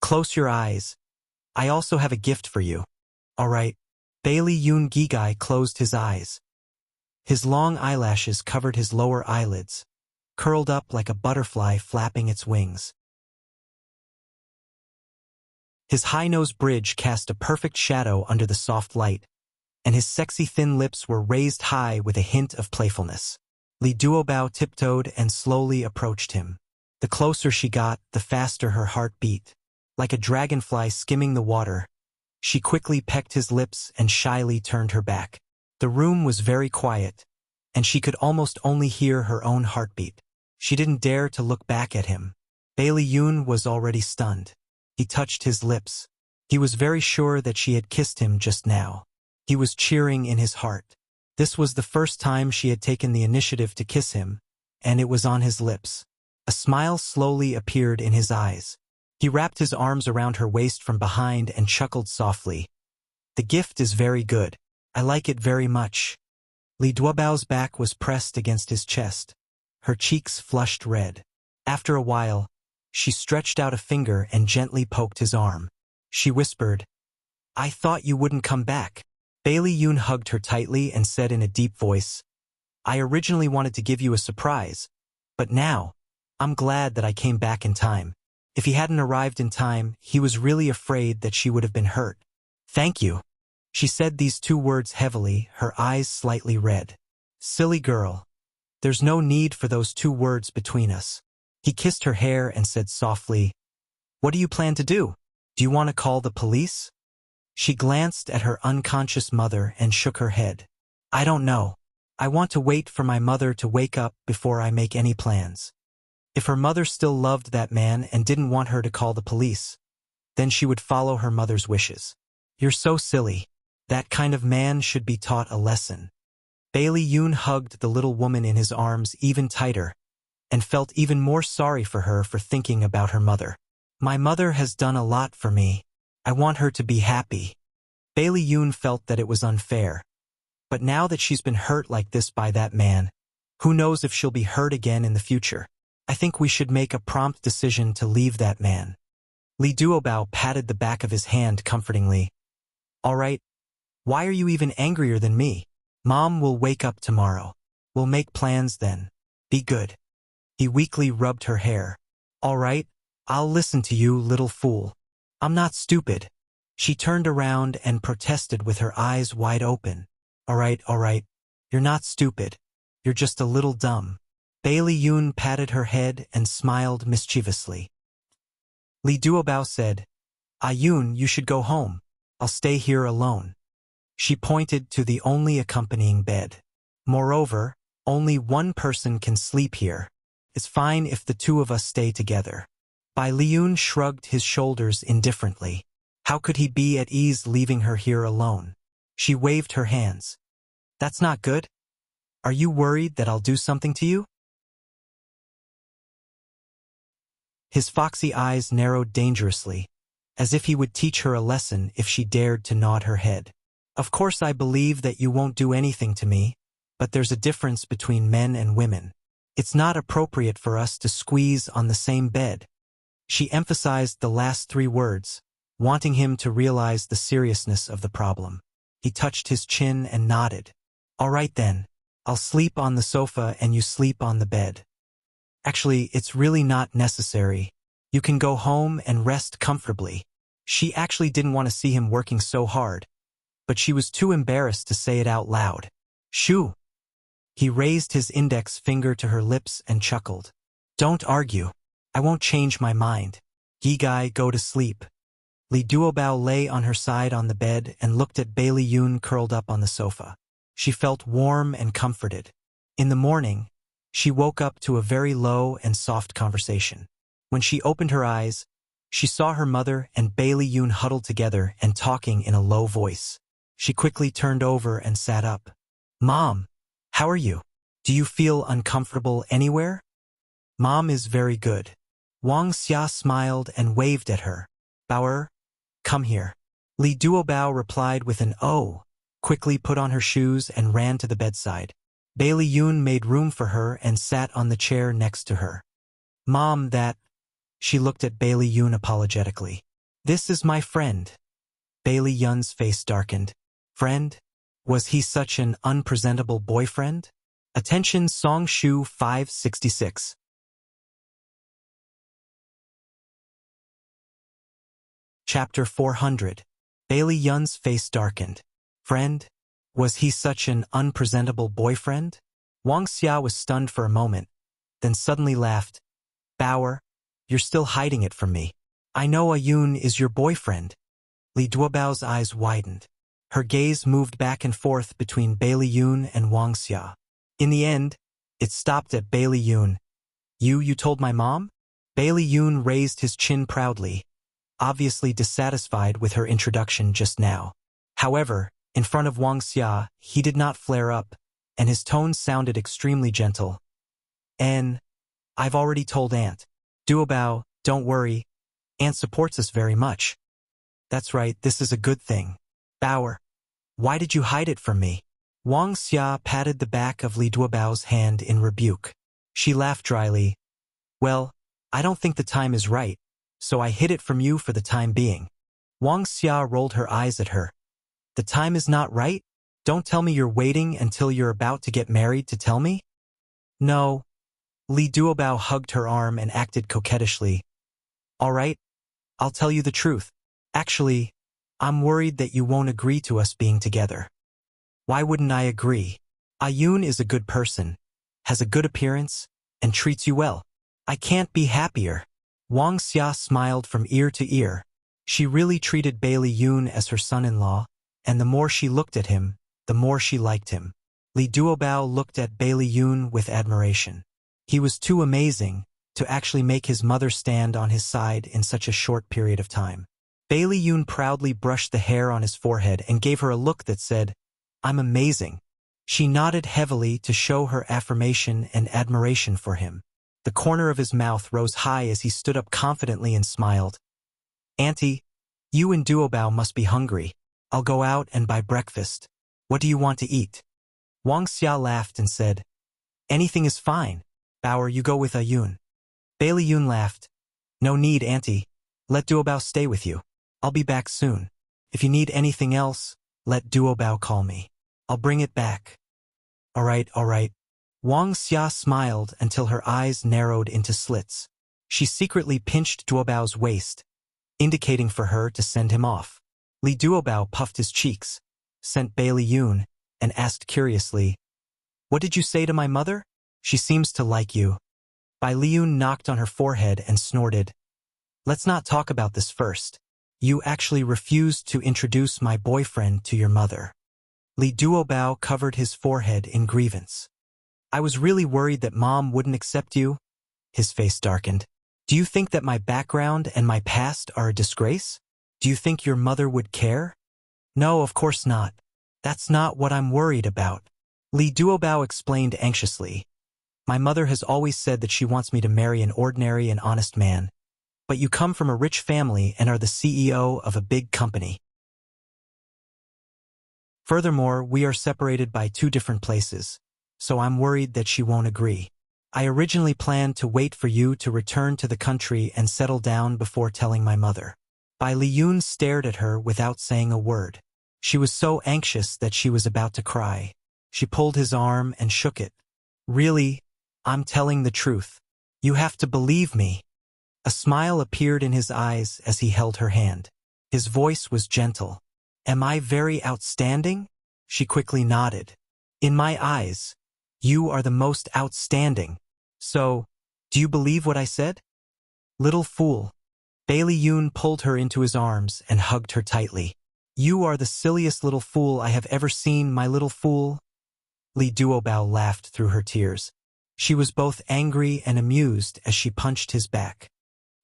"Close your eyes. I also have a gift for you." "All right." Bailey Yoon Gigai closed his eyes. His long eyelashes covered his lower eyelids, curled up like a butterfly flapping its wings. His high-nose bridge cast a perfect shadow under the soft light, and his sexy thin lips were raised high with a hint of playfulness. Lee Duobao tiptoed and slowly approached him. The closer she got, the faster her heart beat. Like a dragonfly skimming the water, She quickly pecked his lips and shyly turned her back. The room was very quiet, and she could almost only hear her own heartbeat. She didn't dare to look back at him. Bailey Yoon was already stunned. He touched his lips. He was very sure that she had kissed him just now. He was cheering in his heart. This was the first time she had taken the initiative to kiss him, and it was on his lips. A smile slowly appeared in his eyes. He wrapped his arms around her waist from behind and chuckled softly. "The gift is very good. I like it very much." Li Duobao's back was pressed against his chest. Her cheeks flushed red. After a while, she stretched out a finger and gently poked his arm. She whispered, "I thought you wouldn't come back." Bailey Yoon hugged her tightly and said in a deep voice, "I originally wanted to give you a surprise, but now, I'm glad that I came back in time." If he hadn't arrived in time, he was really afraid that she would have been hurt. "Thank you." She said these two words heavily, her eyes slightly red. "Silly girl. There's no need for those two words between us." He kissed her hair and said softly, "What do you plan to do? Do you want to call the police?" She glanced at her unconscious mother and shook her head. "I don't know. I want to wait for my mother to wake up before I make any plans." If her mother still loved that man and didn't want her to call the police, then she would follow her mother's wishes. "You're so silly. That kind of man should be taught a lesson." Bailey Yoon hugged the little woman in his arms even tighter and felt even more sorry for her for thinking about her mother. "My mother has done a lot for me. I want her to be happy." Bailey Yoon felt that it was unfair. But now that she's been hurt like this by that man, who knows if she'll be hurt again in the future? "I think we should make a prompt decision to leave that man." Li Duobao patted the back of his hand comfortingly. "All right. Why are you even angrier than me? Mom will wake up tomorrow. We'll make plans then. Be good." He weakly rubbed her hair. "All right. I'll listen to you, little fool. I'm not stupid." She turned around and protested with her eyes wide open. All right. You're not stupid. You're just a little dumb." Bailey Yoon patted her head and smiled mischievously. Li Duobao said, "Ah Yoon, you should go home. I'll stay here alone." She pointed to the only accompanying bed. "Moreover, only one person can sleep here. It's fine if the two of us stay together." Bai Liun shrugged his shoulders indifferently. How could he be at ease leaving her here alone? She waved her hands. "That's not good. Are you worried that I'll do something to you?" His foxy eyes narrowed dangerously, as if he would teach her a lesson if she dared to nod her head. "Of course I believe that you won't do anything to me, but there's a difference between men and women. It's not appropriate for us to squeeze on the same bed." She emphasized the last three words, wanting him to realize the seriousness of the problem. He touched his chin and nodded. "All right then, I'll sleep on the sofa and you sleep on the bed. Actually, it's really not necessary. You can go home and rest comfortably." She actually didn't want to see him working so hard, but she was too embarrassed to say it out loud. "Shoo!" He raised his index finger to her lips and chuckled. "Don't argue. I won't change my mind. Gigai, go to sleep." Li Duobao lay on her side on the bed and looked at Bailey Yoon curled up on the sofa. She felt warm and comforted. In the morning, she woke up to a very low and soft conversation. When she opened her eyes, she saw her mother and Bailey Yoon huddled together and talking in a low voice. She quickly turned over and sat up. "Mom, how are you? Do you feel uncomfortable anywhere?" "Mom is very good." Wang Xia smiled and waved at her. "Bauer, come here." Li Duobao replied with an "oh," quickly put on her shoes and ran to the bedside. Bailey Yoon made room for her and sat on the chair next to her. "Mom, that—" She looked at Bailey Yoon apologetically. "This is my friend." Bailey Yoon's face darkened. "Friend? Was he such an unpresentable boyfriend?" Attention Song Shu 566. Chapter 400. Bailey Yoon's face darkened. "Friend? Was he such an unpresentable boyfriend?" Wang Xia was stunned for a moment, then suddenly laughed. "Bauer, you're still hiding it from me. I know Ayun is your boyfriend." Li Duobao's eyes widened. Her gaze moved back and forth between Bailey Yun and Wang Xia. In the end, it stopped at Bailey Yun. You told my mom? Bailey Yun raised his chin proudly, obviously dissatisfied with her introduction just now. However, in front of Wang Xia, he did not flare up, and his tone sounded extremely gentle. I've already told Aunt. Duobao, don't worry. Aunt supports us very much. That's right, this is a good thing. Bauer, why did you hide it from me? Wang Xia patted the back of Li Duobao's hand in rebuke. She laughed dryly. Well, I don't think the time is right, so I hid it from you for the time being. Wang Xia rolled her eyes at her. The time is not right? Don't tell me you're waiting until you're about to get married to tell me? No. Li Duobao hugged her arm and acted coquettishly. All right, I'll tell you the truth. Actually, I'm worried that you won't agree to us being together. Why wouldn't I agree? Ayun is a good person, has a good appearance, and treats you well. I can't be happier. Wang Xia smiled from ear to ear. She really treated Bailey Yun as her son-in-law, and the more she looked at him, the more she liked him. Li Duobao looked at Bailey Yun with admiration. He was too amazing to actually make his mother stand on his side in such a short period of time. Bailey Yun proudly brushed the hair on his forehead and gave her a look that said, I'm amazing. She nodded heavily to show her affirmation and admiration for him. The corner of his mouth rose high as he stood up confidently and smiled. Auntie, you and Duobao must be hungry. I'll go out and buy breakfast. What do you want to eat? Wang Xia laughed and said, Anything is fine. Bauer, you go with Ayun. Bailey Yun laughed. No need, Auntie. Let Duobao stay with you. I'll be back soon. If you need anything else, let Duobao call me. I'll bring it back. All right. Wang Xia smiled until her eyes narrowed into slits. She secretly pinched Duobao's waist, indicating for her to send him off. Li Duobao puffed his cheeks, sent Bailey Yun, and asked curiously, What did you say to my mother? She seems to like you. Bai Liyun knocked on her forehead and snorted. Let's not talk about this first. You actually refused to introduce my boyfriend to your mother. Li Duobao covered his forehead in grievance. I was really worried that Mom wouldn't accept you. His face darkened. Do you think that my background and my past are a disgrace? Do you think your mother would care? No, of course not. That's not what I'm worried about. Li Duobao explained anxiously. My mother has always said that she wants me to marry an ordinary and honest man. But you come from a rich family and are the CEO of a big company. Furthermore, we are separated by 2 different places, so I'm worried that she won't agree. I originally planned to wait for you to return to the country and settle down before telling my mother. Bai Liyun stared at her without saying a word. She was so anxious that she was about to cry. She pulled his arm and shook it. Really, I'm telling the truth. You have to believe me. A smile appeared in his eyes as he held her hand. His voice was gentle. Am I very outstanding? She quickly nodded. In my eyes, you are the most outstanding. So, do you believe what I said? Little fool. Bailey Yun pulled her into his arms and hugged her tightly. You are the silliest little fool I have ever seen, my little fool. Li Duobao laughed through her tears. She was both angry and amused as she punched his back.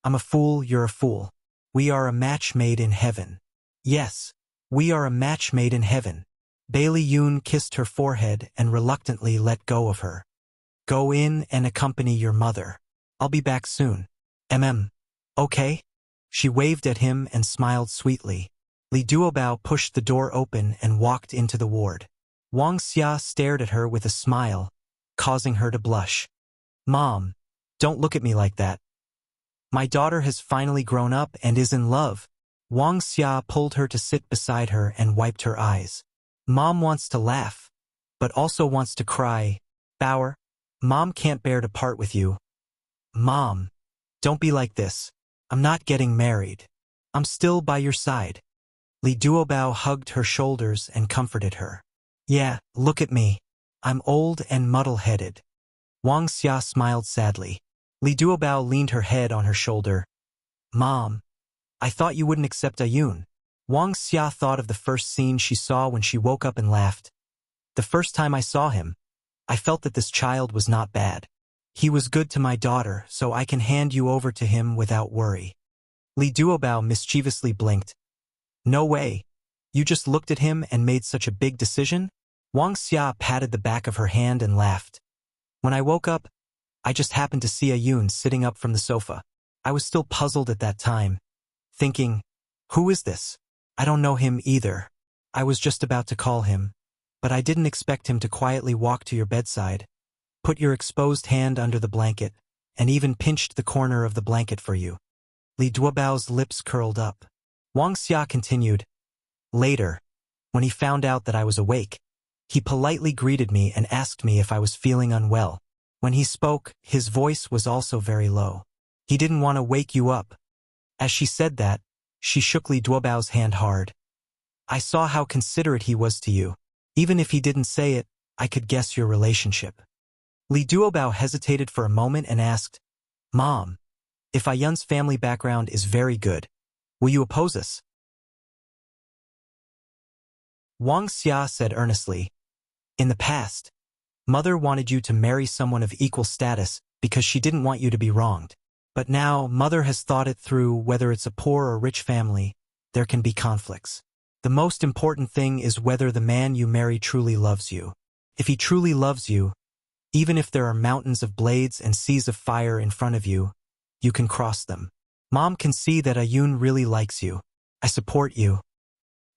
I'm a fool, you're a fool. We are a match made in heaven. Yes, we are a match made in heaven. Bailey Yun kissed her forehead and reluctantly let go of her. Go in and accompany your mother. I'll be back soon. Okay? She waved at him and smiled sweetly. Li Duobao pushed the door open and walked into the ward. Wang Xia stared at her with a smile, causing her to blush. Mom, don't look at me like that. My daughter has finally grown up and is in love. Wang Xia pulled her to sit beside her and wiped her eyes. Mom wants to laugh, but also wants to cry. Bauer, Mom can't bear to part with you. Mom, don't be like this. I'm not getting married. I'm still by your side. Li Duobao hugged her shoulders and comforted her. Yeah, look at me. I'm old and muddle-headed. Wang Xia smiled sadly. Li Duobao leaned her head on her shoulder. Mom, I thought you wouldn't accept Ayun. Wang Xia thought of the first scene she saw when she woke up and laughed. The first time I saw him, I felt that this child was not bad. He was good to my daughter, so I can hand you over to him without worry. Li Duobao mischievously blinked. No way. You just looked at him and made such a big decision? Wang Xia patted the back of her hand and laughed. When I woke up, I just happened to see Ayun sitting up from the sofa. I was still puzzled at that time, thinking, who is this? I don't know him either. I was just about to call him, but I didn't expect him to quietly walk to your bedside, put your exposed hand under the blanket, and even pinched the corner of the blanket for you. Li Duobao's lips curled up. Wang Xia continued. Later, when he found out that I was awake, he politely greeted me and asked me if I was feeling unwell. When he spoke, his voice was also very low. He didn't want to wake you up. As she said that, she shook Li Duobao's hand hard. I saw how considerate he was to you. Even if he didn't say it, I could guess your relationship. Li Duobao hesitated for a moment and asked, Mom, if Ayun's family background is very good, will you oppose us? Wang Xia said earnestly, in the past, Mother wanted you to marry someone of equal status because she didn't want you to be wronged. But now, Mother has thought it through. Whether it's a poor or rich family, there can be conflicts. The most important thing is whether the man you marry truly loves you. If he truly loves you, even if there are mountains of blades and seas of fire in front of you, you can cross them. Mom can see that Ayun really likes you. I support you.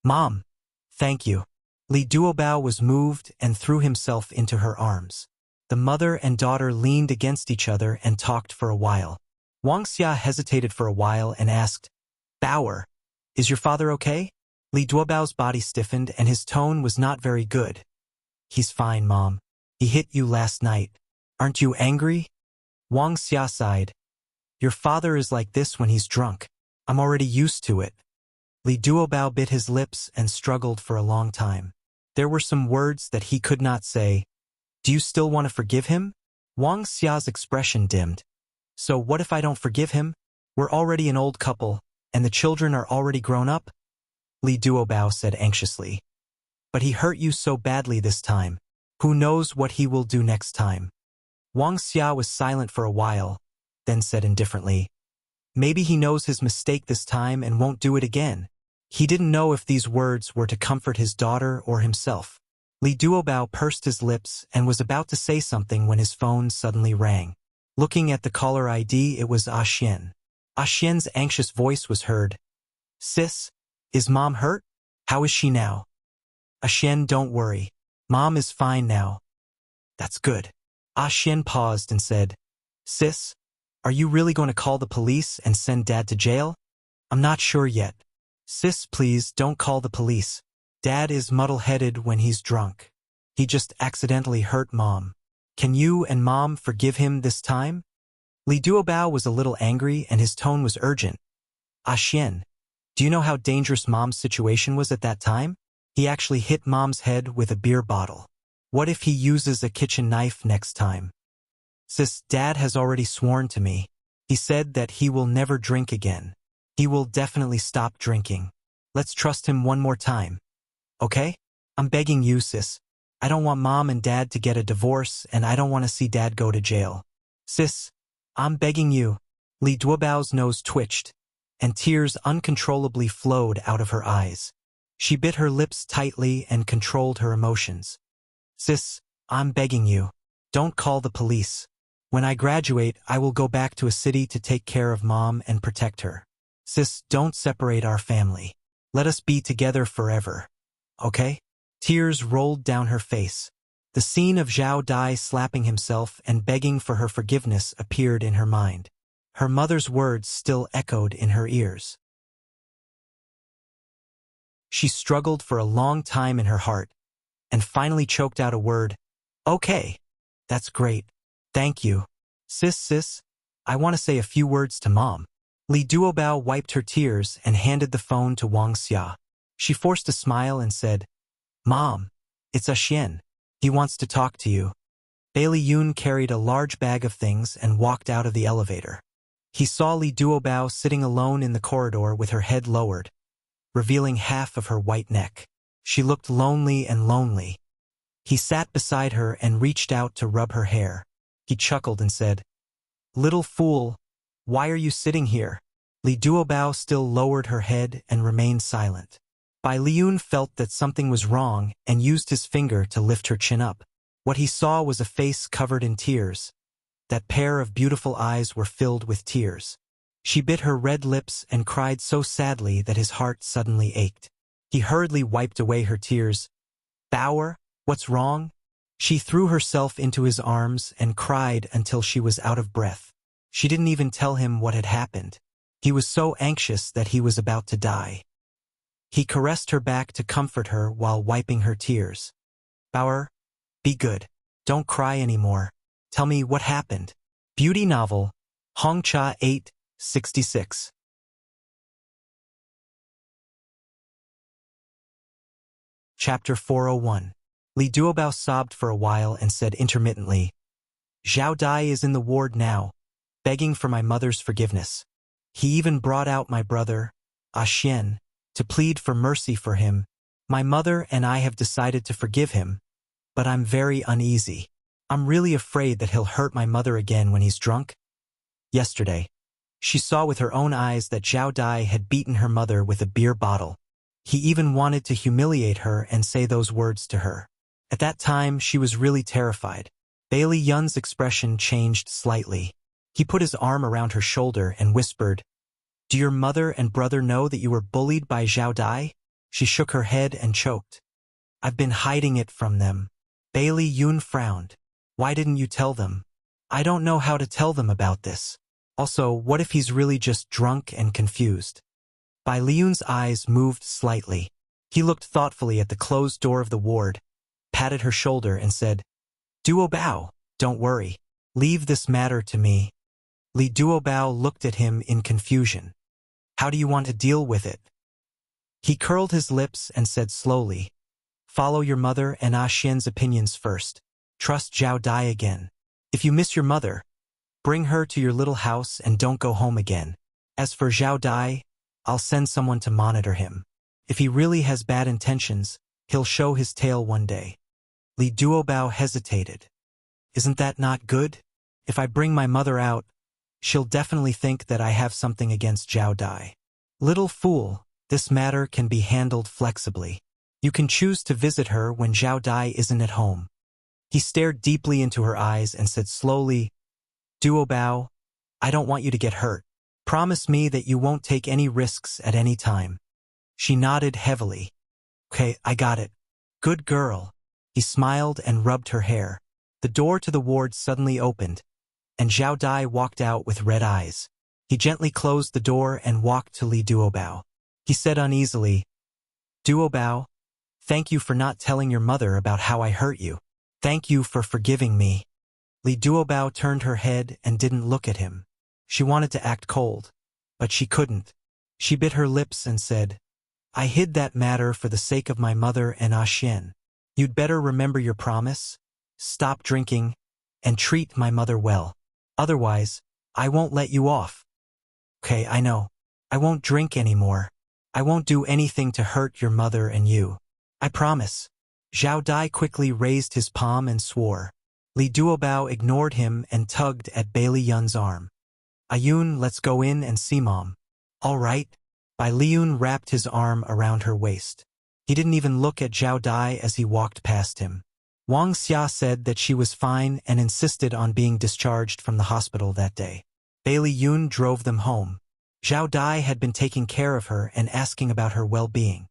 Mom, thank you. Li Duobao was moved and threw himself into her arms. The mother and daughter leaned against each other and talked for a while. Wang Xia hesitated for a while and asked, Bauer, is your father okay? Li Duobao's body stiffened and his tone was not very good. He's fine, Mom. He hit you last night. Aren't you angry? Wang Xia sighed. Your father is like this when he's drunk. I'm already used to it. Li Duobao bit his lips and struggled for a long time. There were some words that he could not say. Do you still want to forgive him? Wang Xia's expression dimmed. So what if I don't forgive him? We're already an old couple, and the children are already grown up? Li Duobao said anxiously. But he hurt you so badly this time. Who knows what he will do next time? Wang Xia was silent for a while, then said indifferently, maybe he knows his mistake this time and won't do it again. He didn't know if these words were to comfort his daughter or himself. Li Duobao pursed his lips and was about to say something when his phone suddenly rang. Looking at the caller ID, it was Ah Xian. Ah Xian's anxious voice was heard. Sis, is Mom hurt? How is she now? Ah Xian, don't worry. Mom is fine now. That's good. Ah Xian paused and said, Sis, are you really going to call the police and send Dad to jail? I'm not sure yet. Sis, please don't call the police. Dad is muddle-headed when he's drunk. He just accidentally hurt Mom. Can you and Mom forgive him this time? Li Duobao was a little angry and his tone was urgent. Ah Xian, do you know how dangerous Mom's situation was at that time? He actually hit Mom's head with a beer bottle. What if he uses a kitchen knife next time? Sis, Dad has already sworn to me. He said that he will never drink again. He will definitely stop drinking. Let's trust him one more time. Okay? I'm begging you, sis. I don't want Mom and Dad to get a divorce, and I don't want to see Dad go to jail. Sis, I'm begging you. Li Duobao's nose twitched, and tears uncontrollably flowed out of her eyes. She bit her lips tightly and controlled her emotions. Sis, I'm begging you. Don't call the police. When I graduate, I will go back to a city to take care of Mom and protect her. Sis, don't separate our family. Let us be together forever. Okay? Tears rolled down her face. The scene of Zhao Dai slapping himself and begging for her forgiveness appeared in her mind. Her mother's words still echoed in her ears. She struggled for a long time in her heart, and finally choked out a word. Okay. That's great. Thank you. Sis, I want to say a few words to Mom. Li Duobao wiped her tears and handed the phone to Wang Xia. She forced a smile and said, Mom, it's Ah Xian. He wants to talk to you. Bailey Yun carried a large bag of things and walked out of the elevator. He saw Li Duobao sitting alone in the corridor with her head lowered. revealing half of her white neck. She looked lonely and lonely. He sat beside her and reached out to rub her hair. He chuckled and said, "Little fool, why are you sitting here?" Li Duobao still lowered her head and remained silent. Bai Liyun felt that something was wrong and used his finger to lift her chin up. What he saw was a face covered in tears. That pair of beautiful eyes were filled with tears. She bit her red lips and cried so sadly that his heart suddenly ached. He hurriedly wiped away her tears. "Bauer, what's wrong?" She threw herself into his arms and cried until she was out of breath. She didn't even tell him what had happened. He was so anxious that he was about to die. He caressed her back to comfort her while wiping her tears. "Bauer, be good. Don't cry anymore. Tell me what happened." Beauty novel, Hongcha 866. Chapter 401. Li Duobao sobbed for a while and said intermittently, "Zhao Dai is in the ward now, begging for my mother's forgiveness. He even brought out my brother, Xian, to plead for mercy for him. My mother and I have decided to forgive him, but I'm very uneasy. I'm really afraid that he'll hurt my mother again when he's drunk." Yesterday, she saw with her own eyes that Zhao Dai had beaten her mother with a beer bottle. He even wanted to humiliate her and say those words to her. At that time, she was really terrified. Bailey Yun's expression changed slightly. He put his arm around her shoulder and whispered, "Do your mother and brother know that you were bullied by Zhao Dai?" She shook her head and choked. "I've been hiding it from them." Bailey Yun frowned. "Why didn't you tell them?" "I don't know how to tell them about this. Also, what if he's really just drunk and confused?" Bai Liyun's eyes moved slightly. He looked thoughtfully at the closed door of the ward, patted her shoulder and said, "Duobao, don't worry. Leave this matter to me." Li Duobao looked at him in confusion. "How do you want to deal with it?" He curled his lips and said slowly, "Follow your mother and Xian's opinions first. Trust Zhao Dai again. If you miss your mother, bring her to your little house and don't go home again. As for Zhao Dai, I'll send someone to monitor him. If he really has bad intentions, he'll show his tail one day." Li Duobao hesitated. "Isn't that not good? If I bring my mother out, she'll definitely think that I have something against Zhao Dai." "Little fool, this matter can be handled flexibly. You can choose to visit her when Zhao Dai isn't at home." He stared deeply into her eyes and said slowly, "Duobao, I don't want you to get hurt. Promise me that you won't take any risks at any time." She nodded heavily. "Okay, I got it. Good girl." He smiled and rubbed her hair. The door to the ward suddenly opened, and Zhao Dai walked out with red eyes. He gently closed the door and walked to Li Duobao. He said uneasily, "Duobao, thank you for not telling your mother about how I hurt you. Thank you for forgiving me." Li Duobao turned her head and didn't look at him. She wanted to act cold, but she couldn't. She bit her lips and said, "I hid that matter for the sake of my mother and Xian. You'd better remember your promise, stop drinking, and treat my mother well. Otherwise, I won't let you off." "Okay, I know. I won't drink anymore. I won't do anything to hurt your mother and you. I promise." Zhao Dai quickly raised his palm and swore. Li Duobao ignored him and tugged at Bailey Yun's arm. "Ayun, let's go in and see Mom." "All right." Bai Liyun wrapped his arm around her waist. He didn't even look at Zhao Dai as he walked past him. Wang Xia said that she was fine and insisted on being discharged from the hospital that day. Bailey Yun drove them home. Zhao Dai had been taking care of her and asking about her well-being.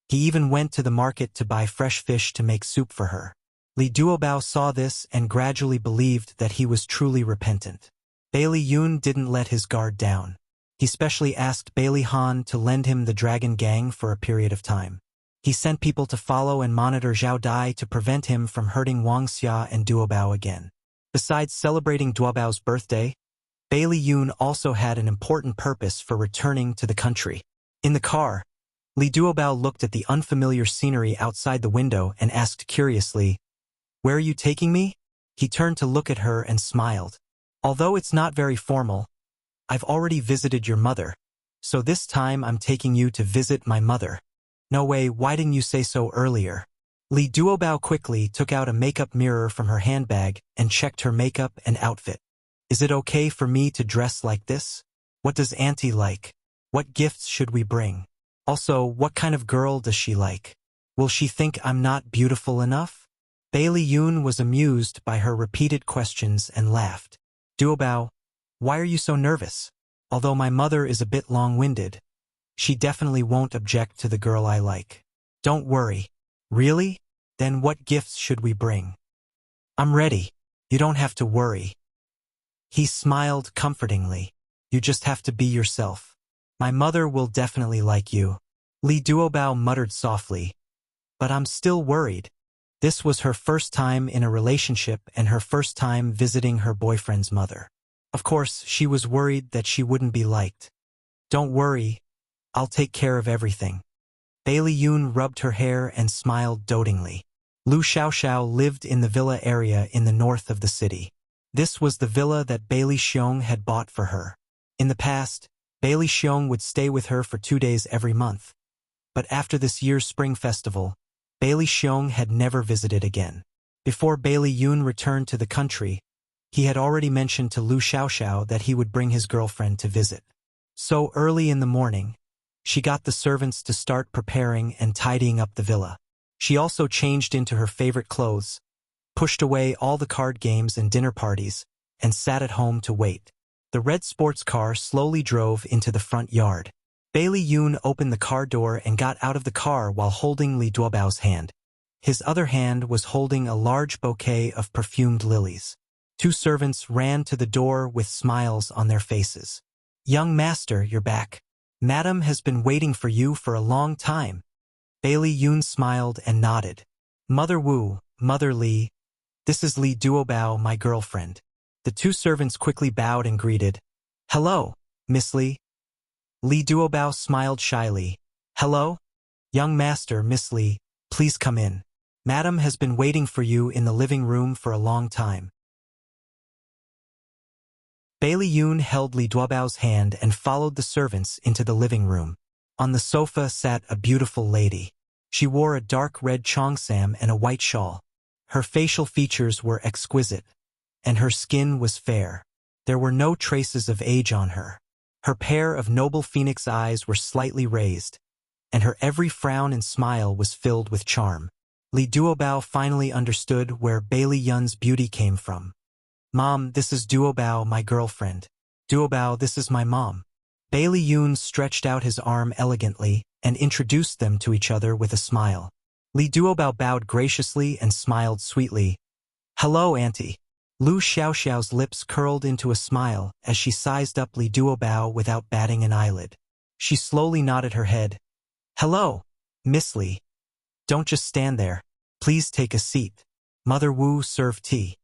He even went to the market to buy fresh fish to make soup for her. Li Duobao saw this and gradually believed that he was truly repentant. Bailey Yun didn't let his guard down. He specially asked Bailey Han to lend him the Dragon Gang for a period of time. He sent people to follow and monitor Zhao Dai to prevent him from hurting Wang Xia and Duobao again. Besides celebrating Duobao's birthday, Bailey Yun also had an important purpose for returning to the country. In the car, Li Duobao looked at the unfamiliar scenery outside the window and asked curiously, "Where are you taking me?" He turned to look at her and smiled. "Although it's not very formal, I've already visited your mother, So this time I'm taking you to visit my mother. No way, why didn't you say so earlier? Li Duobao quickly took out a makeup mirror from her handbag and checked her makeup and outfit. Is it okay for me to dress like this? What does Auntie like? What gifts should we bring? Also, what kind of girl does she like? Will she think I'm not beautiful enough? Bailey Yoon was amused by her repeated questions and laughed. Duobao, why are you so nervous? Although my mother is a bit long-winded, she definitely won't object to the girl I like. Don't worry. Really? Then what gifts should we bring? I'm ready. You don't have to worry. He smiled comfortingly. You just have to be yourself. My mother will definitely like you. Li Duobao muttered softly. But I'm still worried. This was her first time in a relationship and her first time visiting her boyfriend's mother. Of course, she was worried that she wouldn't be liked. Don't worry, I'll take care of everything. Bailey Yoon rubbed her hair and smiled dotingly. Lu Xiaoxiao lived in the villa area in the north of the city. This was the villa that Bailey Xiong had bought for her. In the past, Bailey Xiong would stay with her for 2 days every month. But after this year's spring festival, Bailey Xiong had never visited again. Before Bailey Yoon returned to the country, he had already mentioned to Lu Xiaoxiao that he would bring his girlfriend to visit. So early in the morning, she got the servants to start preparing and tidying up the villa. She also changed into her favorite clothes, pushed away all the card games and dinner parties, and sat at home to wait. The red sports car slowly drove into the front yard. Bailey Yoon opened the car door and got out of the car while holding Li Duobao's hand. His other hand was holding a large bouquet of perfumed lilies. 2 servants ran to the door with smiles on their faces. Young master, you're back. Madam has been waiting for you for a long time. Bailey Yoon smiled and nodded. Mother Wu, Mother Li, this is Li Duobao, my girlfriend. The 2 servants quickly bowed and greeted. Hello, Miss Li. Li Duobao smiled shyly. Hello? Young master, Miss Li, please come in. Madam has been waiting for you in the living room for a long time. Bailey Yoon held Li Duobao's hand and followed the servants into the living room. On the sofa sat a beautiful lady. She wore a dark red cheongsam and a white shawl. Her facial features were exquisite, and her skin was fair. There were no traces of age on her. Her pair of noble phoenix eyes were slightly raised, and her every frown and smile was filled with charm. Li Duobao finally understood where Bailey Yun's beauty came from. Mom, this is Duobao, my girlfriend. Duobao, this is my mom. Bailey Yoon stretched out his arm elegantly and introduced them to each other with a smile. Li Duobao bowed graciously and smiled sweetly. Hello, Auntie. Lu Xiaoxiao's lips curled into a smile as she sized up Li Duobao without batting an eyelid. She slowly nodded her head. Hello, Miss Li. Don't just stand there. Please take a seat. Mother Wu served tea.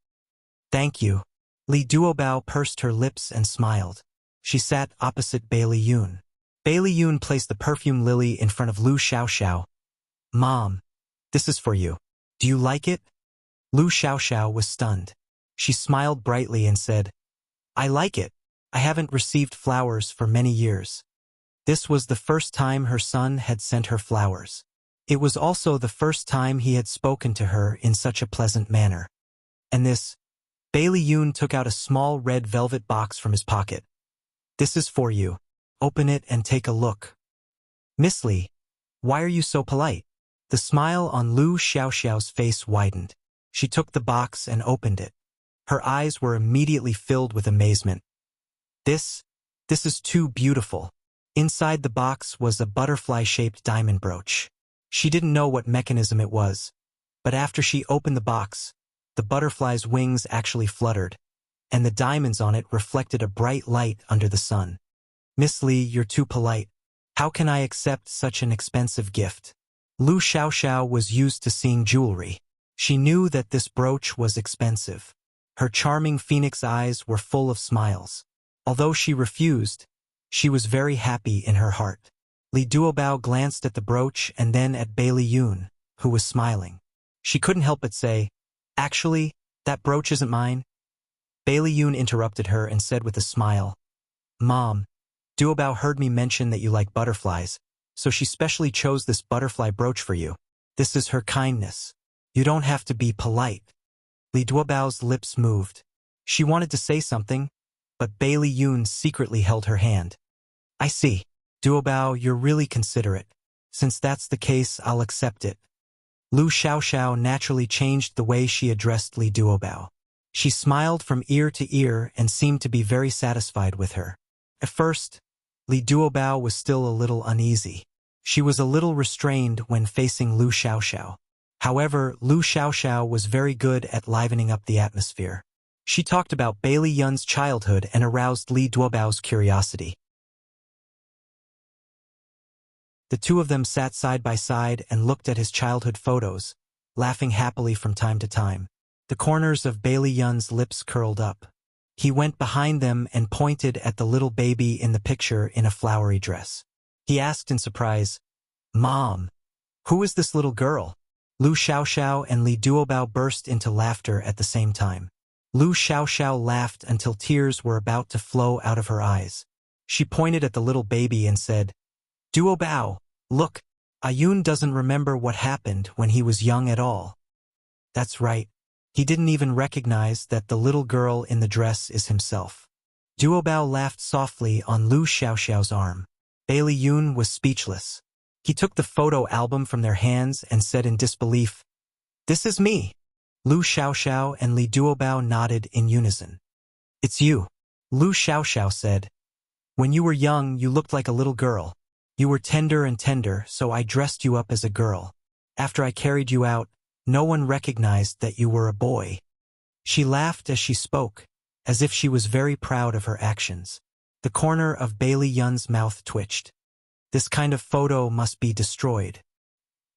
Thank you. Li Duobao pursed her lips and smiled. She sat opposite Bailey Yoon. Bailey Yoon placed the perfume lily in front of Lu Xiaoxiao. Mom, this is for you. Do you like it? Lu Xiaoxiao was stunned. She smiled brightly and said, I like it. I haven't received flowers for many years. This was the first time her son had sent her flowers. It was also the first time he had spoken to her in such a pleasant manner. And this, Bailey Yoon took out a small red velvet box from his pocket. This is for you. Open it and take a look. Miss Li, why are you so polite? The smile on Lu Xiaoxiao's face widened. She took the box and opened it. Her eyes were immediately filled with amazement. This is too beautiful. Inside the box was a butterfly-shaped diamond brooch. She didn't know what mechanism it was, but after she opened the box, the butterfly's wings actually fluttered, and the diamonds on it reflected a bright light under the sun. Miss Li, you're too polite. How can I accept such an expensive gift? Lu Xiaoxiao was used to seeing jewelry. She knew that this brooch was expensive. Her charming phoenix eyes were full of smiles. Although she refused, she was very happy in her heart. Li Duobao glanced at the brooch and then at Bailey Yoon, who was smiling. She couldn't help but say, Actually, that brooch isn't mine. Bailey Yoon interrupted her and said with a smile, Mom, Duobao heard me mention that you like butterflies, so she specially chose this butterfly brooch for you. This is her kindness. You don't have to be polite. Li Duobao's lips moved. She wanted to say something, but Bailey Yun secretly held her hand. I see. Duobao, you're really considerate. Since that's the case, I'll accept it. Lu Xiaoxiao naturally changed the way she addressed Li Duobao. She smiled from ear to ear and seemed to be very satisfied with her. At first, Li Duobao was still a little uneasy. She was a little restrained when facing Lu Xiaoxiao. However, Lu Xiaoxiao was very good at livening up the atmosphere. She talked about Bailey Yun's childhood and aroused Li Duobao's curiosity. The two of them sat side by side and looked at his childhood photos, laughing happily from time to time. The corners of Bailey Yun's lips curled up. He went behind them and pointed at the little baby in the picture in a flowery dress. He asked in surprise, "Mom, who is this little girl?" Lu Xiaoxiao and Li Duobao burst into laughter at the same time. Lu Xiaoxiao laughed until tears were about to flow out of her eyes. She pointed at the little baby and said, "Duobao, look, Ayun doesn't remember what happened when he was young at all." That's right. He didn't even recognize that the little girl in the dress is himself. Duobao laughed softly on Lu Xiaoxiao's arm. Bailey Yun was speechless. He took the photo album from their hands and said in disbelief, "This is me." Lu Xiaoxiao and Li Duobao nodded in unison. "It's you." Lu Xiaoxiao said, "When you were young, you looked like a little girl. You were tender and tender, so I dressed you up as a girl. After I carried you out, no one recognized that you were a boy." She laughed as she spoke, as if she was very proud of her actions. The corner of Bailey Yun's mouth twitched. This kind of photo must be destroyed.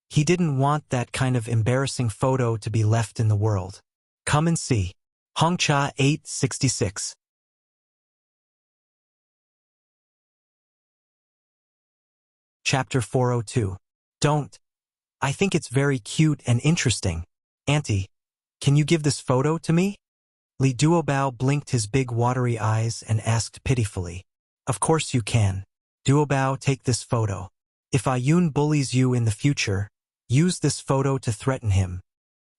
He didn't want that kind of embarrassing photo to be left in the world. Come and see. Hongcha 866. Chapter 402. Don't. I think it's very cute and interesting. Auntie, can you give this photo to me? Li Duobao blinked his big watery eyes and asked pitifully. Of course you can. Duobao, take this photo. If Ayun bullies you in the future, use this photo to threaten him.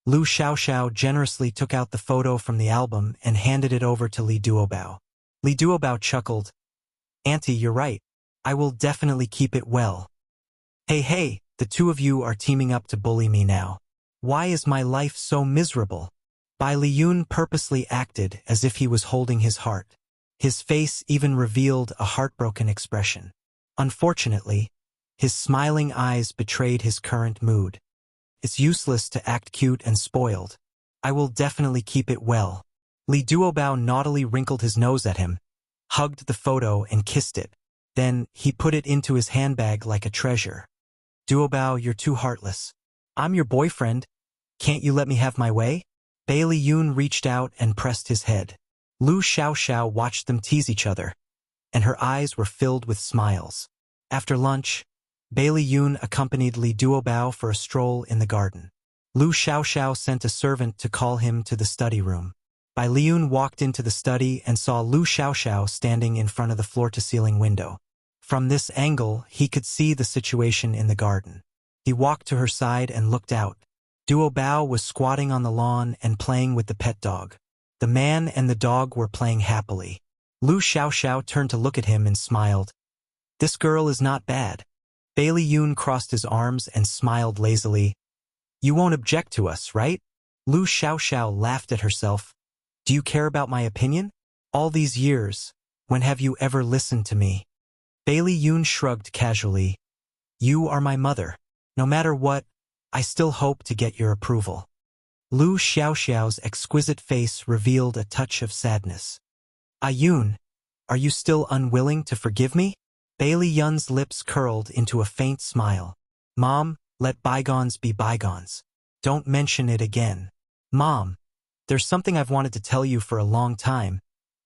Lu Xiaoxiao generously took out the photo from the album and handed it over to Li Duobao. Li Duobao chuckled. Auntie, you're right. I will definitely keep it well. Hey, the two of you are teaming up to bully me now. Why is my life so miserable? Bai Liyun purposely acted as if he was holding his heart. His face even revealed a heartbroken expression. Unfortunately, his smiling eyes betrayed his current mood. It's useless to act cute and spoiled. I will definitely keep it well. Li Duobao naughtily wrinkled his nose at him, hugged the photo and kissed it. Then he put it into his handbag like a treasure. Duobao, you're too heartless. I'm your boyfriend. Can't you let me have my way? Bailey Yun reached out and pressed his head. Lu Xiaoxiao watched them tease each other, and her eyes were filled with smiles. After lunch, Bailey Yun accompanied Li Duobao for a stroll in the garden. Lu Xiaoxiao sent a servant to call him to the study room. Bai Liyun walked into the study and saw Lu Xiaoxiao standing in front of the floor-to-ceiling window. From this angle, he could see the situation in the garden. He walked to her side and looked out. Duobao was squatting on the lawn and playing with the pet dog. The man and the dog were playing happily. Lu Xiaoxiao turned to look at him and smiled. This girl is not bad. Bailey Yun crossed his arms and smiled lazily. You won't object to us, right? Lu Xiaoxiao laughed at herself. Do you care about my opinion? All these years, when have you ever listened to me? Bailey Yun shrugged casually. You are my mother. No matter what, I still hope to get your approval. Lu Xiaoxiao's exquisite face revealed a touch of sadness. Ayun, are you still unwilling to forgive me? Bailey Yun's lips curled into a faint smile. Mom, let bygones be bygones. Don't mention it again. Mom, there's something I've wanted to tell you for a long time,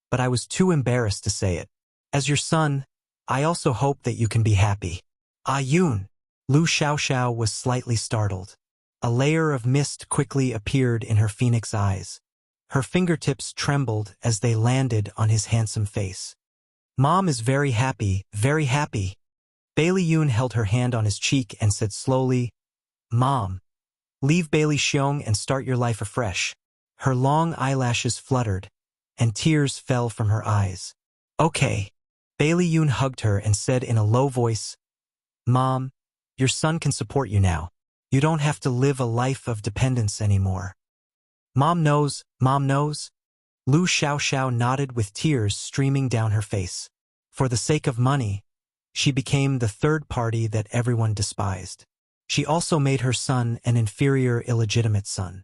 but I was too embarrassed to say it. As your son, I also hope that you can be happy. Ayun. Lu Xiaoxiao was slightly startled. A layer of mist quickly appeared in her phoenix eyes. Her fingertips trembled as they landed on his handsome face. Mom is very happy, very happy. Bailey Yoon held her hand on his cheek and said slowly, Mom, leave Bailey Xiong and start your life afresh. Her long eyelashes fluttered, and tears fell from her eyes. Okay. Bailey Yoon hugged her and said in a low voice, Mom, your son can support you now. You don't have to live a life of dependence anymore. Mom knows, Mom knows. Lu Xiaoxiao nodded with tears streaming down her face. For the sake of money, she became the third party that everyone despised. She also made her son an inferior, illegitimate son.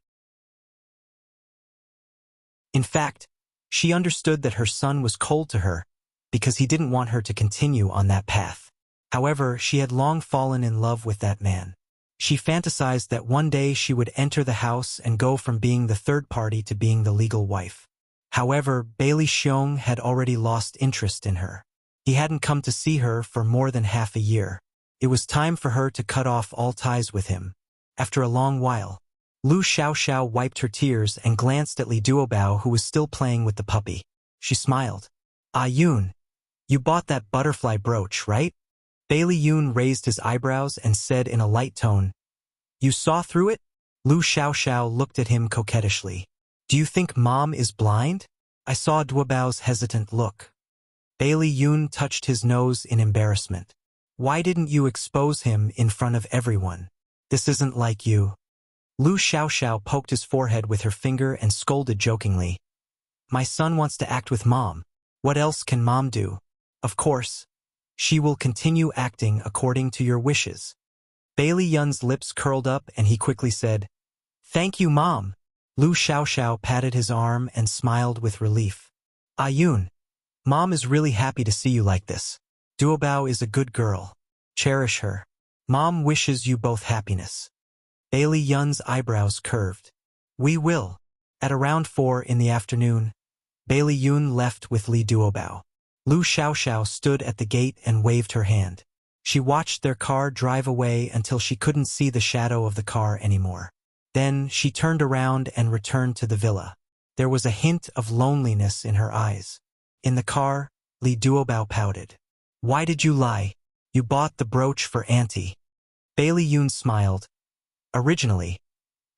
In fact, she understood that her son was cold to her because he didn't want her to continue on that path. However, she had long fallen in love with that man. She fantasized that one day she would enter the house and go from being the third party to being the legal wife. However, Bailey Xiong had already lost interest in her. He hadn't come to see her for more than half a year. It was time for her to cut off all ties with him. After a long while, Lu Xiaoxiao wiped her tears and glanced at Li Duobao, who was still playing with the puppy. She smiled. Ah Yoon, you bought that butterfly brooch, right? Bailey Yoon raised his eyebrows and said in a light tone, You saw through it? Lu Xiaoxiao looked at him coquettishly. Do you think Mom is blind? I saw Duobao's hesitant look. Bailey Yoon touched his nose in embarrassment. Why didn't you expose him in front of everyone? This isn't like you. Lu Xiaoxiao poked his forehead with her finger and scolded jokingly. My son wants to act with Mom. What else can Mom do? Of course, she will continue acting according to your wishes. Bailey Yun's lips curled up and he quickly said, Thank you, Mom. Lu Xiaoxiao patted his arm and smiled with relief. Ah Yoon, Mom is really happy to see you like this. Duobao is a good girl. Cherish her. Mom wishes you both happiness. Bailey Yun's eyebrows curved. We will. At around 4 in the afternoon, Bailey Yoon left with Li Duobao. Lu Xiaoxiao stood at the gate and waved her hand. She watched their car drive away until she couldn't see the shadow of the car anymore. Then she turned around and returned to the villa. There was a hint of loneliness in her eyes. In the car, Li Duobao pouted. Why did you lie? You bought the brooch for Auntie. Bailey Yoon smiled. Originally,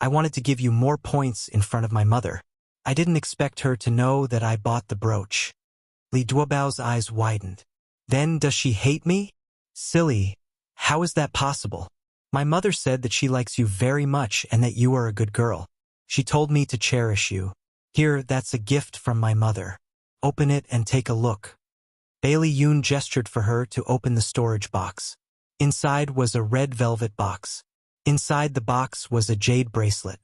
I wanted to give you more points in front of my mother. I didn't expect her to know that I bought the brooch. Li Duobao's eyes widened. Then does she hate me? Silly. How is that possible? My mother said that she likes you very much and that you are a good girl. She told me to cherish you. Here, that's a gift from my mother. Open it and take a look. Bailey Yoon gestured for her to open the storage box. Inside was a red velvet box. Inside the box was a jade bracelet.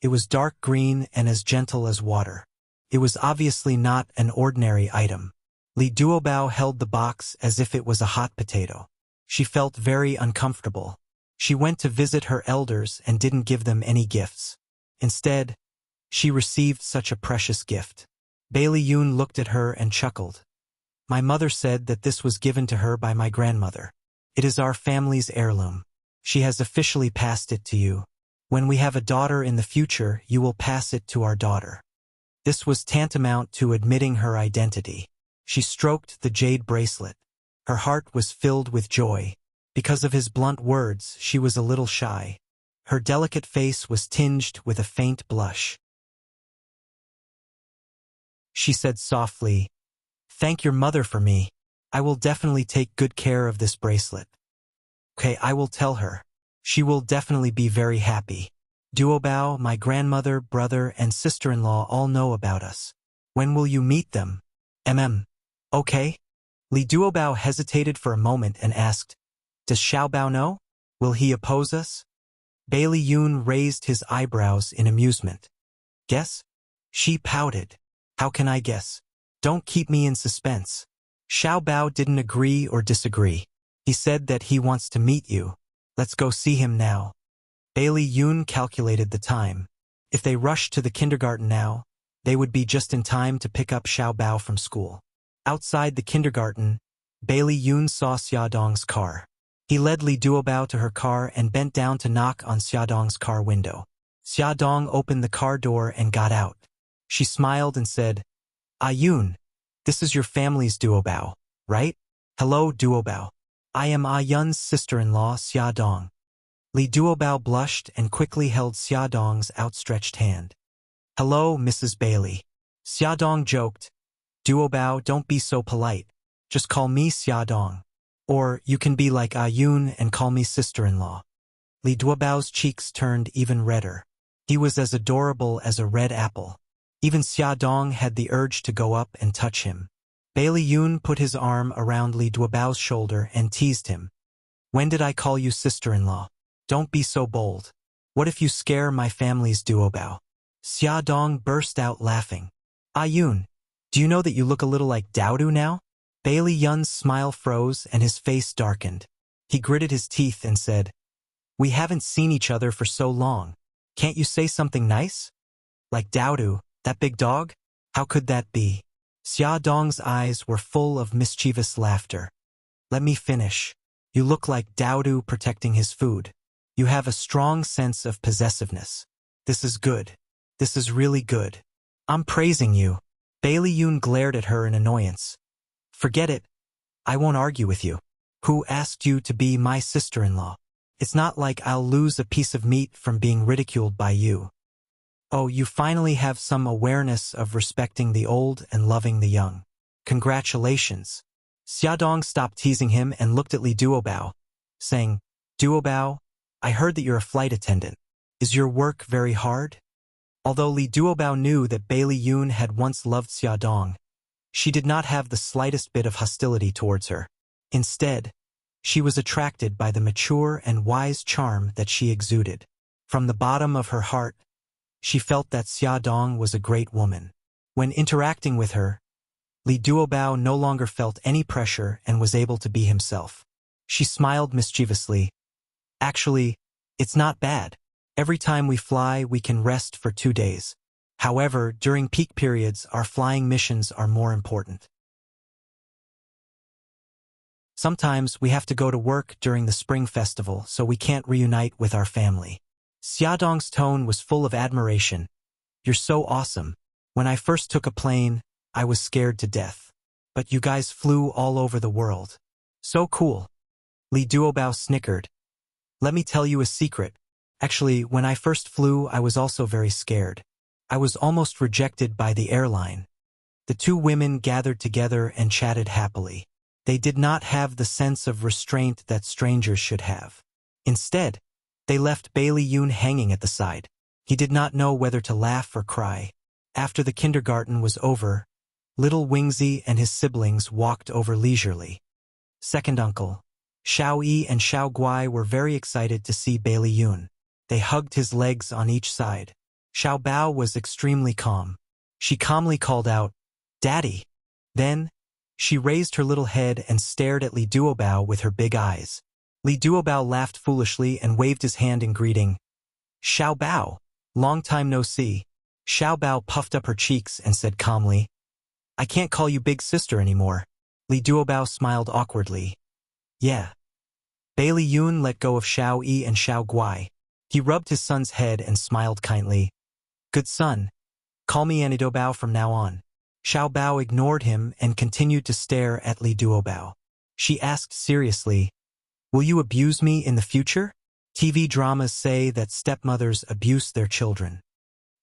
It was dark green and as gentle as water. It was obviously not an ordinary item. Li Duobao held the box as if it was a hot potato. She felt very uncomfortable. She went to visit her elders and didn't give them any gifts. Instead, she received such a precious gift. Bailey Yoon looked at her and chuckled. My mother said that this was given to her by my grandmother. It is our family's heirloom. She has officially passed it to you. When we have a daughter in the future, you will pass it to our daughter. This was tantamount to admitting her identity. She stroked the jade bracelet. Her heart was filled with joy. Because of his blunt words, she was a little shy. Her delicate face was tinged with a faint blush. She said softly, Thank your mother for me. I will definitely take good care of this bracelet. Okay, I will tell her. She will definitely be very happy. Duobao, my grandmother, brother, and sister-in-law all know about us. When will you meet them? Okay? Li Duobao hesitated for a moment and asked, Does Xiaobao know? Will he oppose us? Bailey Yoon raised his eyebrows in amusement. Guess? She pouted. How can I guess? Don't keep me in suspense. Xiaobao didn't agree or disagree. He said that he wants to meet you. Let's go see him now. Bailey Yoon calculated the time. If they rushed to the kindergarten now, they would be just in time to pick up Xiaobao from school. Outside the kindergarten, Bailey Yoon saw Xiaodong's car. He led Li Duobao to her car and bent down to knock on Xiaodong's car window. Xiaodong opened the car door and got out. She smiled and said, Ah Yoon, this is your family's Duobao. right? Hello, Duobao. I am Ah Yun's sister-in-law, Xia Dong. Li Duobao blushed and quickly held Xia Dong's outstretched hand. Hello, Mrs. Bailey. Xia Dong joked. Duobao, don't be so polite. Just call me Xia Dong. Or you can be like Ah Yun and call me sister-in-law. Li Duobao's cheeks turned even redder. He was as adorable as a red apple. Even Xia Dong had the urge to go up and touch him. Bailey Yun put his arm around Li Duobao's shoulder and teased him. When did I call you sister-in-law? Don't be so bold. What if you scare my family's Duobao? Xia Dong burst out laughing. Ah Yun, do you know that you look a little like Daodu now? Bailey Yun's smile froze and his face darkened. He gritted his teeth and said, We haven't seen each other for so long. Can't you say something nice? Like Daodu, that big dog? How could that be? Xia Dong's eyes were full of mischievous laughter. Let me finish. You look like Daodu protecting his food. You have a strong sense of possessiveness. This is good. This is really good. I'm praising you. Bailey Yun glared at her in annoyance. Forget it. I won't argue with you. Who asked you to be my sister-in-law? It's not like I'll lose a piece of meat from being ridiculed by you. Oh, you finally have some awareness of respecting the old and loving the young. Congratulations. Xia Dong stopped teasing him and looked at Li Duobao, saying, Duobao, I heard that you're a flight attendant. Is your work very hard? Although Li Duobao knew that Bailey Yun had once loved Xia Dong, she did not have the slightest bit of hostility towards her. Instead, she was attracted by the mature and wise charm that she exuded. From the bottom of her heart, she felt that Xia Dong was a great woman. When interacting with her, Li Duobao no longer felt any pressure and was able to be himself. She smiled mischievously. Actually, it's not bad. Every time we fly, we can rest for 2 days. However, during peak periods, our flying missions are more important. Sometimes we have to go to work during the Spring Festival, so we can't reunite with our family. Xia Dong's tone was full of admiration. You're so awesome. When I first took a plane, I was scared to death. But you guys flew all over the world. So cool. Li Duobao snickered. Let me tell you a secret. Actually, when I first flew, I was also very scared. I was almost rejected by the airline. The two women gathered together and chatted happily. They did not have the sense of restraint that strangers should have. Instead, they left Bailey Yun hanging at the side. He did not know whether to laugh or cry. After the kindergarten was over, little Wingzy and his siblings walked over leisurely. Second uncle, Xiao Yi and Xiao Guai were very excited to see Bailey Yun. They hugged his legs on each side. Xiao Bao was extremely calm. She calmly called out, Daddy. Then, she raised her little head and stared at Li Duobao with her big eyes. Li Duobao laughed foolishly and waved his hand in greeting. Xiao Bao, long time no see. Xiao Bao puffed up her cheeks and said calmly, I can't call you big sister anymore. Li Duobao smiled awkwardly. Yeah. Bailey Yun let go of Xiao Yi and Xiao Guai. He rubbed his son's head and smiled kindly. Good son. Call me Duobao from now on. Xiao Bao ignored him and continued to stare at Li Duobao. She asked seriously, Will you abuse me in the future? TV dramas say that stepmothers abuse their children.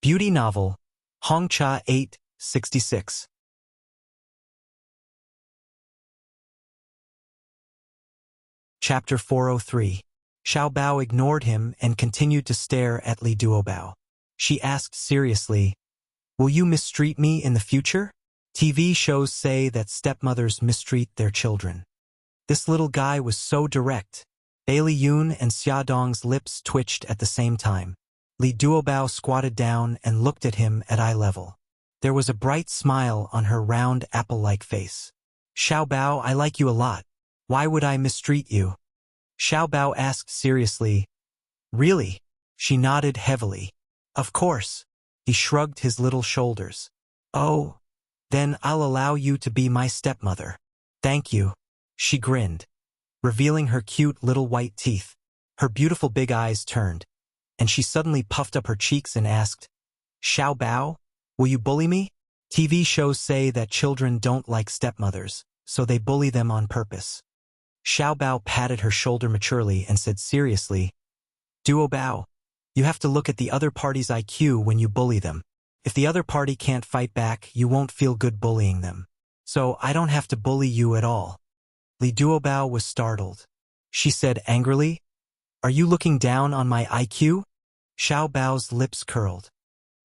Beauty novel, Hongcha 866. Chapter 403. Xiao Bao ignored him and continued to stare at Li Duobao. She asked seriously, Will you mistreat me in the future? TV shows say that stepmothers mistreat their children. This little guy was so direct. Bailey Yun and Xia Dong's lips twitched at the same time. Li Duobao squatted down and looked at him at eye level. There was a bright smile on her round apple-like face. Xiao Bao, I like you a lot. Why would I mistreat you? Xiao Bao asked seriously. Really? She nodded heavily. Of course. He shrugged his little shoulders. Oh, then I'll allow you to be my stepmother. Thank you. She grinned, revealing her cute little white teeth. Her beautiful big eyes turned, and she suddenly puffed up her cheeks and asked, Xiao Bao, will you bully me? TV shows say that children don't like stepmothers. so they bully them on purpose. Xiao Bao patted her shoulder maturely and said seriously, Duo Bao, you have to look at the other party's IQ when you bully them. If the other party can't fight back, you won't feel good bullying them. So I don't have to bully you at all. Li Duobao was startled. She said angrily, Are you looking down on my IQ? Xiao Bao's lips curled.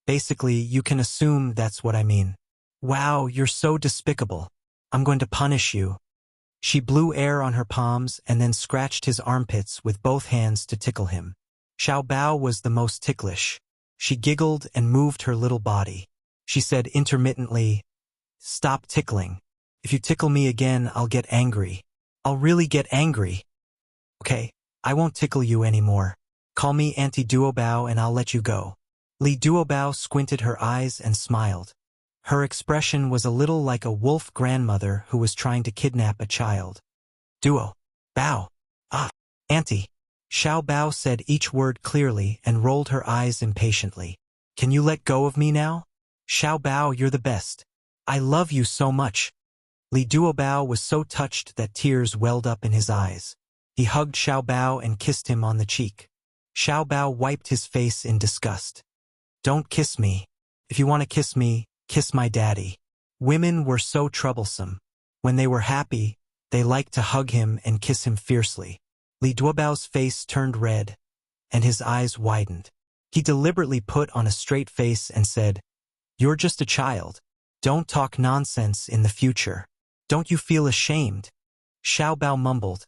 Basically, you can assume that's what I mean. Wow, you're so despicable. I'm going to punish you. She blew air on her palms and then scratched his armpits with both hands to tickle him. Xiao Bao was the most ticklish. She giggled and moved her little body. She said intermittently, Stop tickling. If you tickle me again, I'll get angry. I'll really get angry. Okay, I won't tickle you anymore. Call me Auntie Duobao and I'll let you go. Li Duobao squinted her eyes and smiled. Her expression was a little like a wolf grandmother who was trying to kidnap a child. Duo. Bao. Ah. Auntie. Xiao Bao said each word clearly and rolled her eyes impatiently. Can you let go of me now? Xiao Bao, you're the best. I love you so much. Li Duobao was so touched that tears welled up in his eyes. He hugged Xiao Bao and kissed him on the cheek. Xiao Bao wiped his face in disgust. Don't kiss me. If you want to kiss me, kiss my daddy. Women were so troublesome. When they were happy, they liked to hug him and kiss him fiercely. Li Duobao's face turned red, and his eyes widened. He deliberately put on a straight face and said, You're just a child. Don't talk nonsense in the future. Don't you feel ashamed? Xiao Bao mumbled.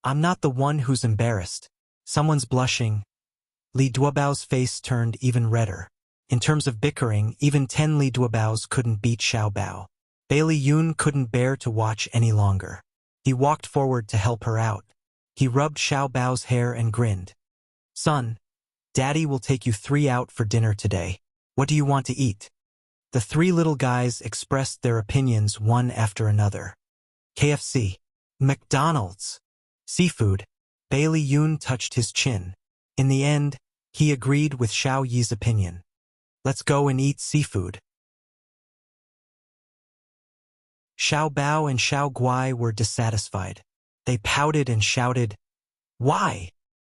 I'm not the one who's embarrassed. Someone's blushing. Li Duobao's face turned even redder. In terms of bickering, even 10 Li Duobaos couldn't beat Xiao Bao. Bailey Yun couldn't bear to watch any longer. He walked forward to help her out. He rubbed Xiao Bao's hair and grinned. Son, Daddy will take you 3 out for dinner today. What do you want to eat? The 3 little guys expressed their opinions one after another. KFC. McDonald's. Seafood. Bailey Yun touched his chin. In the end, he agreed with Xiao Yi's opinion. Let's go and eat seafood. Xiao Bao and Xiao Guai were dissatisfied. They pouted and shouted, Why?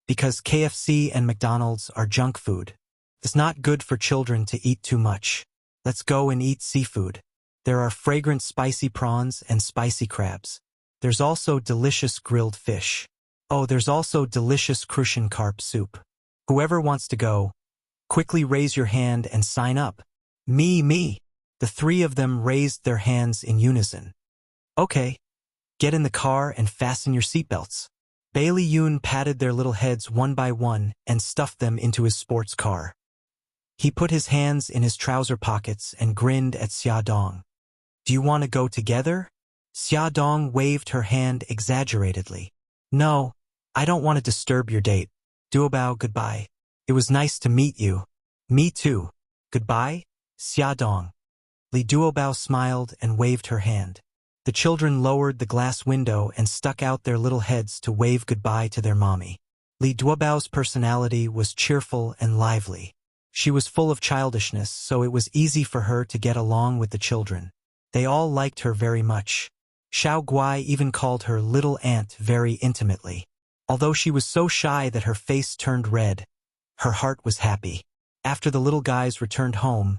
Because KFC and McDonald's are junk food. It's not good for children to eat too much. Let's go and eat seafood. There are fragrant spicy prawns and spicy crabs. There's also delicious grilled fish. Oh, there's also delicious crucian carp soup. Whoever wants to go, quickly raise your hand and sign up. Me. The 3 of them raised their hands in unison. Okay. Get in the car and fasten your seatbelts. Bailey Yun patted their little heads one by one and stuffed them into his sports car. He put his hands in his trouser pockets and grinned at Xia Dong. Do you want to go together? Xia Dong waved her hand exaggeratedly. No, I don't want to disturb your date. Duobao, goodbye. It was nice to meet you. Me too. Goodbye, Xia Dong. Li Duobao smiled and waved her hand. The children lowered the glass window and stuck out their little heads to wave goodbye to their mommy. Li Duobao's personality was cheerful and lively. She was full of childishness, so it was easy for her to get along with the children. They all liked her very much. Xiao Guai even called her little aunt very intimately. Although she was so shy that her face turned red, her heart was happy. After the little guys returned home,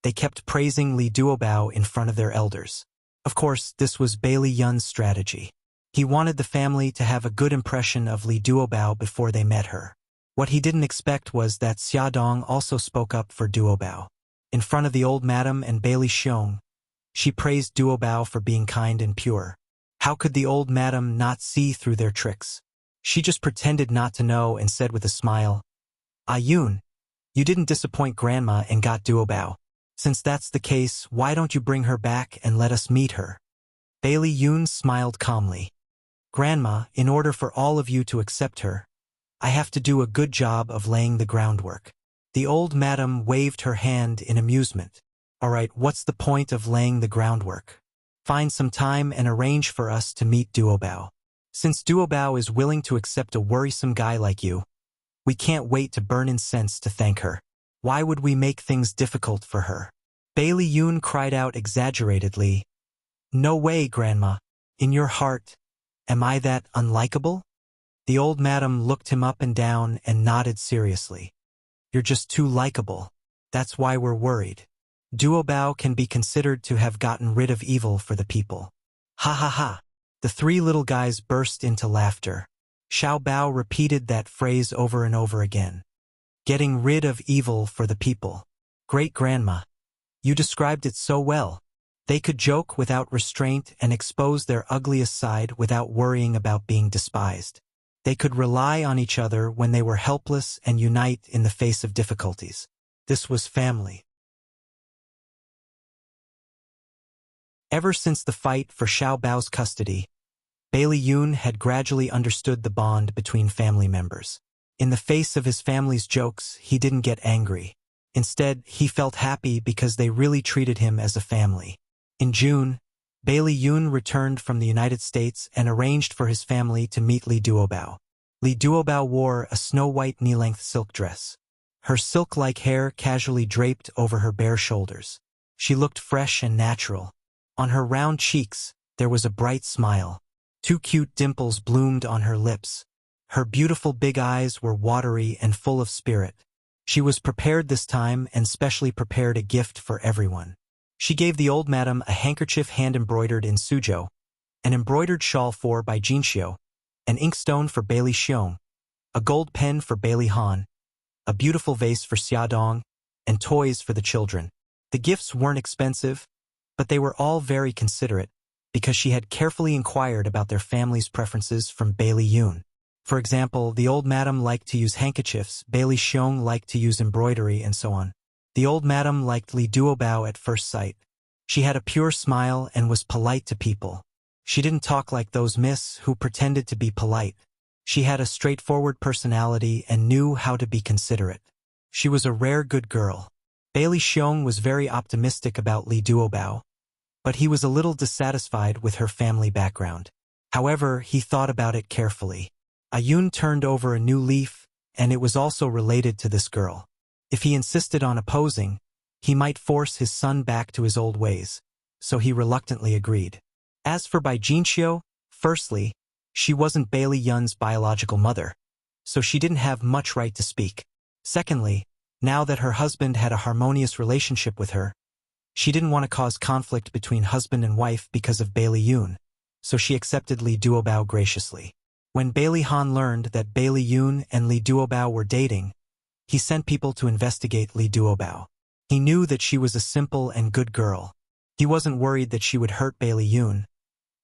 they kept praising Li Duobao in front of their elders. Of course, this was Bailey Yun's strategy. He wanted the family to have a good impression of Li Duobao before they met her. What he didn't expect was that Xia Dong also spoke up for Duobao. In front of the old madam and Bailey Xiong, she praised Duobao for being kind and pure. How could the old madam not see through their tricks? She just pretended not to know and said with a smile, Ah Yun, you didn't disappoint Grandma and got Duobao. Since that's the case, why don't you bring her back and let us meet her? Bailey Yun smiled calmly. Grandma, in order for all of you to accept her, I have to do a good job of laying the groundwork. The old madam waved her hand in amusement. All right, what's the point of laying the groundwork? Find some time and arrange for us to meet Duobao. Since Duobao is willing to accept a worrisome guy like you, we can't wait to burn incense to thank her. Why would we make things difficult for her? Bailey Yun cried out exaggeratedly, No way, Grandma. In your heart, am I that unlikable? The old madam looked him up and down and nodded seriously. You're just too likable. That's why we're worried. Duobao can be considered to have gotten rid of evil for the people. Ha ha ha. The three little guys burst into laughter. Xiao Bao repeated that phrase over and over again. Getting rid of evil for the people. Great grandma. You described it so well. They could joke without restraint and expose their ugliest side without worrying about being despised. They could rely on each other when they were helpless and unite in the face of difficulties. This was family. Ever since the fight for Xiao Bao's custody, Bailey Yun had gradually understood the bond between family members. In the face of his family's jokes, he didn't get angry. Instead, he felt happy because they really treated him as a family. In June, Bailey Yun returned from the United States and arranged for his family to meet Li Duobao. Li Duobao wore a snow-white knee-length silk dress. Her silk-like hair casually draped over her bare shoulders. She looked fresh and natural. On her round cheeks, there was a bright smile. Two cute dimples bloomed on her lips. Her beautiful big eyes were watery and full of spirit. She was prepared this time and specially prepared a gift for everyone. She gave the old madam a handkerchief hand-embroidered in Suzhou, an embroidered shawl by Jinxiu, an inkstone for Bailey Xiong, a gold pen for Bailey Han, a beautiful vase for Xiaodong, and toys for the children. The gifts weren't expensive, but they were all very considerate, because she had carefully inquired about their family's preferences from Bailey Yun. For example, the old madam liked to use handkerchiefs, Bailey Xiong liked to use embroidery, and so on. The old madam liked Li Duobao at first sight. She had a pure smile and was polite to people. She didn't talk like those miss who pretended to be polite. She had a straightforward personality and knew how to be considerate. She was a rare good girl. Bailey Xiong was very optimistic about Li Duobao, but he was a little dissatisfied with her family background. However, he thought about it carefully. Ayun turned over a new leaf, and it was also related to this girl. If he insisted on opposing, he might force his son back to his old ways, so he reluctantly agreed. As for Bai Jinxiu, firstly, she wasn't Bailey Yun's biological mother, so she didn't have much right to speak. Secondly, now that her husband had a harmonious relationship with her, she didn't want to cause conflict between husband and wife because of Bailey Yun, so she accepted Li Duobao graciously. When Bailey Han learned that Bailey Yun and Li Duobao were dating, he sent people to investigate Li Duobao. He knew that she was a simple and good girl. He wasn't worried that she would hurt Bailey Yun,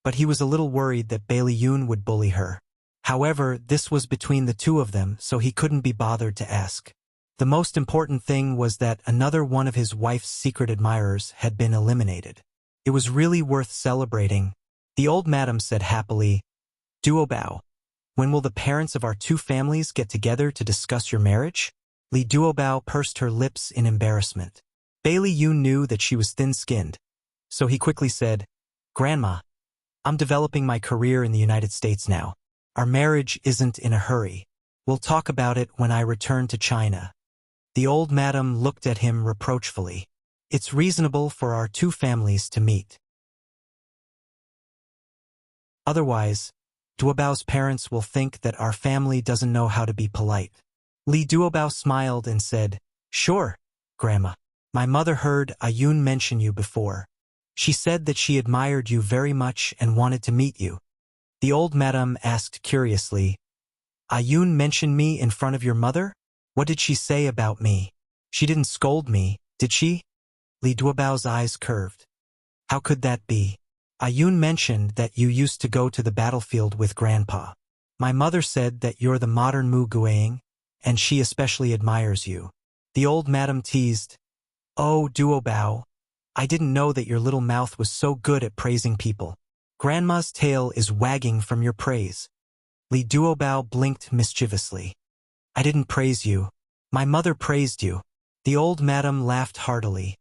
but he was a little worried that Bailey Yun would bully her. However, this was between the two of them, so he couldn't be bothered to ask. The most important thing was that another one of his wife's secret admirers had been eliminated. It was really worth celebrating. The old madam said happily, Duobao, when will the parents of our two families get together to discuss your marriage? Li Duobao pursed her lips in embarrassment. Bailey Yun knew that she was thin-skinned, so he quickly said, Grandma, I'm developing my career in the United States now. Our marriage isn't in a hurry. We'll talk about it when I return to China. The old madam looked at him reproachfully. It's reasonable for our two families to meet. Otherwise, Duobao's parents will think that our family doesn't know how to be polite. Li Duobao smiled and said, Sure, Grandma. My mother heard Ayun mention you before. She said that she admired you very much and wanted to meet you. The old madam asked curiously, Ayun mentioned me in front of your mother? What did she say about me? She didn't scold me, did she? Li Duobao's eyes curved. How could that be? Ayun mentioned that you used to go to the battlefield with Grandpa. My mother said that you're the modern Mu Guang, and she especially admires you. The old madam teased, Oh, Duobao, I didn't know that your little mouth was so good at praising people. Grandma's tail is wagging from your praise. Li Duobao blinked mischievously. I didn't praise you. My mother praised you. The old madam laughed heartily,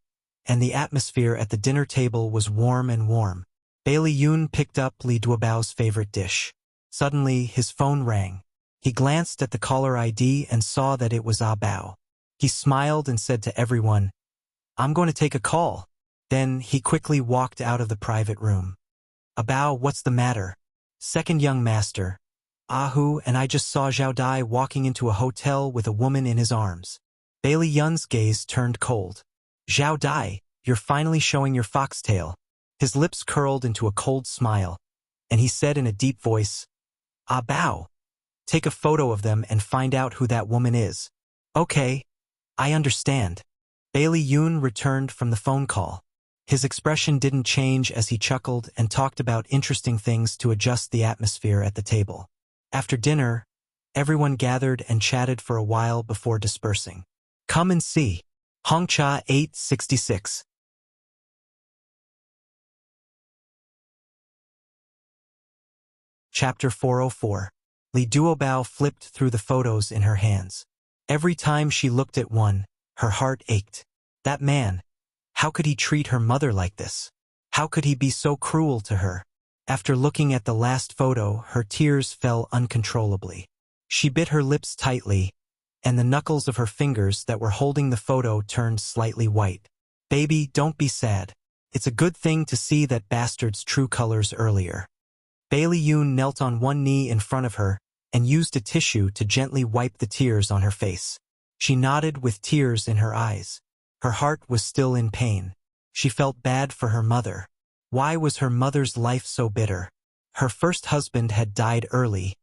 and the atmosphere at the dinner table was warm and warm. Bailey Yun picked up Li Duobao's favorite dish. Suddenly, his phone rang. He glanced at the caller ID and saw that it was Ah Bao. He smiled and said to everyone, I'm going to take a call. Then he quickly walked out of the private room. Abao, what's the matter? Second young master. Ahu, and I just saw Zhao Dai walking into a hotel with a woman in his arms. Bailey Yun's gaze turned cold. Zhao Dai, you're finally showing your foxtail. His lips curled into a cold smile, and he said in a deep voice, Bao, take a photo of them and find out who that woman is. Okay, I understand. Bailey Yun returned from the phone call. His expression didn't change as he chuckled and talked about interesting things to adjust the atmosphere at the table. After dinner, everyone gathered and chatted for a while before dispersing. Come and see. Hongcha 866. Chapter 404. Li Duobao flipped through the photos in her hands. Every time she looked at one, her heart ached. That man, how could he treat her mother like this? How could he be so cruel to her? After looking at the last photo, her tears fell uncontrollably. She bit her lips tightly, and the knuckles of her fingers that were holding the photo turned slightly white. Baby, don't be sad. It's a good thing to see that bastard's true colors earlier. Bailey Yun knelt on one knee in front of her and used a tissue to gently wipe the tears on her face. She nodded with tears in her eyes. Her heart was still in pain. She felt bad for her mother. Why was her mother's life so bitter? Her first husband had died early,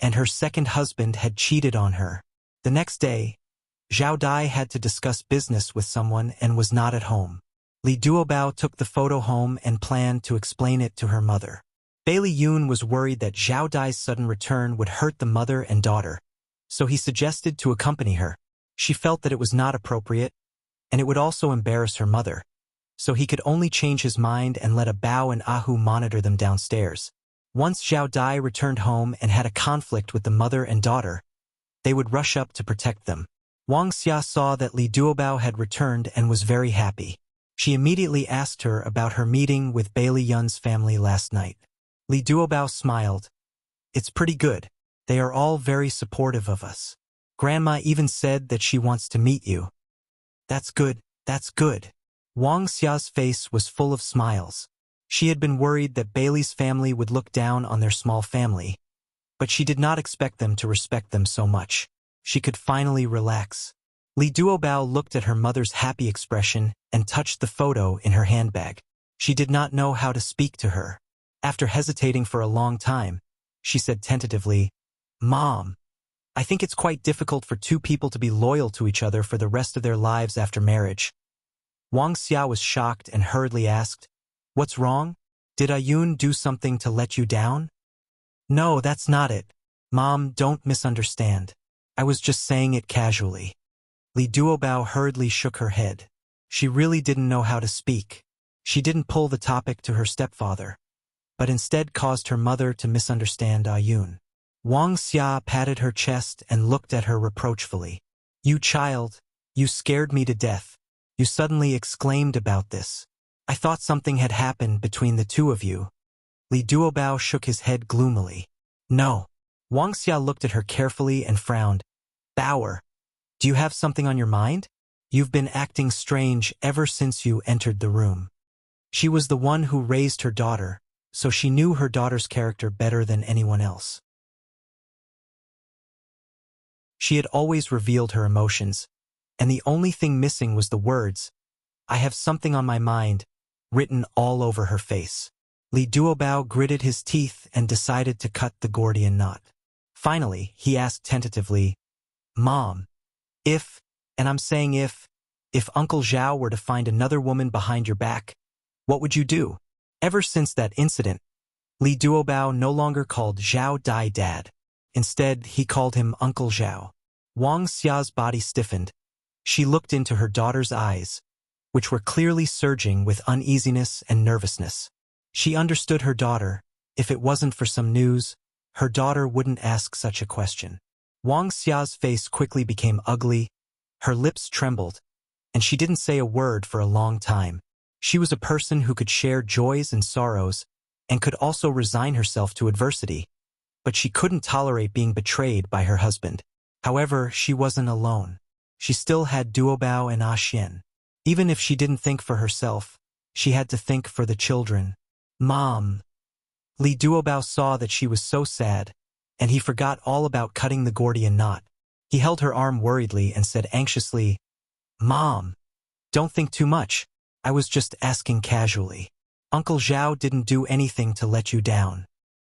and her second husband had cheated on her. The next day, Zhao Dai had to discuss business with someone and was not at home. Li Duobao took the photo home and planned to explain it to her mother. Bailey Yun was worried that Zhao Dai's sudden return would hurt the mother and daughter, so he suggested to accompany her. She felt that it was not appropriate, and it would also embarrass her mother, so he could only change his mind and let Bao and Ahu monitor them downstairs. Once Zhao Dai returned home and had a conflict with the mother and daughter, they would rush up to protect them. Wang Xia saw that Li Duobao had returned and was very happy. She immediately asked her about her meeting with Bailey Yun's family last night. Li Duobao smiled. It's pretty good. They are all very supportive of us. Grandma even said that she wants to meet you. That's good, that's good. Wang Xia's face was full of smiles. She had been worried that Bailey's family would look down on their small family, but she did not expect them to respect them so much. She could finally relax. Li Duobao looked at her mother's happy expression and touched the photo in her handbag. She did not know how to speak to her. After hesitating for a long time, she said tentatively, Mom, I think it's quite difficult for two people to be loyal to each other for the rest of their lives after marriage. Wang Xia was shocked and hurriedly asked, What's wrong? Did Ayun do something to let you down? No, that's not it. Mom, don't misunderstand. I was just saying it casually. Li Duobao hurriedly shook her head. She really didn't know how to speak. She didn't pull the topic to her stepfather, but instead caused her mother to misunderstand Ayun. Wang Xia patted her chest and looked at her reproachfully. You child, you scared me to death. You suddenly exclaimed about this. I thought something had happened between the two of you. Li Duobao shook his head gloomily. No. Wang Xia looked at her carefully and frowned. Bauer, do you have something on your mind? You've been acting strange ever since you entered the room. She was the one who raised her daughter, so she knew her daughter's character better than anyone else. She had always revealed her emotions, and the only thing missing was the words, I have something on my mind, written all over her face. Li Duobao gritted his teeth and decided to cut the Gordian knot. Finally, he asked tentatively, Mom, and I'm saying if Uncle Zhao were to find another woman behind your back, what would you do? Ever since that incident, Li Duobao no longer called Zhao Dai Dad. Instead, he called him Uncle Zhao. Wang Xia's body stiffened. She looked into her daughter's eyes, which were clearly surging with uneasiness and nervousness. She understood her daughter. If it wasn't for some news, her daughter wouldn't ask such a question. Wang Xia's face quickly became ugly, her lips trembled, and she didn't say a word for a long time. She was a person who could share joys and sorrows, and could also resign herself to adversity, but she couldn't tolerate being betrayed by her husband. However, she wasn't alone. She still had Duobao and Xian. Even if she didn't think for herself, she had to think for the children. Mom, Li Duobao saw that she was so sad, and he forgot all about cutting the Gordian knot. He held her arm worriedly and said anxiously, "Mom, don't think too much. I was just asking casually. Uncle Zhao didn't do anything to let you down."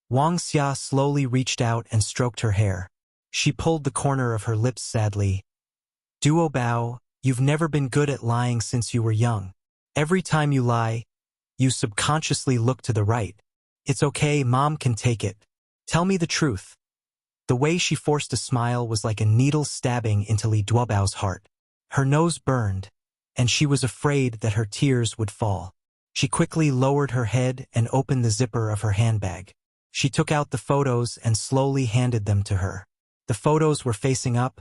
Wang Xia slowly reached out and stroked her hair. She pulled the corner of her lips sadly. "Duobao, you've never been good at lying since you were young. Every time you lie, you subconsciously look to the right. It's okay, Mom can take it. Tell me the truth." The way she forced a smile was like a needle stabbing into Li Duobao's heart. Her nose burned, and she was afraid that her tears would fall. She quickly lowered her head and opened the zipper of her handbag. She took out the photos and slowly handed them to her. The photos were facing up,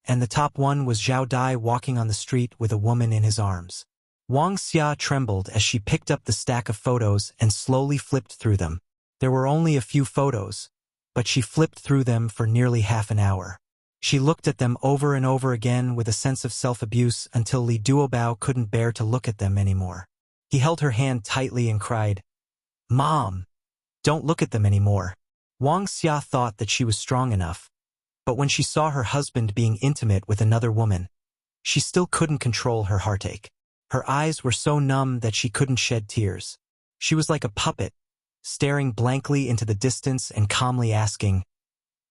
and the top one was Zhao Dai walking on the street with a woman in his arms. Wang Xia trembled as she picked up the stack of photos and slowly flipped through them. There were only a few photos, but she flipped through them for nearly half an hour. She looked at them over and over again with a sense of self-abuse until Li Duobao couldn't bear to look at them anymore. He held her hand tightly and cried, "Mom, don't look at them anymore." Wang Xia thought that she was strong enough, but when she saw her husband being intimate with another woman, she still couldn't control her heartache. Her eyes were so numb that she couldn't shed tears. She was like a puppet, staring blankly into the distance and calmly asking,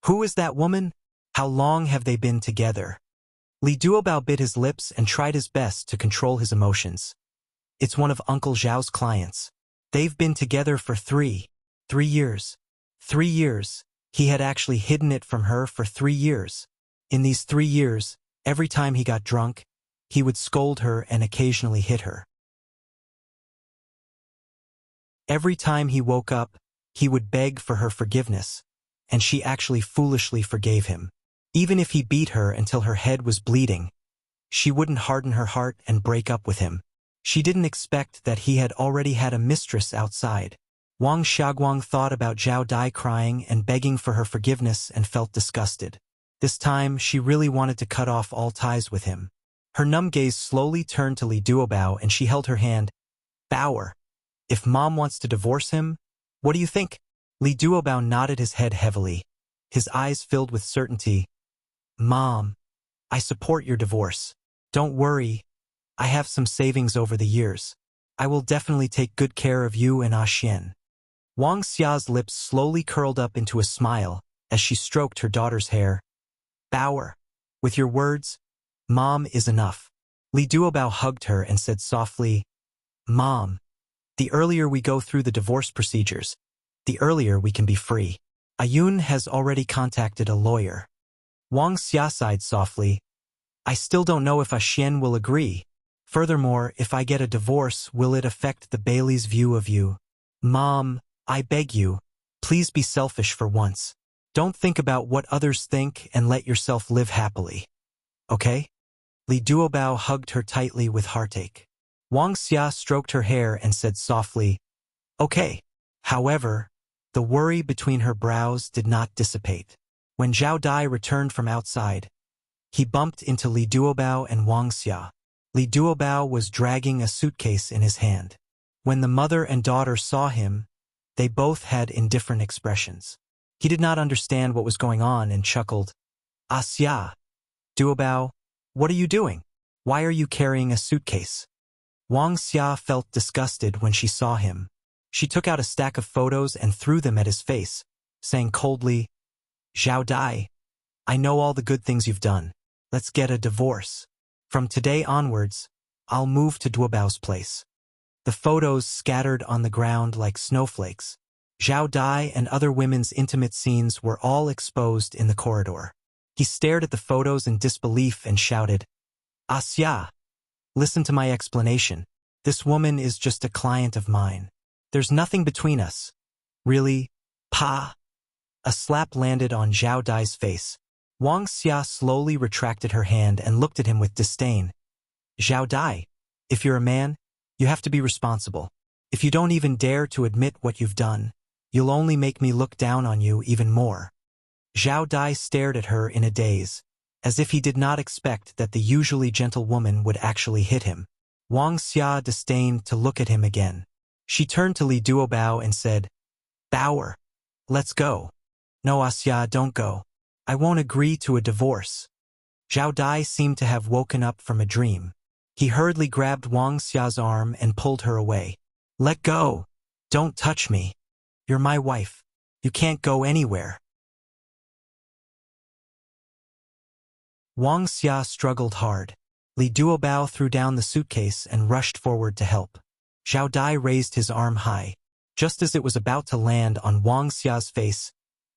"Who is that woman? How long have they been together?" Li Duobao bit his lips and tried his best to control his emotions. "It's one of Uncle Zhao's clients. They've been together for three years. 3 years. He had actually hidden it from her for 3 years. In these 3 years, every time he got drunk, he would scold her and occasionally hit her. Every time he woke up, he would beg for her forgiveness, and she actually foolishly forgave him. Even if he beat her until her head was bleeding, she wouldn't harden her heart and break up with him. She didn't expect that he had already had a mistress outside. Wang Xiaoguang thought about Zhao Dai crying and begging for her forgiveness and felt disgusted. This time, she really wanted to cut off all ties with him. Her numb gaze slowly turned to Li Duobao and she held her hand. "Bauer, if Mom wants to divorce him, what do you think?" Li Duobao nodded his head heavily. His eyes filled with certainty. "Mom, I support your divorce. Don't worry, I have some savings over the years. I will definitely take good care of you and Ah Xian." Wang Xia's lips slowly curled up into a smile as she stroked her daughter's hair. "Bauer, with your words, Mom is enough." Li Duobao hugged her and said softly, "Mom, the earlier we go through the divorce procedures, the earlier we can be free. Ayun has already contacted a lawyer." Wang Xia sighed softly. "I still don't know if Ah Xian will agree. Furthermore, if I get a divorce, will it affect the Bailey's view of you? Mom, I beg you, please be selfish for once. Don't think about what others think and let yourself live happily. Okay?" Li Duobao hugged her tightly with heartache. Wang Xia stroked her hair and said softly, "Okay." However, the worry between her brows did not dissipate. When Zhao Dai returned from outside, he bumped into Li Duobao and Wang Xia. Li Duobao was dragging a suitcase in his hand. When the mother and daughter saw him, they both had indifferent expressions. He did not understand what was going on and chuckled. "Ah Xia, Duobao, what are you doing? Why are you carrying a suitcase?" Wang Xia felt disgusted when she saw him. She took out a stack of photos and threw them at his face, saying coldly, "Zhao Dai, I know all the good things you've done. Let's get a divorce. From today onwards, I'll move to Duobao's place." The photos scattered on the ground like snowflakes. Zhao Dai and other women's intimate scenes were all exposed in the corridor. He stared at the photos in disbelief and shouted, "Ah Xia, listen to my explanation. This woman is just a client of mine. There's nothing between us. Really, Pa?" A slap landed on Zhao Dai's face. Wang Xia slowly retracted her hand and looked at him with disdain. "Zhao Dai, if you're a man, you have to be responsible. If you don't even dare to admit what you've done, you'll only make me look down on you even more." Zhao Dai stared at her in a daze, as if he did not expect that the usually gentle woman would actually hit him. Wang Xia disdained to look at him again. She turned to Li Duobao and said, Bauer. Let's go. No, Asya, don't go. I won't agree to a divorce. Zhao Dai seemed to have woken up from a dream. He hurriedly grabbed Wang Xia's arm and pulled her away. Let go. Don't touch me. You're my wife. You can't go anywhere. Wang Xia struggled hard. Li Duobao threw down the suitcase and rushed forward to help. Zhao Dai raised his arm high. Just as it was about to land on Wang Xia's face,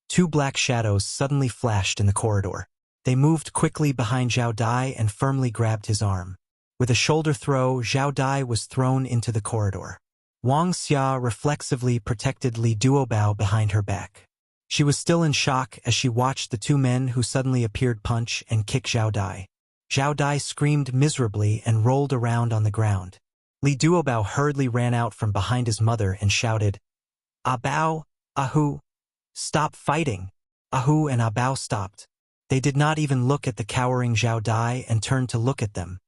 two black shadows suddenly flashed in the corridor. They moved quickly behind Zhao Dai and firmly grabbed his arm. With a shoulder throw, Zhao Dai was thrown into the corridor. Wang Xia reflexively protected Li Duobao behind her back. She was still in shock as she watched the two men who suddenly appeared punch and kick Zhao Dai. Zhao Dai screamed miserably and rolled around on the ground. Li Duobao hurriedly ran out from behind his mother and shouted, Abao, Ahu! Stop fighting! Ahu and Abao stopped. They did not even look at the cowering Zhao Dai and turned to look at them.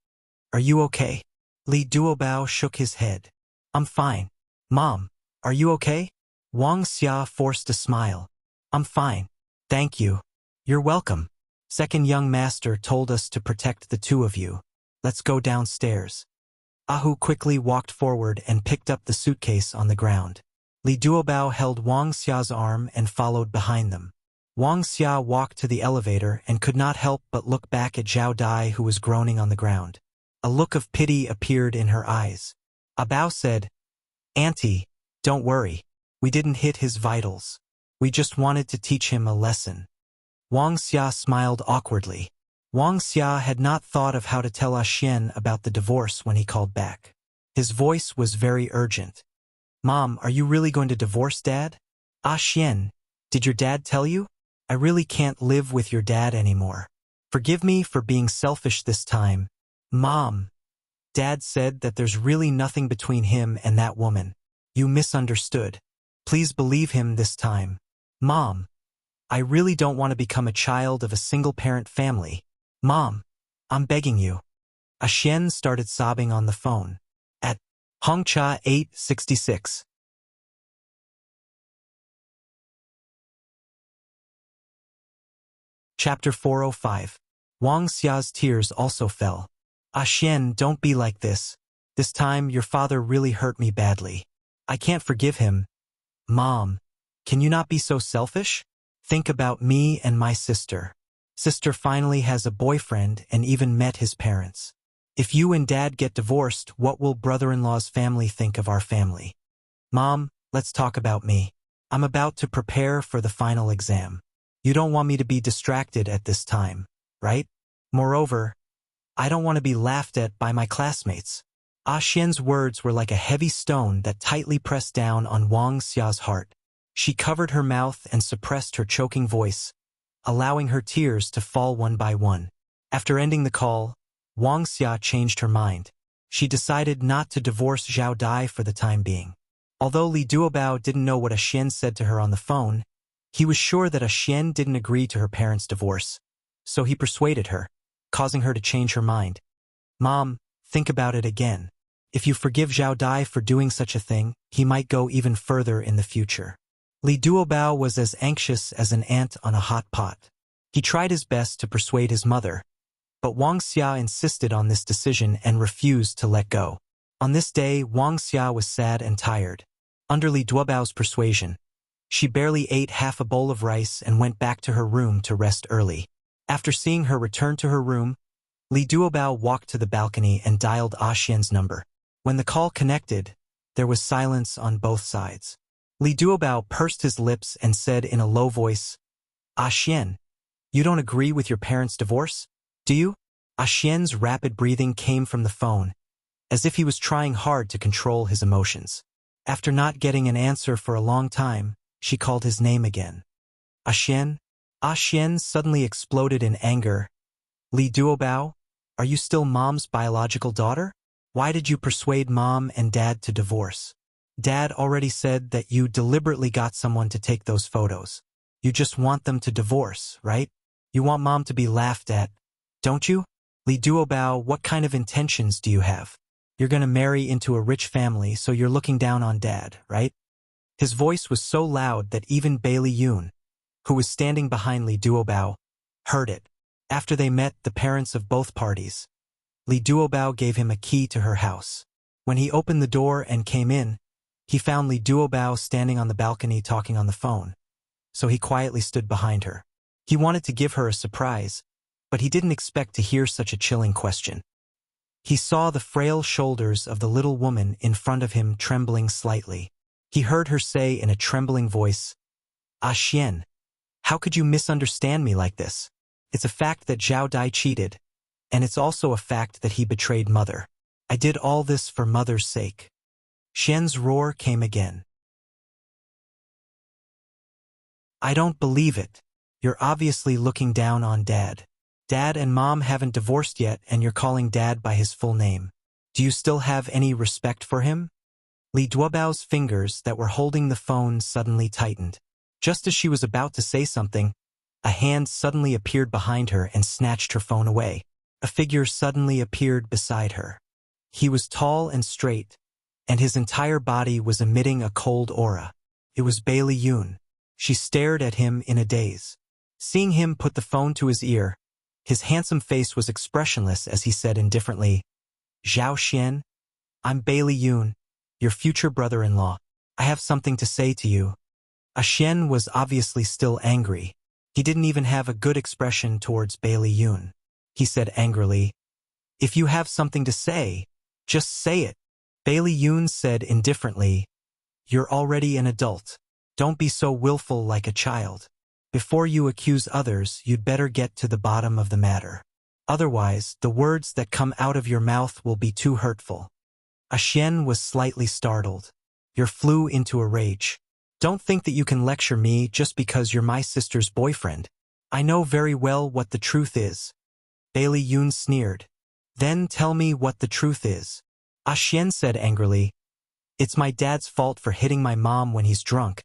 Are you okay? Li Duobao shook his head. I'm fine. Mom, are you okay? Wang Xia forced a smile. I'm fine. Thank you. You're welcome. Second young master told us to protect the two of you. Let's go downstairs. Ahu quickly walked forward and picked up the suitcase on the ground. Li Duobao held Wang Xia's arm and followed behind them. Wang Xia walked to the elevator and could not help but look back at Zhao Dai, who was groaning on the ground. A look of pity appeared in her eyes. Abao said, Auntie, don't worry. We didn't hit his vitals. We just wanted to teach him a lesson. Wang Xia smiled awkwardly. Wang Xia had not thought of how to tell Xian about the divorce when he called back. His voice was very urgent. Mom, are you really going to divorce Dad? Xian, did your dad tell you? I really can't live with your dad anymore. Forgive me for being selfish this time. Mom. Dad said that there's really nothing between him and that woman. You misunderstood. Please believe him this time. Mom. I really don't want to become a child of a single-parent family. Mom. I'm begging you. Xian started sobbing on the phone. At Hongcha 866. Chapter 405. Wang Xia's tears also fell. Xian, don't be like this. This time your father really hurt me badly. I can't forgive him. Mom, can you not be so selfish? Think about me and my sister. Sister finally has a boyfriend and even met his parents. If you and Dad get divorced, what will brother-in-law's family think of our family? Mom, let's talk about me. I'm about to prepare for the final exam. You don't want me to be distracted at this time, right? Moreover, I don't want to be laughed at by my classmates. Xian's words were like a heavy stone that tightly pressed down on Wang Xia's heart. She covered her mouth and suppressed her choking voice, allowing her tears to fall one by one. After ending the call, Wang Xia changed her mind. She decided not to divorce Zhao Dai for the time being. Although Li Duobao didn't know what Xian said to her on the phone, he was sure that Xian didn't agree to her parents' divorce. So he persuaded her, causing her to change her mind. Mom, think about it again. If you forgive Zhao Dai for doing such a thing, he might go even further in the future. Li Duobao was as anxious as an ant on a hot pot. He tried his best to persuade his mother, but Wang Xia insisted on this decision and refused to let go. On this day, Wang Xia was sad and tired. Under Li Duobao's persuasion, she barely ate half a bowl of rice and went back to her room to rest early. After seeing her return to her room, Li Duobao walked to the balcony and dialed Xian's number. When the call connected, there was silence on both sides. Li Duobao pursed his lips and said in a low voice, Xian, you don't agree with your parents' divorce, do you? Xian's rapid breathing came from the phone, as if he was trying hard to control his emotions. After not getting an answer for a long time, she called his name again. Xian? Xian suddenly exploded in anger. Li Duobao, are you still Mom's biological daughter? Why did you persuade Mom and Dad to divorce? Dad already said that you deliberately got someone to take those photos. You just want them to divorce, right? You want Mom to be laughed at, don't you? Li Duobao, what kind of intentions do you have? You're gonna marry into a rich family, so you're looking down on Dad, right? His voice was so loud that even Bailey Yoon, who was standing behind Lee Duobao, heard it. After they met the parents of both parties, Lee Duobao gave him a key to her house. When he opened the door and came in, he found Lee Duobao standing on the balcony talking on the phone, so he quietly stood behind her. He wanted to give her a surprise, but he didn't expect to hear such a chilling question. He saw the frail shoulders of the little woman in front of him trembling slightly. He heard her say in a trembling voice, "Ah Xian, how could you misunderstand me like this? It's a fact that Zhao Dai cheated, and it's also a fact that he betrayed Mother. I did all this for Mother's sake." Xian's roar came again. "I don't believe it. You're obviously looking down on Dad. Dad and Mom haven't divorced yet and you're calling Dad by his full name. Do you still have any respect for him?" Lee Duobao's fingers that were holding the phone suddenly tightened. Just as she was about to say something, a hand suddenly appeared behind her and snatched her phone away. A figure suddenly appeared beside her. He was tall and straight, and his entire body was emitting a cold aura. It was Bailey Yoon. She stared at him in a daze. Seeing him put the phone to his ear, his handsome face was expressionless as he said indifferently, "Zhao Xian, I'm Bailey Yoon, your future brother-in-law. I have something to say to you." Xian was obviously still angry. He didn't even have a good expression towards Bailey Yoon. He said angrily, "If you have something to say, just say it." Bailey Yoon said indifferently, "You're already an adult. Don't be so willful like a child. Before you accuse others, you'd better get to the bottom of the matter. Otherwise, the words that come out of your mouth will be too hurtful." Xian was slightly startled. "You flew into a rage. Don't think that you can lecture me just because you're my sister's boyfriend. I know very well what the truth is." Bailey Yoon sneered. "Then tell me what the truth is." Xian said angrily, "It's my dad's fault for hitting my mom when he's drunk,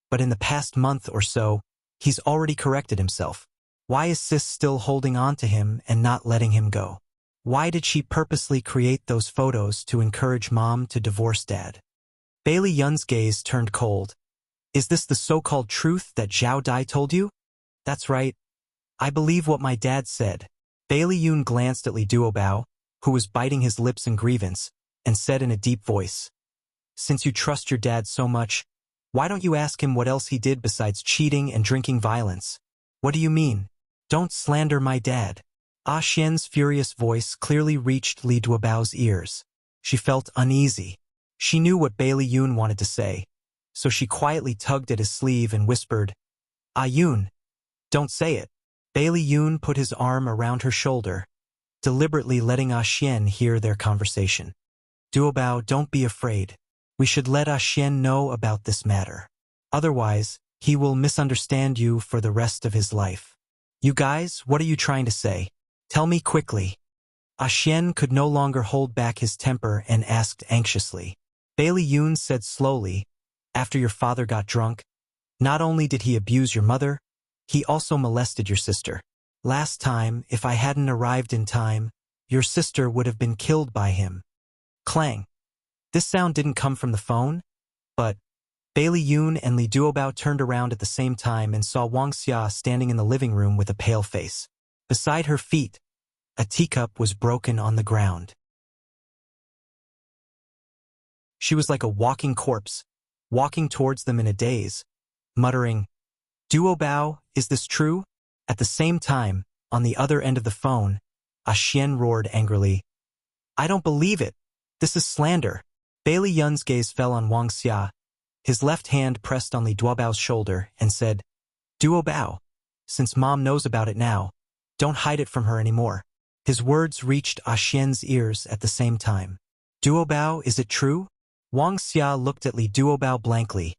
but in the past month or so, he's already corrected himself. Why is Sis still holding on to him and not letting him go? Why did she purposely create those photos to encourage Mom to divorce Dad?" Bailey Yun's gaze turned cold. "Is this the so-called truth that Zhao Dai told you?" "That's right. I believe what my dad said." Bailey Yoon glanced at Lee Duobao, who was biting his lips in grievance, and said in a deep voice, "Since you trust your dad so much, why don't you ask him what else he did besides cheating and drinking violence?" "What do you mean? Don't slander my dad." Xian's furious voice clearly reached Lee Duobao's ears. She felt uneasy. She knew what Bailey Yoon wanted to say, so she quietly tugged at his sleeve and whispered, "Ah Yoon, don't say it." Bailey Yoon put his arm around her shoulder, deliberately letting Xian hear their conversation. "Duobao, don't be afraid. We should let Xian know about this matter. Otherwise, he will misunderstand you for the rest of his life. You guys, what are you trying to say? Tell me quickly." Xian could no longer hold back his temper and asked anxiously. Bailey Yoon said slowly, "After your father got drunk, not only did he abuse your mother, he also molested your sister. Last time, if I hadn't arrived in time, your sister would have been killed by him." Clang. This sound didn't come from the phone, but Bailey Yoon and Lee Duobao turned around at the same time and saw Wang Xia standing in the living room with a pale face. Beside her feet, a teacup was broken on the ground. She was like a walking corpse, walking towards them in a daze, muttering, "Duobao, is this true?" At the same time, on the other end of the phone, Xian roared angrily, "I don't believe it. This is slander." Bailey Yun's gaze fell on Wang Xia. His left hand pressed on Lee Duobao's shoulder and said, "Duobao, since Mom knows about it now, don't hide it from her anymore." His words reached Xian's ears at the same time. "Duobao, is it true?" Wang Xia looked at Lee Duobao blankly,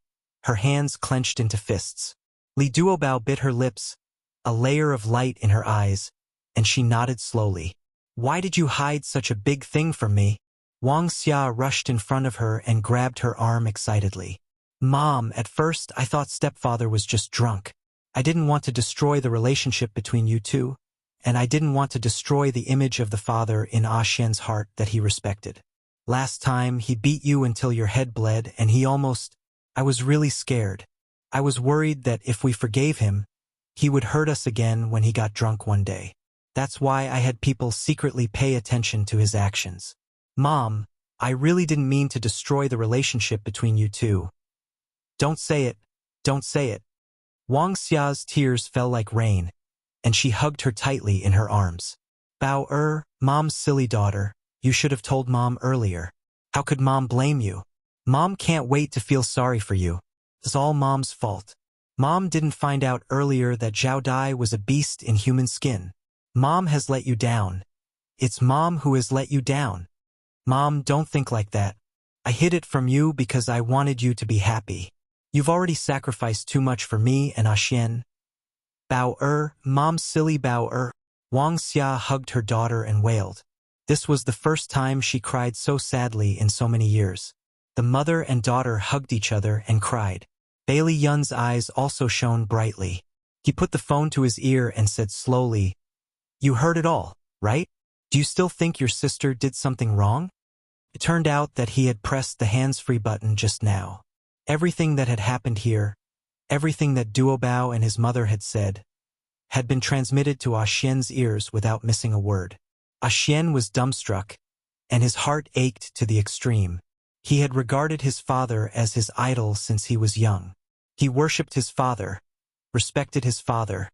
her hands clenched into fists. Lee Duobao bit her lips, a layer of light in her eyes, and she nodded slowly. "Why did you hide such a big thing from me?" Wang Xia rushed in front of her and grabbed her arm excitedly. "Mom, at first I thought stepfather was just drunk. I didn't want to destroy the relationship between you two, and I didn't want to destroy the image of the father in Xian's heart that he respected. Last time, he beat you until your head bled and he almost I was really scared. I was worried that if we forgave him, he would hurt us again when he got drunk one day. That's why I had people secretly pay attention to his actions. Mom, I really didn't mean to destroy the relationship between you two. Don't say it. Don't say it. Wang Xia's tears fell like rain, and she hugged her tightly in her arms. Bao Mom's silly daughter, you should have told Mom earlier. How could Mom blame you? Mom can't wait to feel sorry for you. It's all Mom's fault. Mom didn't find out earlier that Zhao Dai was a beast in human skin. Mom has let you down. It's Mom who has let you down. Mom, don't think like that. I hid it from you because I wanted you to be happy. You've already sacrificed too much for me and Xian. Bao Mom's silly Bao Wang Xia hugged her daughter and wailed. This was the first time she cried so sadly in so many years. The mother and daughter hugged each other and cried. Bailey Yun's eyes also shone brightly. He put the phone to his ear and said slowly, You heard it all, right? Do you still think your sister did something wrong? It turned out that he had pressed the hands-free button just now. Everything that had happened here, everything that Duobao and his mother had said, had been transmitted to Xian's ears without missing a word. Xian was dumbstruck, and his heart ached to the extreme. He had regarded his father as his idol since he was young. He worshipped his father, respected his father,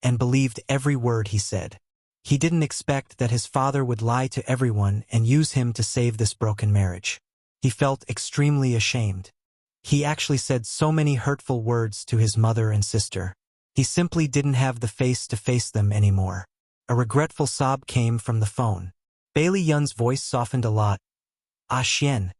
and believed every word he said. He didn't expect that his father would lie to everyone and use him to save this broken marriage. He felt extremely ashamed. He actually said so many hurtful words to his mother and sister. He simply didn't have the face to face them anymore. A regretful sob came from the phone. Bailey Yun's voice softened a lot. Xian,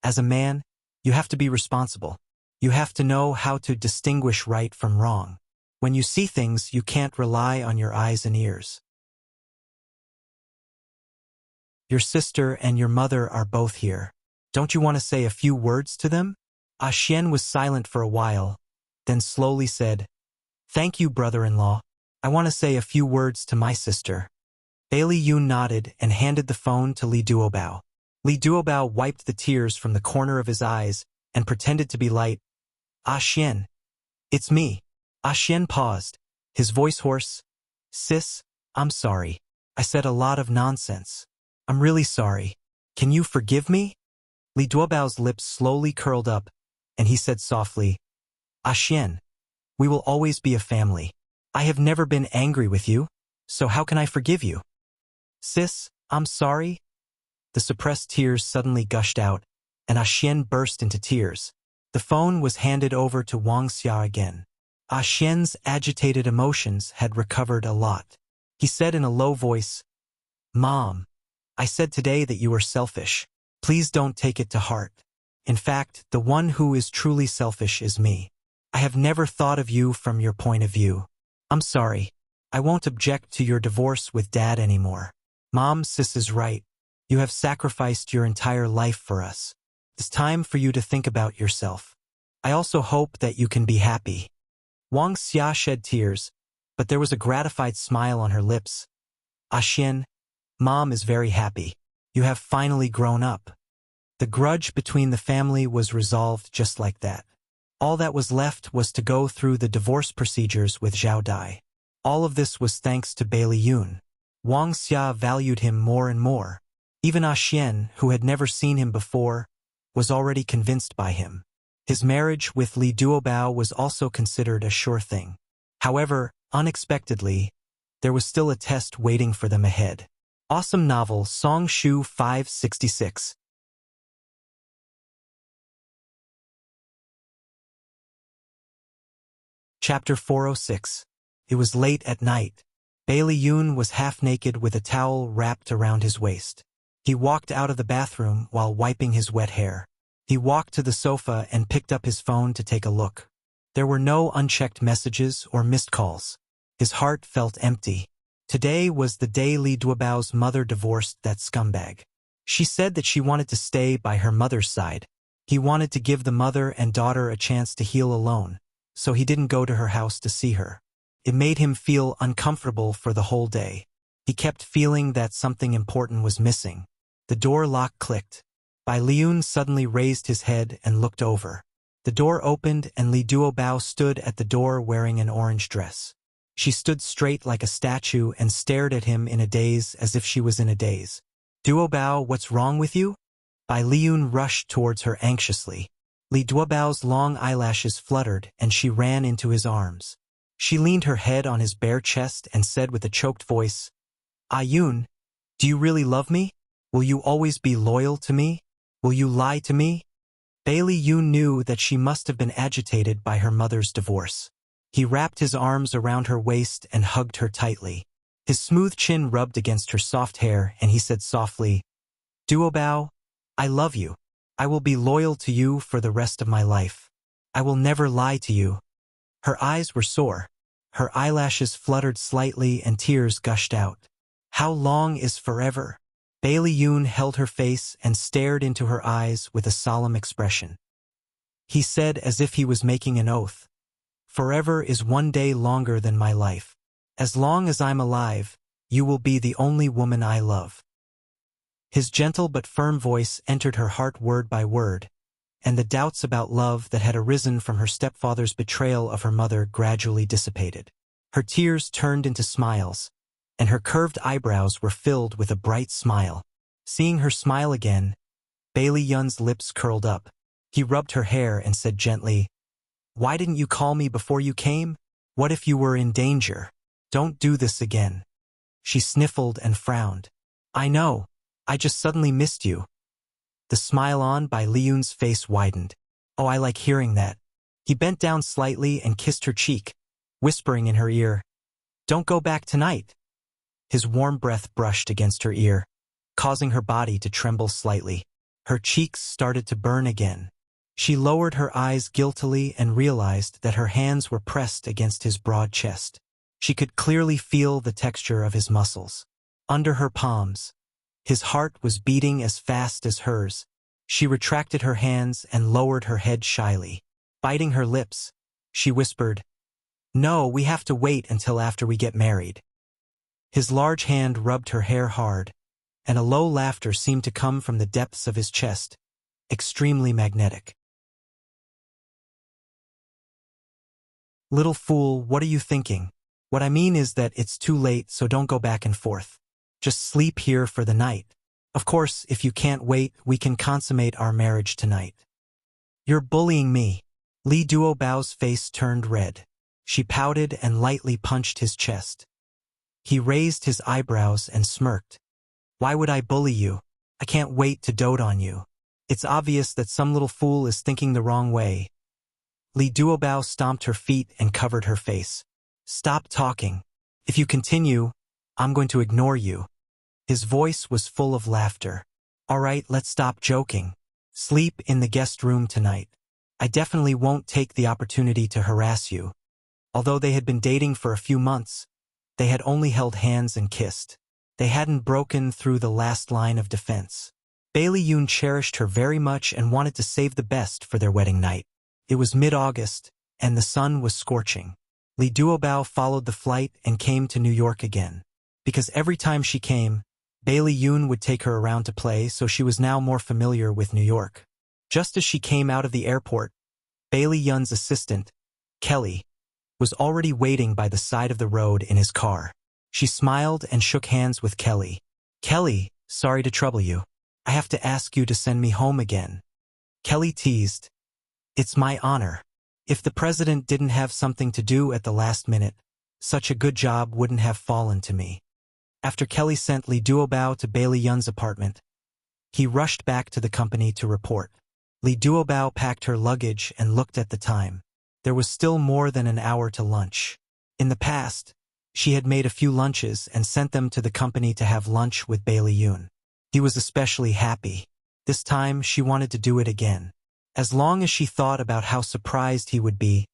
as a man, you have to be responsible. You have to know how to distinguish right from wrong. When you see things, you can't rely on your eyes and ears. Your sister and your mother are both here. Don't you want to say a few words to them? Xian was silent for a while, then slowly said, Thank you, brother-in-law. I want to say a few words to my sister. Bailey Yun nodded and handed the phone to Li Duobao. Li Duobao wiped the tears from the corner of his eyes and pretended to be light. Xian. It's me. Xian paused, his voice hoarse. Sis, I'm sorry. I said a lot of nonsense. I'm really sorry. Can you forgive me? Li Duobao's lips slowly curled up, and he said softly, Xian, we will always be a family. I have never been angry with you, so how can I forgive you? Sis, I'm sorry. The suppressed tears suddenly gushed out, and Xian burst into tears. The phone was handed over to Wang Xia again. Xian's agitated emotions had recovered a lot. He said in a low voice, Mom, I said today that you were selfish. Please don't take it to heart. In fact, the one who is truly selfish is me. I have never thought of you from your point of view. I'm sorry. I won't object to your divorce with Dad anymore. Mom, Sis is right. You have sacrificed your entire life for us. It's time for you to think about yourself. I also hope that you can be happy. Wang Xia shed tears, but there was a gratified smile on her lips. Xian, Mom is very happy. You have finally grown up. The grudge between the family was resolved just like that. All that was left was to go through the divorce procedures with Zhao Dai. All of this was thanks to Bailey Yun. Wang Xia valued him more and more. Even Xian, who had never seen him before, was already convinced by him. His marriage with Li Duobao was also considered a sure thing. However, unexpectedly, there was still a test waiting for them ahead. Awesome novel Song Shu 566. Chapter 406. It was late at night. Bailey Yun was half naked with a towel wrapped around his waist. He walked out of the bathroom while wiping his wet hair. He walked to the sofa and picked up his phone to take a look. There were no unchecked messages or missed calls. His heart felt empty. Today was the day Li Duobao's mother divorced that scumbag. She said that she wanted to stay by her mother's side. He wanted to give the mother and daughter a chance to heal alone, so he didn't go to her house to see her. It made him feel uncomfortable for the whole day. He kept feeling that something important was missing. The door lock clicked. Bai Liun suddenly raised his head and looked over. The door opened and Li Duobao stood at the door wearing an orange dress. She stood straight like a statue and stared at him in a daze as if she was in a daze. Duobao, what's wrong with you? Bai Liyun rushed towards her anxiously. Li Duobao's long eyelashes fluttered and she ran into his arms. She leaned her head on his bare chest and said with a choked voice, Yun, do you really love me? Will you always be loyal to me? Will you lie to me? Bai Liyun knew that she must have been agitated by her mother's divorce. He wrapped his arms around her waist and hugged her tightly. His smooth chin rubbed against her soft hair and he said softly, Duobao, I love you. I will be loyal to you for the rest of my life. I will never lie to you. Her eyes were sore. Her eyelashes fluttered slightly and tears gushed out. How long is forever? Bai Liyun held her face and stared into her eyes with a solemn expression. He said as if he was making an oath, Forever is one day longer than my life. As long as I'm alive, you will be the only woman I love. His gentle but firm voice entered her heart word by word, and the doubts about love that had arisen from her stepfather's betrayal of her mother gradually dissipated. Her tears turned into smiles, and her curved eyebrows were filled with a bright smile. Seeing her smile again, Bai Liyun's lips curled up. He rubbed her hair and said gently, Why didn't you call me before you came? What if you were in danger? Don't do this again. She sniffled and frowned. I know. I just suddenly missed you. The smile on Bai Liyun's face widened. Oh, I like hearing that. He bent down slightly and kissed her cheek, whispering in her ear, Don't go back tonight. His warm breath brushed against her ear, causing her body to tremble slightly. Her cheeks started to burn again. She lowered her eyes guiltily and realized that her hands were pressed against his broad chest. She could clearly feel the texture of his muscles. Under her palms, his heart was beating as fast as hers. She retracted her hands and lowered her head shyly. Biting her lips, she whispered, No, we have to wait until after we get married. His large hand rubbed her hair hard, and a low laughter seemed to come from the depths of his chest, extremely magnetic. Little fool, what are you thinking? What I mean is that it's too late, so don't go back and forth. Just sleep here for the night. Of course, if you can't wait, we can consummate our marriage tonight. You're bullying me. Li Duobao's face turned red. She pouted and lightly punched his chest. He raised his eyebrows and smirked. Why would I bully you? I can't wait to dote on you. It's obvious that some little fool is thinking the wrong way. Li Duobao stomped her feet and covered her face. Stop talking. If you continue, I'm going to ignore you. His voice was full of laughter. All right, let's stop joking. Sleep in the guest room tonight. I definitely won't take the opportunity to harass you. Although they had been dating for a few months, they had only held hands and kissed. They hadn't broken through the last line of defense. Bai Liyun cherished her very much and wanted to save the best for their wedding night. It was mid-August, and the sun was scorching. Li Duobao followed the flight and came to New York again. Because every time she came, Bai Liyun would take her around to play, so she was now more familiar with New York. Just as she came out of the airport, Bai Liyun's assistant, Kelly, was already waiting by the side of the road in his car. She smiled and shook hands with Kelly. Kelly, sorry to trouble you. I have to ask you to send me home again. Kelly teased. It's my honor. If the president didn't have something to do at the last minute, such a good job wouldn't have fallen to me. After Kelly sent Li Duobao to Bai Liyun's apartment, he rushed back to the company to report. Li Duobao packed her luggage and looked at the time. There was still more than an hour to lunch. In the past, she had made a few lunches and sent them to the company to have lunch with Bai Liyun. He was especially happy. This time, she wanted to do it again. As long as she thought about how surprised he would be,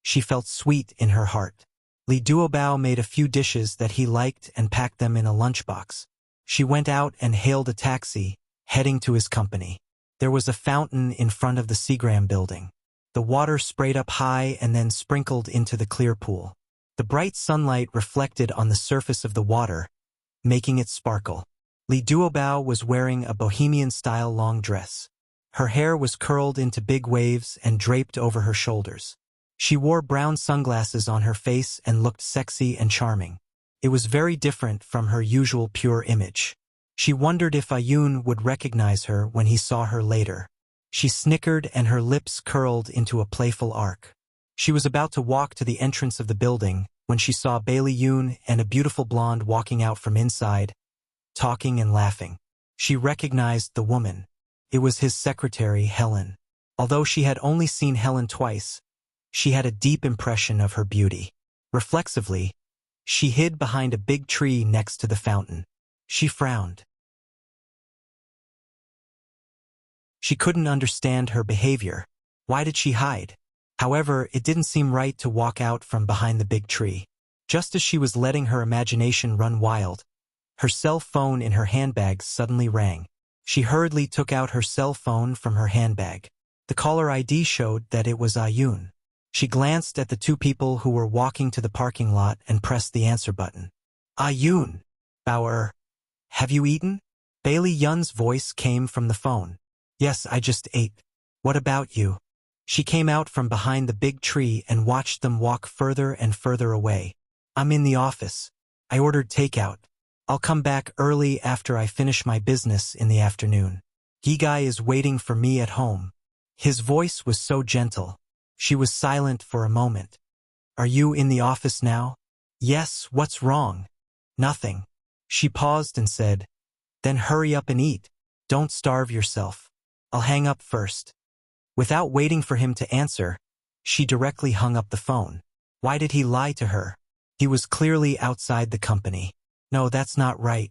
she felt sweet in her heart. Li Duobao made a few dishes that he liked and packed them in a lunchbox. She went out and hailed a taxi, heading to his company. There was a fountain in front of the Seagram building. The water sprayed up high and then sprinkled into the clear pool. The bright sunlight reflected on the surface of the water, making it sparkle. Li Duobao was wearing a bohemian-style long dress. Her hair was curled into big waves and draped over her shoulders. She wore brown sunglasses on her face and looked sexy and charming. It was very different from her usual pure image. She wondered if Ayun would recognize her when he saw her later. She snickered and her lips curled into a playful arc. She was about to walk to the entrance of the building when she saw Bailey Yoon and a beautiful blonde walking out from inside, talking and laughing. She recognized the woman. It was his secretary, Helen. Although she had only seen Helen twice, she had a deep impression of her beauty. Reflexively, she hid behind a big tree next to the fountain. She frowned. She couldn't understand her behavior. Why did she hide? However, it didn't seem right to walk out from behind the big tree. Just as she was letting her imagination run wild, her cell phone in her handbag suddenly rang. She hurriedly took out her cell phone from her handbag. The caller ID showed that it was Ayun. She glanced at the two people who were walking to the parking lot and pressed the answer button. Ayun, Bauer, have you eaten? Bailey Yun's voice came from the phone. Yes, I just ate. What about you? She came out from behind the big tree and watched them walk further and further away. I'm in the office. I ordered takeout. I'll come back early after I finish my business in the afternoon. Gigai is waiting for me at home. His voice was so gentle. She was silent for a moment. Are you in the office now? Yes, what's wrong? Nothing. She paused and said, Then hurry up and eat. Don't starve yourself. I'll hang up first. Without waiting for him to answer, she directly hung up the phone. Why did he lie to her? He was clearly outside the company. No, that's not right.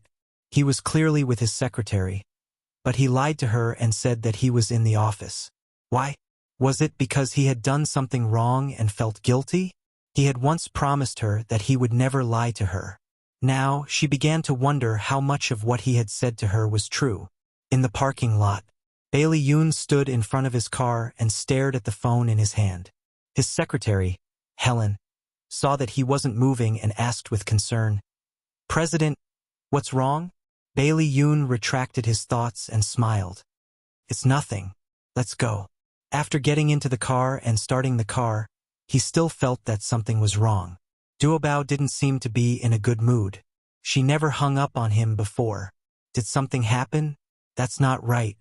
He was clearly with his secretary. But he lied to her and said that he was in the office. Why? Was it because he had done something wrong and felt guilty? He had once promised her that he would never lie to her. Now, she began to wonder how much of what he had said to her was true. In the parking lot, Bailey Yoon stood in front of his car and stared at the phone in his hand. His secretary, Helen, saw that he wasn't moving and asked with concern, President, what's wrong? Bailey Yoon retracted his thoughts and smiled. It's nothing. Let's go. After getting into the car and starting the car, he still felt that something was wrong. Duobao didn't seem to be in a good mood. She never hung up on him before. Did something happen? That's not right.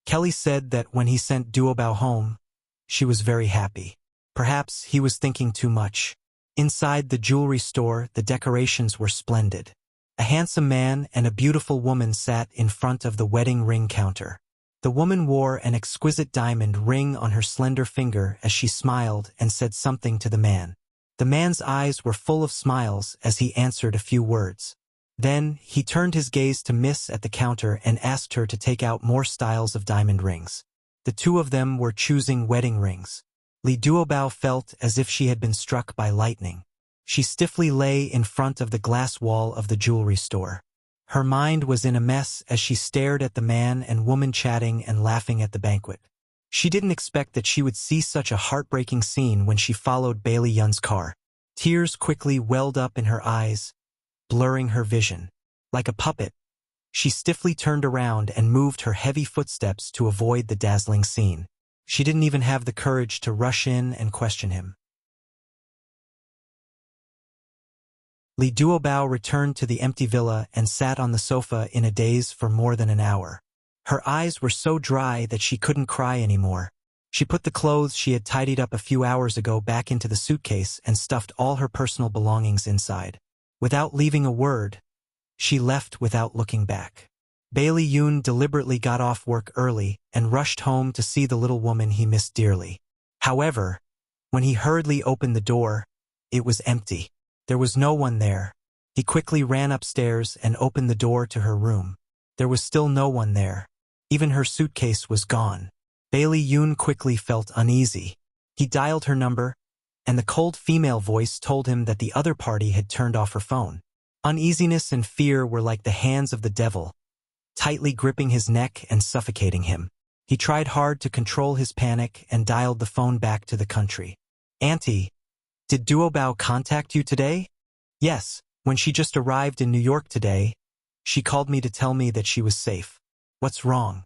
Kelly said that when he sent Duobao home, she was very happy. Perhaps he was thinking too much. Inside the jewelry store, the decorations were splendid. A handsome man and a beautiful woman sat in front of the wedding ring counter. The woman wore an exquisite diamond ring on her slender finger as she smiled and said something to the man. The man's eyes were full of smiles as he answered a few words. Then, he turned his gaze to Miss at the counter and asked her to take out more styles of diamond rings. The two of them were choosing wedding rings. Li Duobao felt as if she had been struck by lightning. She stiffly lay in front of the glass wall of the jewelry store. Her mind was in a mess as she stared at the man and woman chatting and laughing at the banquet. She didn't expect that she would see such a heartbreaking scene when she followed Bailey Yun's car. Tears quickly welled up in her eyes, blurring her vision. Like a puppet, she stiffly turned around and moved her heavy footsteps to avoid the dazzling scene. She didn't even have the courage to rush in and question him. Li Duobao returned to the empty villa and sat on the sofa in a daze for more than an hour. Her eyes were so dry that she couldn't cry anymore. She put the clothes she had tidied up a few hours ago back into the suitcase and stuffed all her personal belongings inside. Without leaving a word, she left without looking back. Bailey Yoon deliberately got off work early and rushed home to see the little woman he missed dearly. However, when he hurriedly opened the door, it was empty. There was no one there. He quickly ran upstairs and opened the door to her room. There was still no one there. Even her suitcase was gone. Bailey Yoon quickly felt uneasy. He dialed her number, and the cold female voice told him that the other party had turned off her phone. Uneasiness and fear were like the hands of the devil, tightly gripping his neck and suffocating him. He tried hard to control his panic and dialed the phone back to the country. Auntie, did Duobao contact you today? Yes, when she just arrived in New York today, she called me to tell me that she was safe. What's wrong?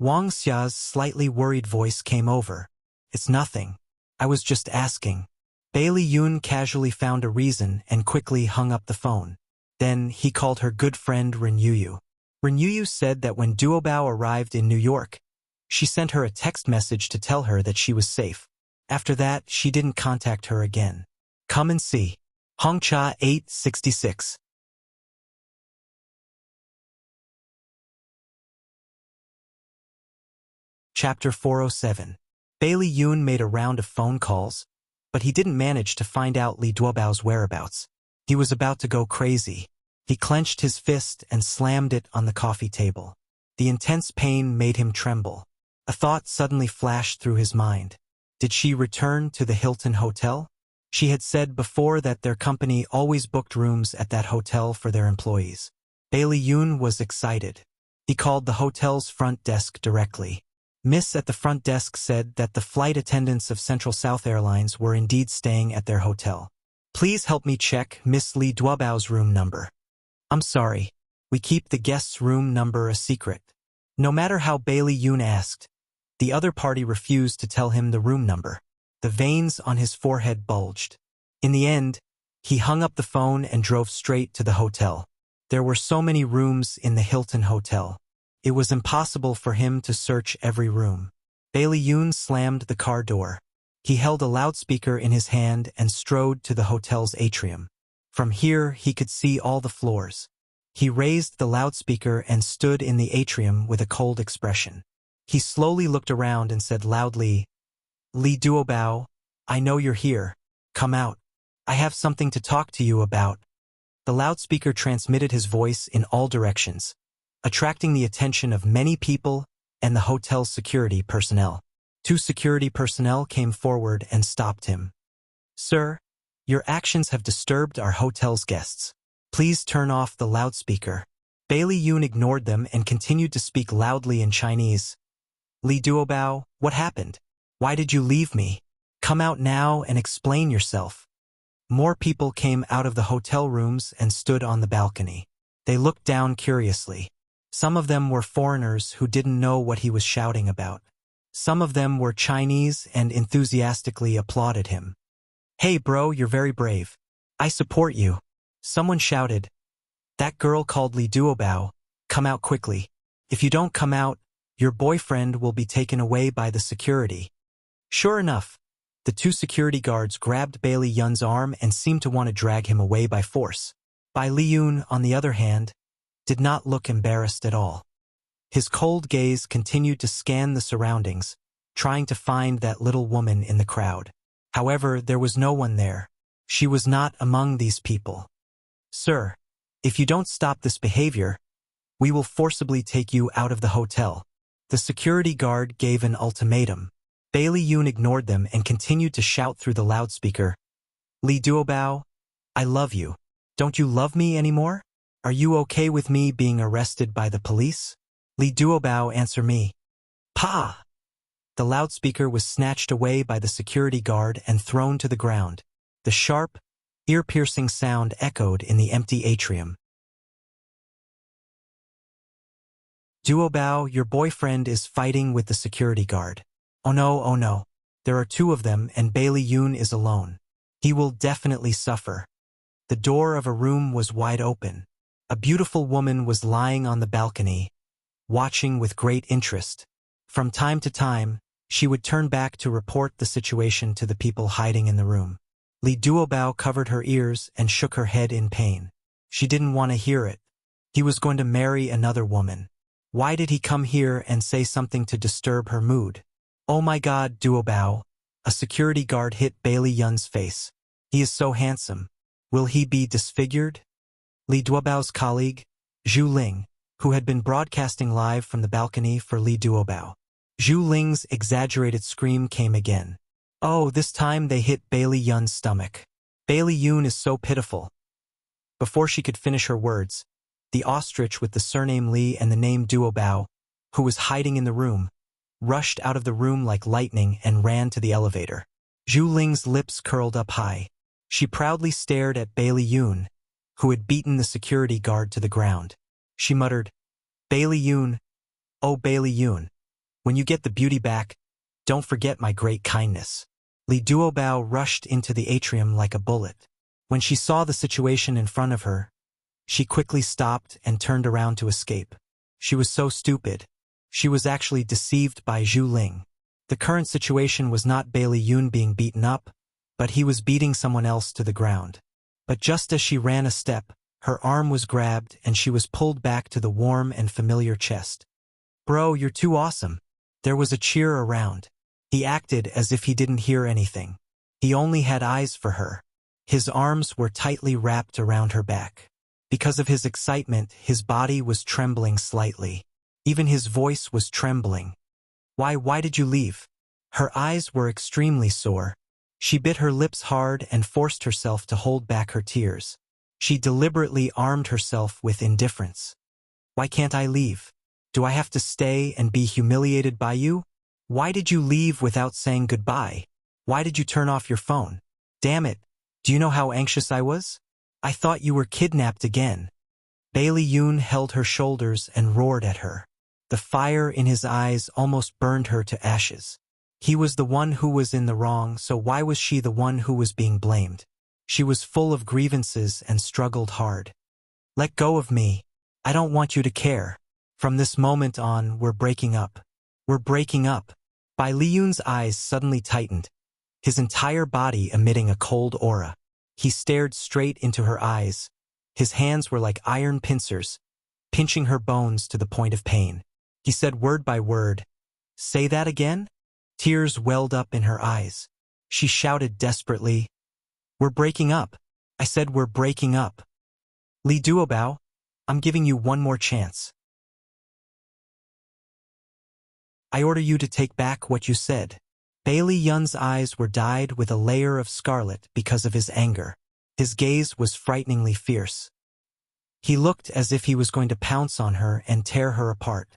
Wang Xia's slightly worried voice came over. It's nothing. I was just asking. Bailey Yun casually found a reason and quickly hung up the phone. Then he called her good friend Ren Yuyu. Ren Yuyu said that when Duobao arrived in New York, she sent her a text message to tell her that she was safe. After that, she didn't contact her again. Come and see. Hongcha 866. Chapter 407. Bailey Yun made a round of phone calls, but he didn't manage to find out Li Duobao's whereabouts. He was about to go crazy. He clenched his fist and slammed it on the coffee table. The intense pain made him tremble. A thought suddenly flashed through his mind. Did she return to the Hilton Hotel? She had said before that their company always booked rooms at that hotel for their employees. Bailey Yun was excited. He called the hotel's front desk directly. Miss at the front desk said that the flight attendants of Central South Airlines were indeed staying at their hotel. Please help me check Miss Li Duobao's room number. I'm sorry. We keep the guest's room number a secret. No matter how Bailey Yun asked, the other party refused to tell him the room number. The veins on his forehead bulged. In the end, he hung up the phone and drove straight to the hotel. There were so many rooms in the Hilton Hotel. It was impossible for him to search every room. Bailey Yun slammed the car door. He held a loudspeaker in his hand and strode to the hotel's atrium. From here, he could see all the floors. He raised the loudspeaker and stood in the atrium with a cold expression. He slowly looked around and said loudly, Li Duobao, I know you're here. Come out. I have something to talk to you about. The loudspeaker transmitted his voice in all directions, attracting the attention of many people and the hotel's security personnel. 2 security personnel came forward and stopped him. Sir, your actions have disturbed our hotel's guests. Please turn off the loudspeaker. Bailey Yun ignored them and continued to speak loudly in Chinese. Li Duobao, what happened? Why did you leave me? Come out now and explain yourself. More people came out of the hotel rooms and stood on the balcony. They looked down curiously. Some of them were foreigners who didn't know what he was shouting about. Some of them were Chinese and enthusiastically applauded him. Hey bro, you're very brave. I support you. Someone shouted. That girl called Li Duobao. Come out quickly. If you don't come out, your boyfriend will be taken away by the security. Sure enough, the 2 security guards grabbed Bailey Yun's arm and seemed to want to drag him away by force. Bai Li Yun, on the other hand, did not look embarrassed at all. His cold gaze continued to scan the surroundings, trying to find that little woman in the crowd. However, there was no one there. She was not among these people. Sir, if you don't stop this behavior, we will forcibly take you out of the hotel. The security guard gave an ultimatum. Bailey Yun ignored them and continued to shout through the loudspeaker. Li Duobao, I love you. Don't you love me anymore? Are you okay with me being arrested by the police? Li Duobao, answer me. Pa! The loudspeaker was snatched away by the security guard and thrown to the ground. The sharp, ear-piercing sound echoed in the empty atrium. Duobao, your boyfriend is fighting with the security guard. Oh no, there are 2 of them and Bailey Yun is alone. He will definitely suffer. The door of a room was wide open. A beautiful woman was lying on the balcony, watching with great interest. From time to time, she would turn back to report the situation to the people hiding in the room. Li Duobao covered her ears and shook her head in pain. She didn't want to hear it. He was going to marry another woman. Why did he come here and say something to disturb her mood? Oh my God, Duobao. A security guard hit Bailey Yun's face. He is so handsome. Will he be disfigured? Li Duobao's colleague, Zhu Ling, who had been broadcasting live from the balcony for Li Duobao. Zhu Ling's exaggerated scream came again. Oh, this time they hit Bailey Yun's stomach. Bailey Yun is so pitiful. Before she could finish her words, the ostrich with the surname Li and the name Duobao, who was hiding in the room, rushed out of the room like lightning and ran to the elevator. Zhu Ling's lips curled up high. She proudly stared at Bailey Yun, who had beaten the security guard to the ground. She muttered, Bailey Yun, oh Bailey Yun, When you get the beauty back, don't forget my great kindness. Li Duobao rushed into the atrium like a bullet. When she saw the situation in front of her, she quickly stopped and turned around to escape. She was so stupid. She was actually deceived by Zhu Ling. The current situation was not Bailey Yun being beaten up, but he was beating someone else to the ground. But just as she ran a step, her arm was grabbed and she was pulled back to the warm and familiar chest. "Bro, you're too awesome." There was a cheer around. He acted as if he didn't hear anything. He only had eyes for her. His arms were tightly wrapped around her back. Because of his excitement, his body was trembling slightly. Even his voice was trembling. Why did you leave?" Her eyes were extremely sore. She bit her lips hard and forced herself to hold back her tears. She deliberately armed herself with indifference. "Why can't I leave? Do I have to stay and be humiliated by you? Why did you leave without saying goodbye? Why did you turn off your phone? Damn it, do you know how anxious I was? I thought you were kidnapped again." Bailey Yun held her shoulders and roared at her. The fire in his eyes almost burned her to ashes. He was the one who was in the wrong, so why was she the one who was being blamed? She was full of grievances and struggled hard. "Let go of me. I don't want you to care. From this moment on, we're breaking up. We're breaking up." Bai Liyun's eyes suddenly tightened, his entire body emitting a cold aura. He stared straight into her eyes. His hands were like iron pincers, pinching her bones to the point of pain. He said word by word, "Say that again?" Tears welled up in her eyes. She shouted desperately, "We're breaking up. I said we're breaking up. Li Duobao, I'm giving you one more chance. I order you to take back what you said." Bailey Yun's eyes were dyed with a layer of scarlet because of his anger. His gaze was frighteningly fierce. He looked as if he was going to pounce on her and tear her apart.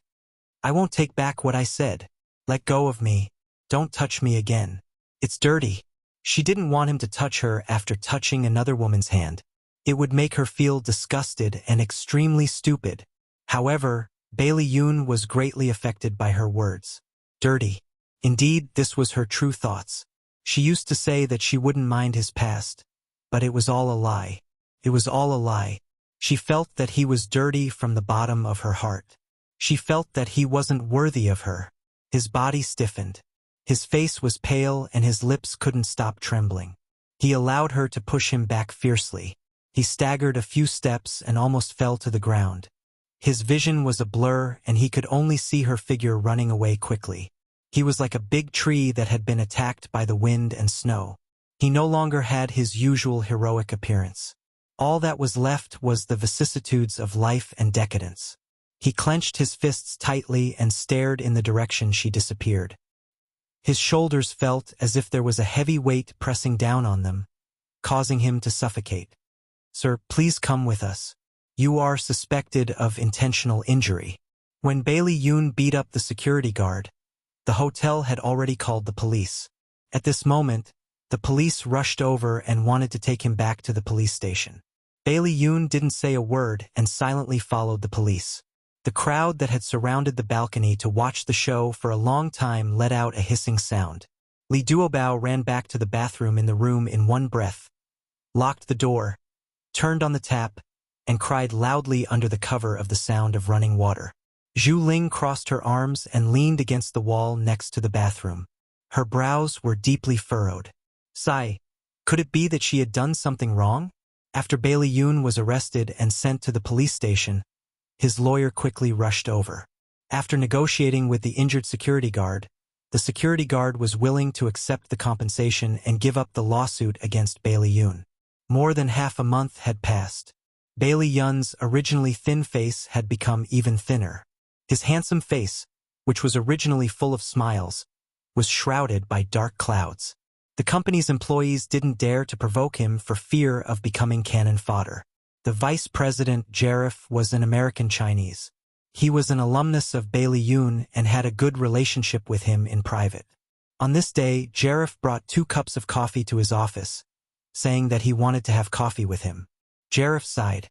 "I won't take back what I said. Let go of me. Don't touch me again. It's dirty." She didn't want him to touch her after touching another woman's hand. It would make her feel disgusted and extremely stupid. However, Bailey Yun was greatly affected by her words. Dirty. Indeed, this was her true thoughts. She used to say that she wouldn't mind his past, but it was all a lie. It was all a lie. She felt that he was dirty from the bottom of her heart. She felt that he wasn't worthy of her. His body stiffened. His face was pale and his lips couldn't stop trembling. He allowed her to push him back fiercely. He staggered a few steps and almost fell to the ground. His vision was a blur and he could only see her figure running away quickly. He was like a big tree that had been attacked by the wind and snow. He no longer had his usual heroic appearance. All that was left was the vicissitudes of life and decadence. He clenched his fists tightly and stared in the direction she disappeared. His shoulders felt as if there was a heavy weight pressing down on them, causing him to suffocate. "Sir, please come with us. You are suspected of intentional injury." When Bailey Yun beat up the security guard, the hotel had already called the police. At this moment, the police rushed over and wanted to take him back to the police station. Bailey Yun didn't say a word and silently followed the police. The crowd that had surrounded the balcony to watch the show for a long time let out a hissing sound. Li Duobao ran back to the bathroom in the room in one breath, locked the door, turned on the tap, and cried loudly under the cover of the sound of running water. Zhu Ling crossed her arms and leaned against the wall next to the bathroom. Her brows were deeply furrowed. Sigh, could it be that she had done something wrong? After Bailey Yun was arrested and sent to the police station, his lawyer quickly rushed over. After negotiating with the injured security guard, the security guard was willing to accept the compensation and give up the lawsuit against Bailey Yun. More than half a month had passed. Bailey Yun's originally thin face had become even thinner. His handsome face, which was originally full of smiles, was shrouded by dark clouds. The company's employees didn't dare to provoke him for fear of becoming cannon fodder. The vice president, Jarif, was an American Chinese. He was an alumnus of Bailey Yun and had a good relationship with him in private. On this day, Jarif brought 2 cups of coffee to his office, saying that he wanted to have coffee with him. Jarif sighed.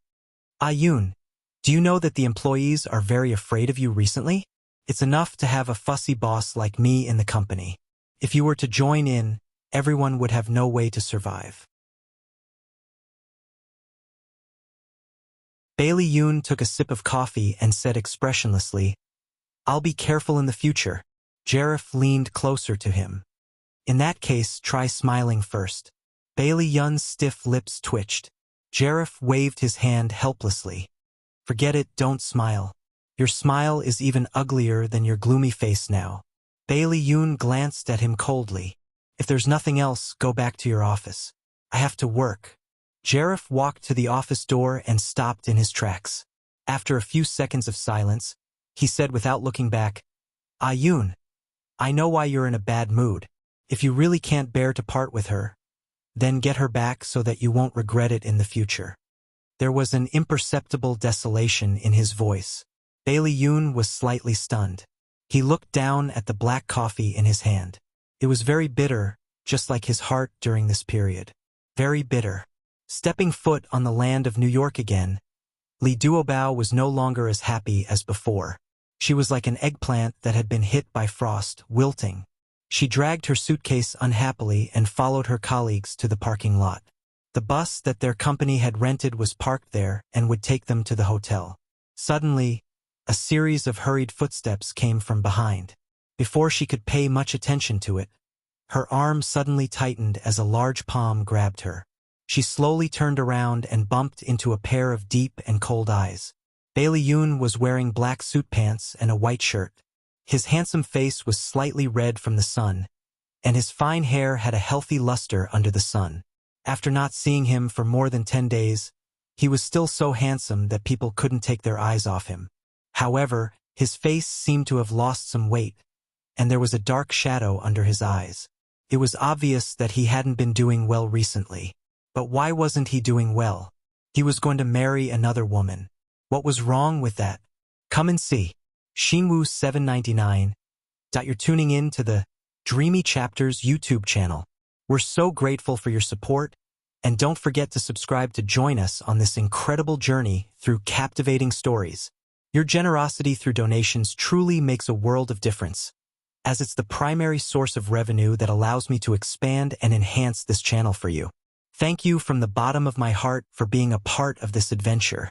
"Ah Yun, do you know that the employees are very afraid of you recently? It's enough to have a fussy boss like me in the company. If you were to join in, everyone would have no way to survive. Bailey Yoon took a sip of coffee and said expressionlessly, "I'll be careful in the future." Jareth leaned closer to him. "In that case, try smiling first." Bailey Yoon's stiff lips twitched. Jareth waved his hand helplessly. "Forget it, don't smile. Your smile is even uglier than your gloomy face now." Bailey Yoon glanced at him coldly. "If there's nothing else, go back to your office. I have to work." Jareth walked to the office door and stopped in his tracks. After a few seconds of silence, he said without looking back, Yoon, I know why you're in a bad mood. If you really can't bear to part with her, then get her back so that you won't regret it in the future." There was an imperceptible desolation in his voice. Bailey Yoon was slightly stunned. He looked down at the black coffee in his hand. It was very bitter, just like his heart during this period. Very bitter. Stepping foot on the land of New York again, Lee Duobao was no longer as happy as before. She was like an eggplant that had been hit by frost, wilting. She dragged her suitcase unhappily and followed her colleagues to the parking lot. The bus that their company had rented was parked there and would take them to the hotel. Suddenly, a series of hurried footsteps came from behind. Before she could pay much attention to it, her arm suddenly tightened as a large palm grabbed her. She slowly turned around and bumped into a pair of deep and cold eyes. Bailey Yoon was wearing black suit pants and a white shirt. His handsome face was slightly red from the sun, and his fine hair had a healthy luster under the sun. After not seeing him for more than 10 days, he was still so handsome that people couldn't take their eyes off him. However, his face seemed to have lost some weight, and there was a dark shadow under his eyes. It was obvious that he hadn't been doing well recently. But why wasn't he doing well? He was going to marry another woman. What was wrong with that? Come and see. Shinwoo 799. You're tuning in to the Dreamy Chapters YouTube channel. We're so grateful for your support, and don't forget to subscribe to join us on this incredible journey through captivating stories. Your generosity through donations truly makes a world of difference, as it's the primary source of revenue that allows me to expand and enhance this channel for you. Thank you from the bottom of my heart for being a part of this adventure.